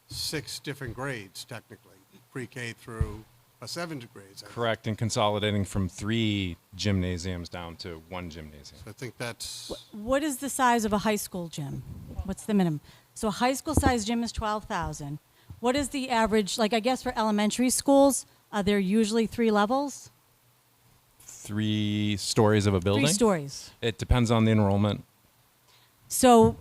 6 different grades, technically, pre-K through 7 grades. I think. Correct, and consolidating from 3 gymnasiums down to 1 gymnasium. So I think that's, What is the size of a high school gym? What's the minimum? So a high school size gym is 12,000. What is the average, like I guess for elementary schools, are there usually 3 levels? 3 stories of a building? 3 stories. It depends on the enrollment. So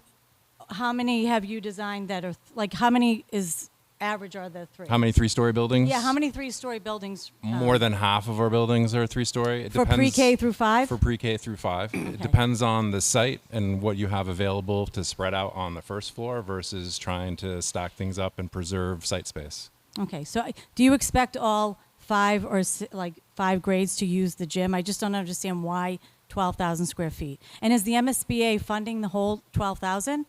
how many have you designed that are, like how many is average are the 3? How many 3-story buildings? Yeah, how many 3-story buildings? More than half of our buildings are 3-story. It For depends- pre-K through 5? For pre-K through 5. It depends on the site and what you have available to spread out on the first floor versus trying to stack things up and preserve site space. Okay, so do you expect all 5 or 5 grades to use the gym? I just don't understand why 12,000 square feet. And is the MSBA funding the whole 12,000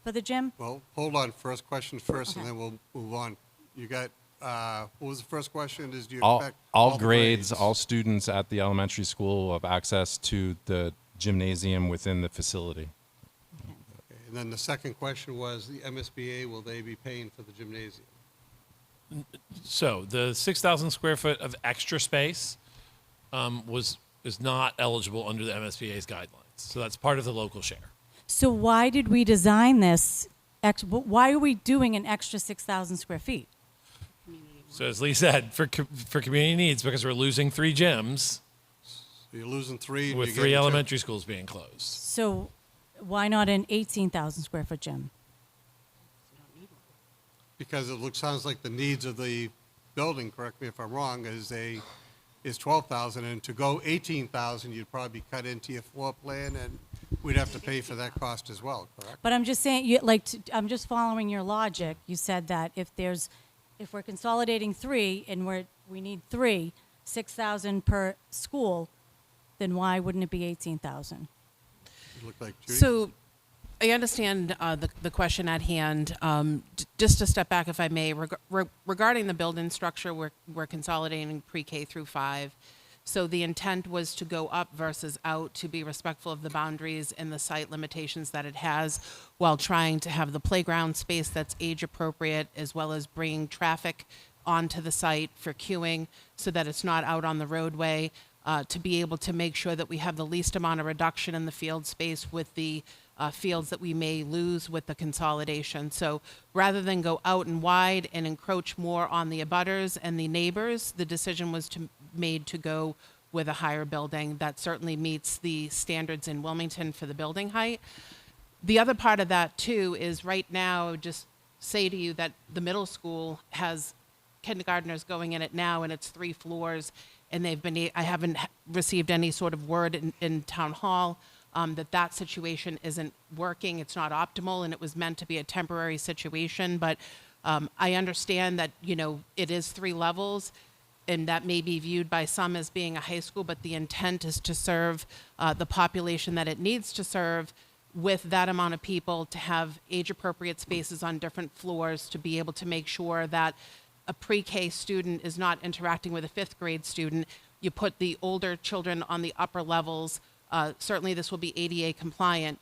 for the gym? well, hold on, first question first, and then we'll move on. You got, what was the first question, is do you expect? All the grades, all students at the elementary school will have access to the gymnasium within the facility. Okay, and then the second question was, the MSBA, will they be paying for the gymnasium? So the 6,000 square foot of extra space is not eligible under the MSBA's guidelines. So that's part of the local share. So why did we design this? Why are we doing an extra 6,000 square feet? So as Lee said, for community needs, because we're losing 3 gyms So you're losing 3. and with you're 3 getting 2. elementary schools being closed. So why not an 18,000 square foot gym? Because it sounds like the needs of the building, correct me if I'm wrong, is 12,000, and to go 18,000, you'd probably cut into your floor plan, and we'd have to pay for that cost as well, correct? But I'm just saying, I'm just following your logic. You said that if we're consolidating 3 and we need 3, 6,000 per school, then why wouldn't it be 18,000? You look like Judy. So I understand the question at hand. Just to step back, if I may, regarding the building structure, we're consolidating pre-K through 5. So the intent was to go up versus out to be respectful of the boundaries and the site limitations that it has, while trying to have the playground space that's age appropriate, as well as bringing traffic onto the site for queuing so that it's not out on the roadway, to be able to make sure that we have the least amount of reduction in the field space with the fields that we may lose with the consolidation. So rather than go out and wide and encroach more on the abutters and the neighbors, the decision was made to go with a higher building that certainly meets the standards in Wilmington for the building height. The other part of that too is right now, I would just say to you that the middle school has kindergartners going in it now, and it's 3 floors, and I haven't received any sort of word in town hall that situation isn't working. It's not optimal, and it was meant to be a temporary situation. But I understand that, it is 3 levels, and that may be viewed by some as being a high school, but the intent is to serve the population that it needs to serve with that amount of people, to have age-appropriate spaces on different floors, to be able to make sure that a pre-K student is not interacting with a 5th grade student. You put the older children on the upper levels. Certainly this will be ADA compliant.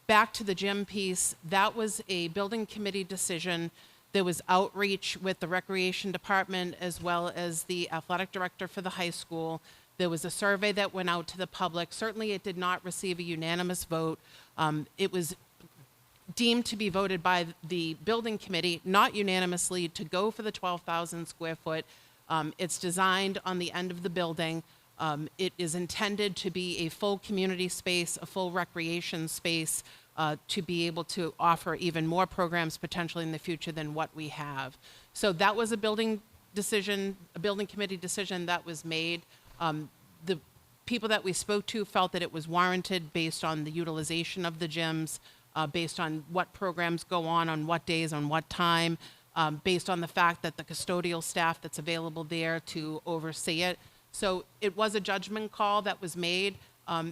Back to the gym piece, that was a building committee decision. There was outreach with the recreation department as well as the athletic director for the high school. There was a survey that went out to the public. Certainly it did not receive a unanimous vote. It was deemed to be voted by the building committee, not unanimously, to go for the 12,000 square foot. It's designed on the end of the building. It is intended to be a full community space, a full recreation space, to be able to offer even more programs potentially in the future than what we have. So that was a building committee decision that was made. The people that we spoke to felt that it was warranted based on the utilization of the gyms, based on what programs go on what days, on what time, based on the fact that the custodial staff that's available there to oversee it. So it was a judgment call that was made.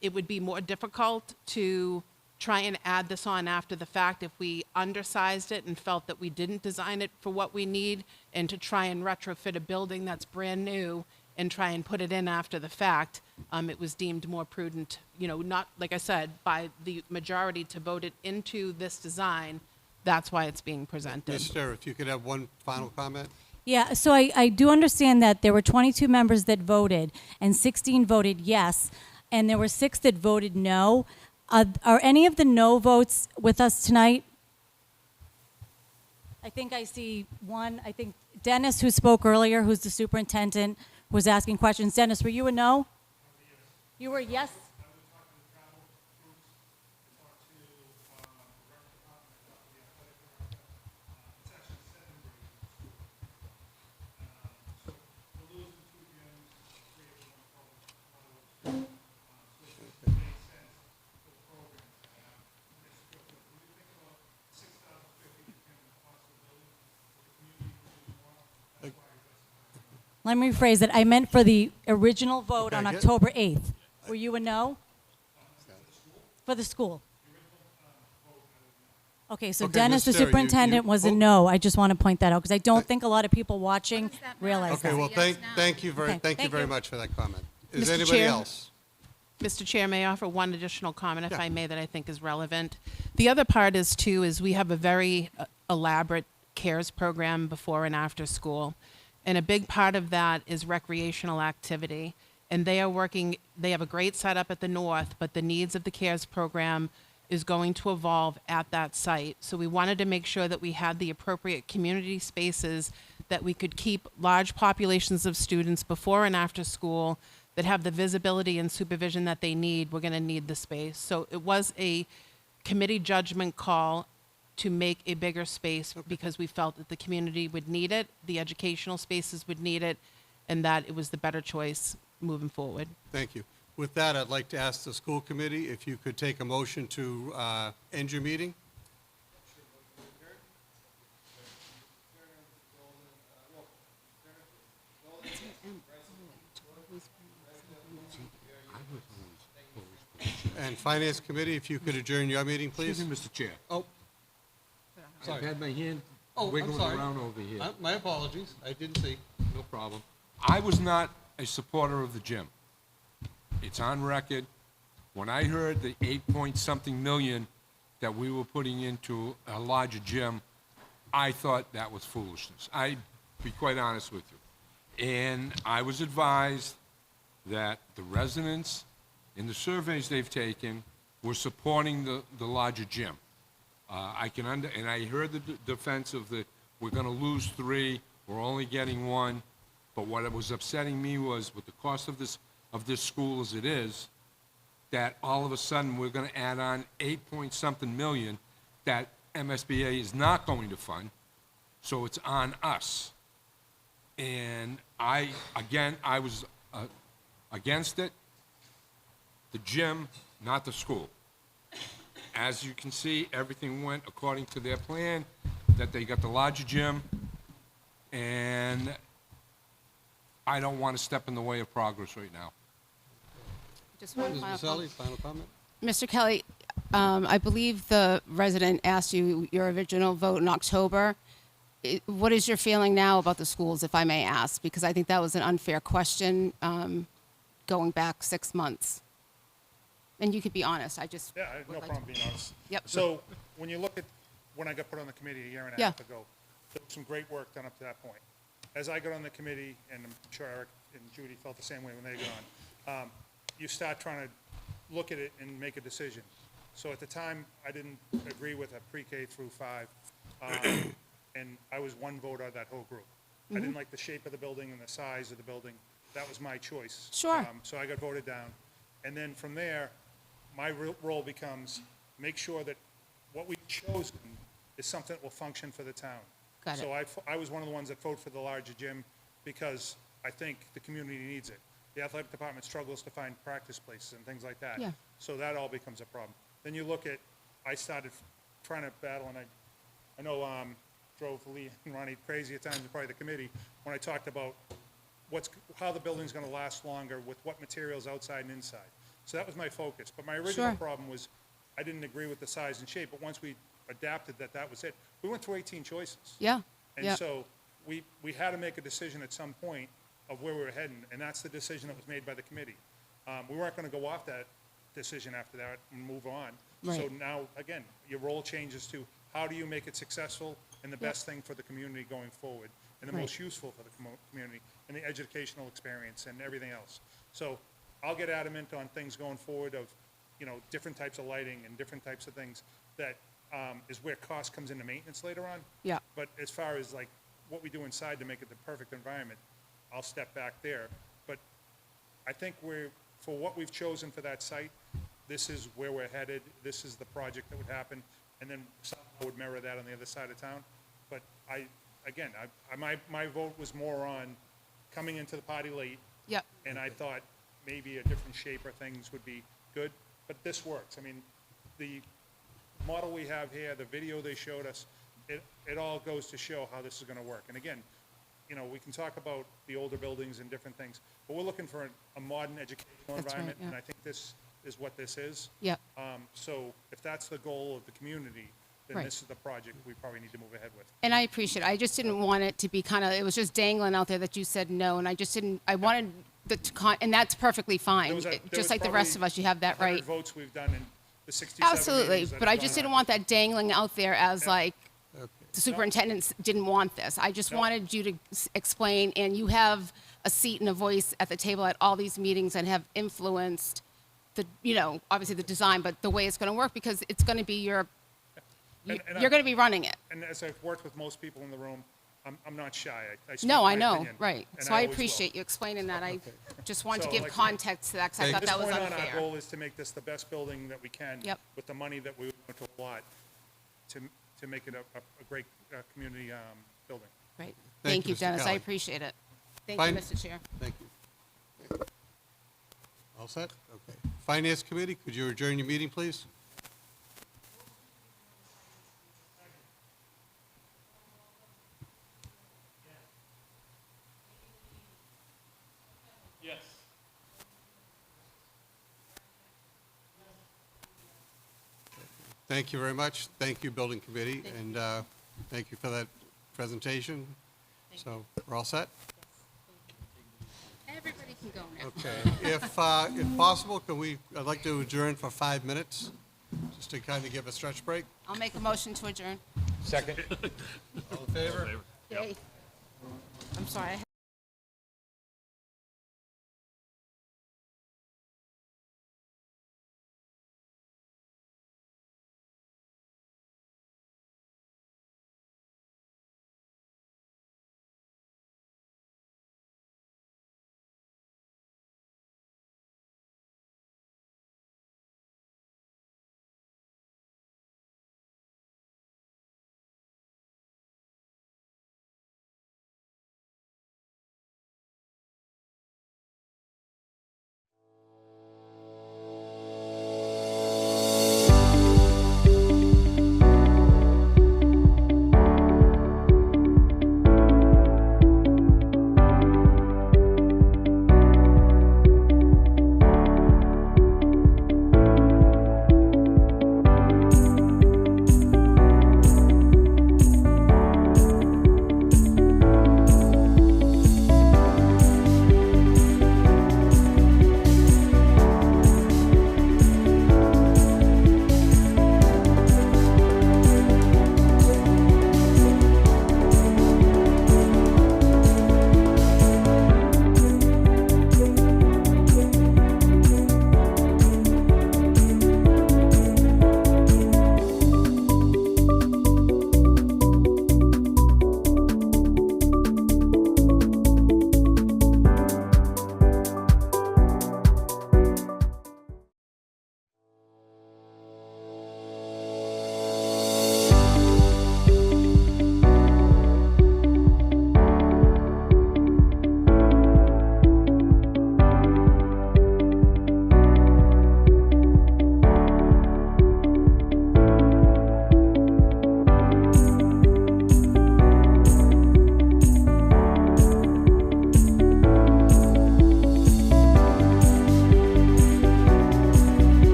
It would be more difficult to try and add this on after the fact if we undersized it and felt that we didn't design it for what we need, and to try and retrofit a building that's brand new and try and put it in after the fact. It was deemed more prudent, not, like I said, by the majority to vote it into this design. That's why it's being presented. Mr. If you could have one final comment? Yeah, so I do understand that there were 22 members that voted, and 16 voted yes, and there were 6 that voted no. Are any of the no votes with us tonight? I think I see one. I think Dennis, who spoke earlier, who's the superintendent, was asking questions. Dennis, were you a no? You were a yes? Let me rephrase it. I meant for the original vote Okay, on yeah. October 8th. Were you a no? For the school? Okay, so Okay, Dennis, the Ms. Sterry, superintendent, was a oh. no. I just want to point that out because I don't think a lot of people watching realize that. Okay, well, thank you very, Okay, thank you thank very you. much for that comment. Is Mr. anybody Chair. else? Mr. Chair, may I offer one additional comment, if Yeah. I may, that I think is relevant? The other part is, too, is we have a very elaborate CARES program before and after school. And a big part of that is recreational activity. And they have a great setup at the north, but the needs of the CARES program is going to evolve at that site. So we wanted to make sure that we had the appropriate community spaces that we could keep large populations of students before and after school that have the visibility and supervision that they need. We're going to need the space. So it was a committee judgment call to make a bigger space because we felt that the community would need it, the educational spaces would need it, and that it was the better choice moving forward. Thank you. With that, I'd like to ask the school committee if you could take a motion to end your meeting. And finance committee, if you could adjourn your meeting, please. Excuse me, Mr. Chair. Oh, I've sorry. had my hand Oh, I'm wiggling sorry. around over here. My apologies. I didn't see. No problem. I was not a supporter of the gym. It's on record. When I heard the 8-point-something million that we were putting into a larger gym, I thought that was foolishness. I'd be quite honest with you. And I was advised that the residents, in the surveys they've taken, were supporting the larger gym. And I heard the defense of we're going to lose 3, we're only getting 1. But what was upsetting me was, with the cost of this school as it is, that all of a sudden we're going to add on 8-point-something million that MSBA is not going to fund, so it's on us. And I was against it. The gym, not the school. As you can see, everything went according to their plan, that they got the larger gym, and I don't want to step in the way of progress right now. Just one Ms. final Maselli, comment. final comment? Mr. Kelly, I believe the resident asked you your original vote in October. What is your feeling now about the schools, if I may ask? Because I think that was an unfair question going back 6 months. And you could be honest. I just Yeah, I have no would like problem to- being honest. Yep. So when you look at, when I got put on the committee a year and a Yeah. half ago, there was some great work done up to that point. As I got on the committee, and I'm sure Eric and Judy felt the same way when they got on, you start trying to look at it and make a decision. So at the time, I didn't agree with a pre-K through 5, and I was one vote out of that whole group. I didn't like the shape of the building and the size of the building. That was my choice. Sure. So I got voted down. And then from there, my role becomes make sure that what we've chosen is something that will function for the town. Got it. So I was one of the ones that voted for the larger gym because I think the community needs it. The athletic department struggles to find practice places and things like that. Yeah. So that all becomes a problem. Then you look at, I started trying to battle, and I know drove Lee and Ronnie crazy at times, and probably the committee, when I talked about how the building's gonna last longer with what materials outside and inside. So that was my focus. But my original Sure. problem was I didn't agree with the size and shape, but once we adapted that was it. We went through 18 choices. Yeah. And yeah. so we had to make a decision at some point of where we were heading, and that's the decision that was made by the committee. We weren't going to go off that decision after that and move on. So Right. now, again, your role changes to how do you make it successful and the best thing for the community going forward. and the Right. most useful for the community and the educational experience and everything else. So I'll get adamant on things going forward of, different types of lighting and different types of things that is where cost comes into maintenance later on. Yeah. But as far as like what we do inside to make it the perfect environment, I'll step back there. But I think for what we've chosen for that site, this is where we're headed. This is the project that would happen. And then somehow would mirror that on the other side of town. But my vote was more on coming into the party late. Yep. And I thought maybe a different shape or things would be good. But this works. I mean, the model we have here, the video they showed us, it all goes to show how this is going to work. And again, we can talk about the older buildings and different things, but we're looking for a modern educational That's right, environment, yeah. and I think this is what this is. Yep. So if that's the goal of the community, then Right. this is the project we probably need to move ahead with. And I appreciate it. I just didn't want it to be it was just dangling out there that you said no, and I wanted and that's perfectly fine. There was Just like the rest of us, you have that 100 right. votes we've done in the 67 Absolutely, meetings that but I have just gone didn't on. want that dangling out there as like, the superintendents didn't want this. I just No. wanted you to explain, and you have a seat and a voice at the table at all these meetings and have influenced obviously the design, but the way it's going to work, because it's going to be you're going to be running it. And as I've worked with most people in the room, I'm not shy. I speak No, my I know, opinion, right. and So I always will. appreciate you explaining that. I just wanted to So, give like, context to that, because I thought that was From this point on, our unfair. goal is to make this the best building that we can Yep. with the money that we want to allot to make it a great community building. Right. Thank Thank you, you, Mr. Dennis. I Kelly. appreciate it. Thank Fine. you, Mr. Chair. Thank you. All set? Okay. Finance Committee, could you adjourn your meeting, please? Yes. Thank you very much. Thank you, Building Committee, and thank you for that presentation. So, we're all set? Everybody can go now. Okay. If possible, I'd like to adjourn for 5 minutes, just to kind of give a stretch break. I'll make a motion to adjourn. Second. All in favor? Yay. I'm sorry. I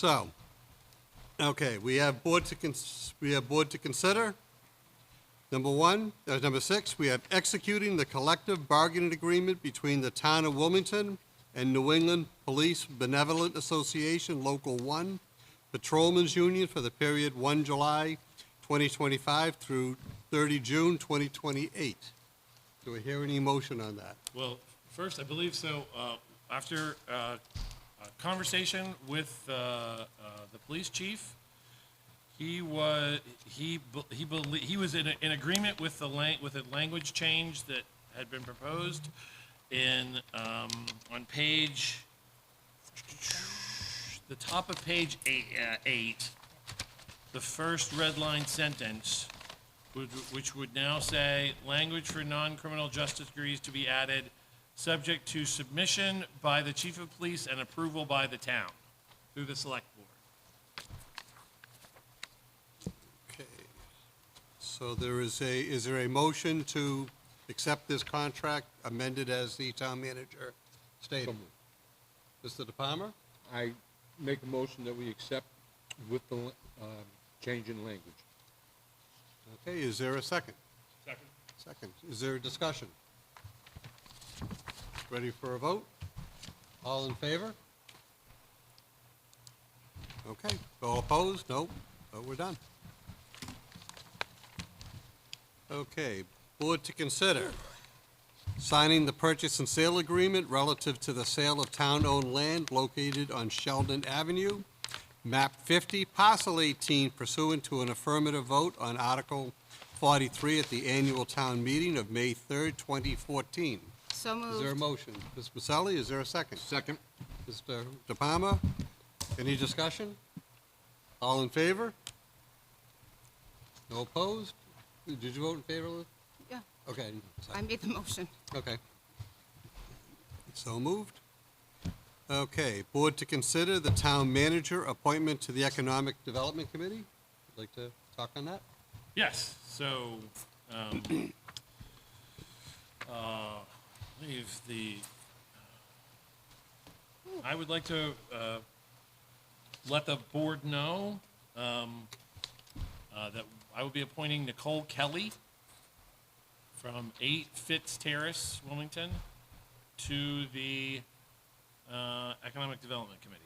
So, okay, we have board to consider. Number 6, we have executing the collective bargaining agreement between the town of Wilmington and New England Police Benevolent Association Local 1 Patrolmen's Union for the period 1 July 2025 through 30 June 2028. Do I hear any motion on that? Well, first, I believe so, after a conversation with the police chief, he was in agreement with the language change that had been proposed in on page, the top of page 8, the first red line sentence, which would now say, language for non-criminal justice degrees to be added, subject to submission by the chief of police and approval by the town through the select board. Okay. So is there a motion to accept this contract amended as the town manager stated? Mr. DePalma? I make a motion that we accept with the change in language. Okay, is there a second? Second. Second. Is there a discussion? Ready for a vote? All in favor? Okay. All opposed? No. Oh, we're done. Okay. Board to consider signing the purchase and sale agreement relative to the sale of town-owned land located on Sheldon Avenue, map 50, parcel 18, pursuant to an affirmative vote on Article 43 at the annual town meeting of May 3rd, 2014. So moved. Is there a motion? Ms. Maselli, is there a second? Second. Mr. DePalma, any discussion? All in favor? No opposed? Did you vote in favor, Liz? Yeah, Okay. I made the motion. Okay. So moved. Okay, board to consider the town manager appointment to the Economic Development Committee. Would like to talk on that? Yes, so, leave the, I would like to, let the board know, that I will be appointing Nicole Kelly from 8 Fitz Terrace, Wilmington, to the, Economic Development Committee.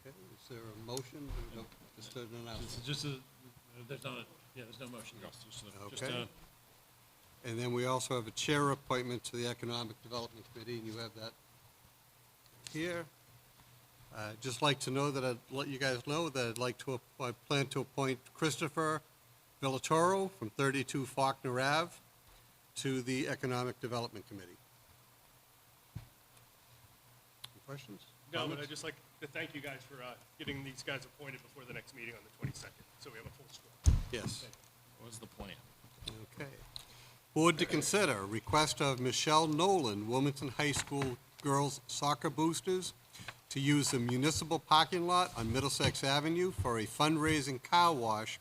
Okay, is there a motion? No, just an announcement. This is just a, there's not a, there's no motion. Just Okay. a- And then we also have a chair appointment to the Economic Development Committee, and you have that here. Just like to know that I'd let you guys know that I'd like to, I plan to appoint Christopher Villatoro from 32 Faulkner Ave to the Economic Development Committee. Any questions? No, but Comments? I'd just like to thank you guys for getting these guys appointed before the next meeting on the 22nd, so we have a full score. Yes. What was the plan? Okay. Board to consider request of Michelle Nolan, Wilmington High School Girls Soccer Boosters, to use the municipal parking lot on Middlesex Avenue for a fundraising car wash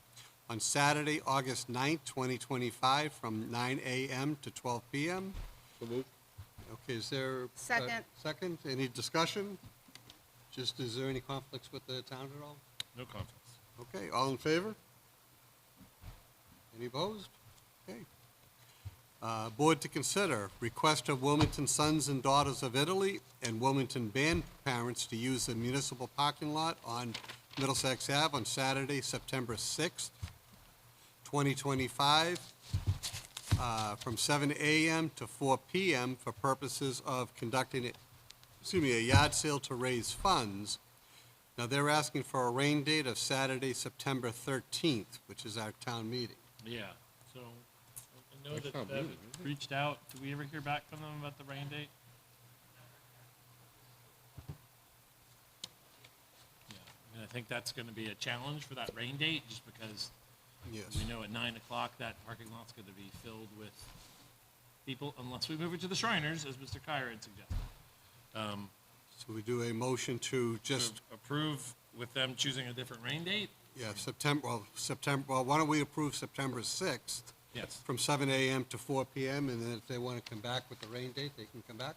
on Saturday, August 9th, 2025, from 9 a.m. to 12 p.m. So moved. Okay, is there? Second. Second, any discussion? Just, is there any conflicts with the town at all? No conflicts. Okay, all in favor? Any opposed? Okay. Board to consider request of Wilmington Sons and Daughters of Italy and Wilmington band parents to use the municipal parking lot on Middlesex Ave on Saturday, September 6th, 2025, from 7 a.m. to 4 p.m. for purposes of conducting a yard sale to raise funds. Now, they're asking for a rain date of Saturday, September 13th, which is our town meeting. Yeah, so, I know That's that not Bev moving, is it? reached out. Did we ever hear back from them about the rain date? Yeah, and I think that's gonna be a challenge for that rain date, just because Yes. we know at 9 o'clock that parking lot's gonna be filled with people, unless we move it to the Shriners, as Mr. Kyer had suggested. So we do a motion to just, Approve with them choosing a different rain date? yeah, well, why don't we approve September 6th Yes. from 7 a.m. to 4 p.m., and then if they want to come back with the rain date, they can come back?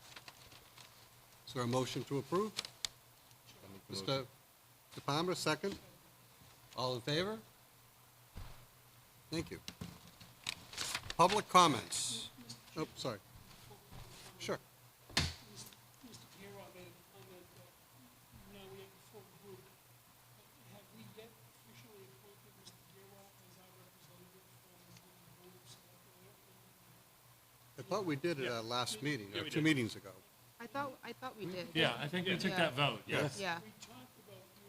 Is there a motion to approve? Mr. Mr. Palmer, second. All in favor? Thank you. Public comments. Oh, sorry. Sure. Mr. Piero, on that, now we have a full group. Have we yet officially appointed Mr. Piero as our representative from the board of selectmen? I thought we did it at our last meeting, Yeah, or we 2 did. meetings ago. I thought we did. Yeah, I think we took Yeah. that vote, yes. Yeah, We talked about you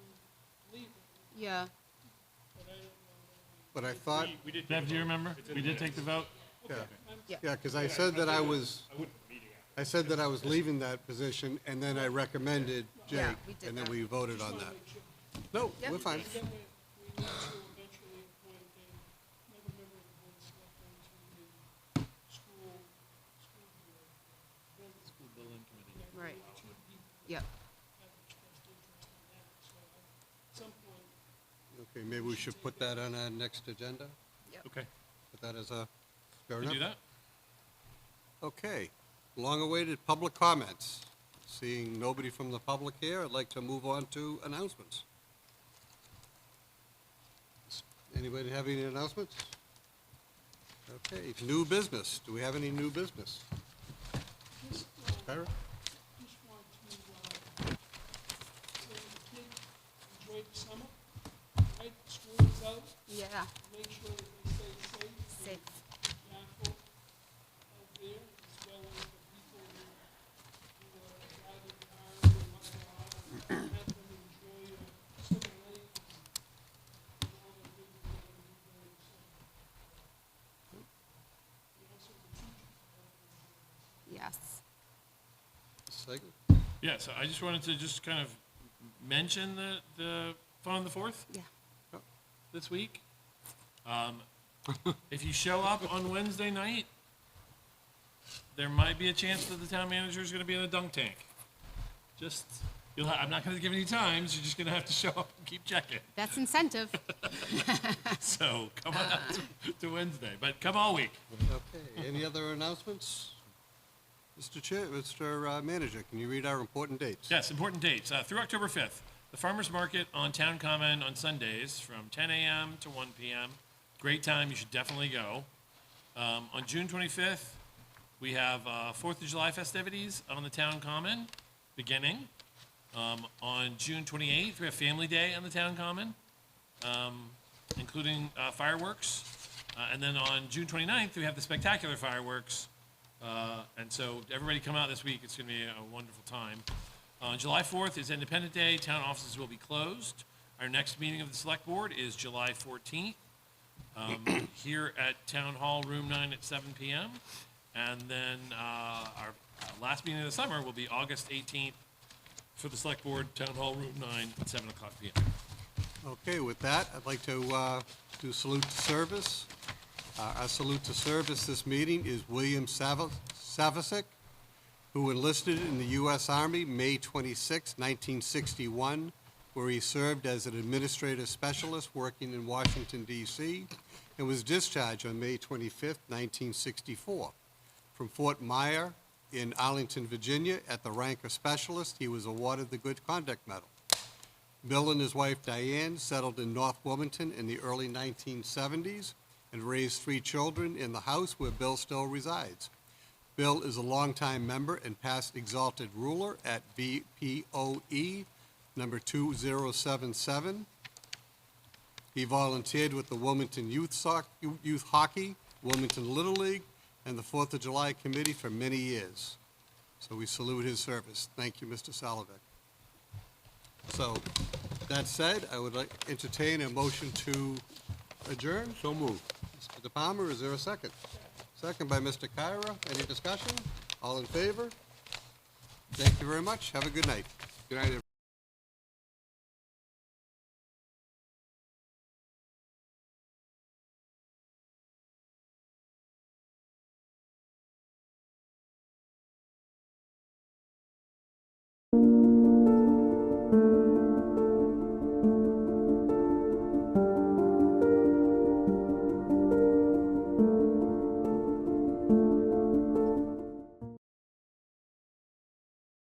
leaving, yeah. but I don't know. But I thought, Bev, do you remember? We did take the vote? yeah, Yeah. yeah, because I said that I was leaving that position, and then I recommended Yeah, Jake, we did and then that. we voted on that. No, Yep. we're fine. That way, we need to eventually appoint another member of the board of selectmen to the school board. School building committee. Right. Two people Yep. have expressed interest in that, so at some point, Okay, maybe we should put that on our next agenda? Okay. Put that as a, fair Can enough? do that? Okay, long-awaited public comments. Seeing nobody from the public here, I'd like to move on to announcements. Anybody have any announcements? Okay, new business. Do we have any new business? Kyra? just want to, say the kids enjoy the summer, right? School is out, Yeah. make sure that they stay safe. Safe. and careful out there, as well as the people who are driving cars and whatnot, and have them enjoy summer lake and all the good things that we do during the summer. And also the teachers. Yes. Second? Yeah, so I just wanted to just kind of mention the Fun on the 4th Yeah. this week. If you show up on Wednesday night, there might be a chance that the town manager is going to be in a dunk tank. Just, I'm not going to give any times, you're just going to have to show up and keep checking. That's incentive. So come on out to Wednesday, but come all week. Okay, any other announcements? Mr. Chair, Mr. Manager, can you read our important dates? Yes, important dates. Through October 5th, the Farmers Market on Town Common on Sundays from 10 a.m. to 1 p.m. Great time, you should definitely go. On June 25th, we have 4th of July festivities on the Town Common, beginning. On June 28th, we have Family Day on the Town Common, including fireworks. And then on June 29th, we have the spectacular fireworks. And so everybody come out this week, it's gonna be a wonderful time. July 4th is Independence Day, town offices will be closed. Our next meeting of the select board is July 14th, here at Town Hall, Room 9 at 7 p.m. And then our last meeting of the summer will be August 18th for the select board, Town Hall, Room 9 at 7 o'clock p.m. Okay, with that, I'd like to do salute to service. Our salute to service this meeting is William Savasic, who enlisted in the U.S. Army May 26, 1961, where he served as an administrative specialist working in Washington, D.C., and was discharged on May 25, 1964. From Fort Myer in Arlington, Virginia, at the rank of specialist, he was awarded the Good Conduct Medal. Bill and his wife Diane settled in North Wilmington in the early 1970s and raised 3 children in the house where Bill still resides. Bill is a longtime member and past exalted ruler at BPOE number 2077. He volunteered with the Wilmington Youth Hockey, Wilmington Little League, and the 4th of July Committee for many years. So we salute his service. Thank you, Mr. Salavic. So, that said, I would like to entertain a motion to adjourn. So moved. Mr. De Palma, is there a second? Second by Mr. Kyra. Any discussion? All in favor? Thank you very much. Have a good night. Good night, everyone.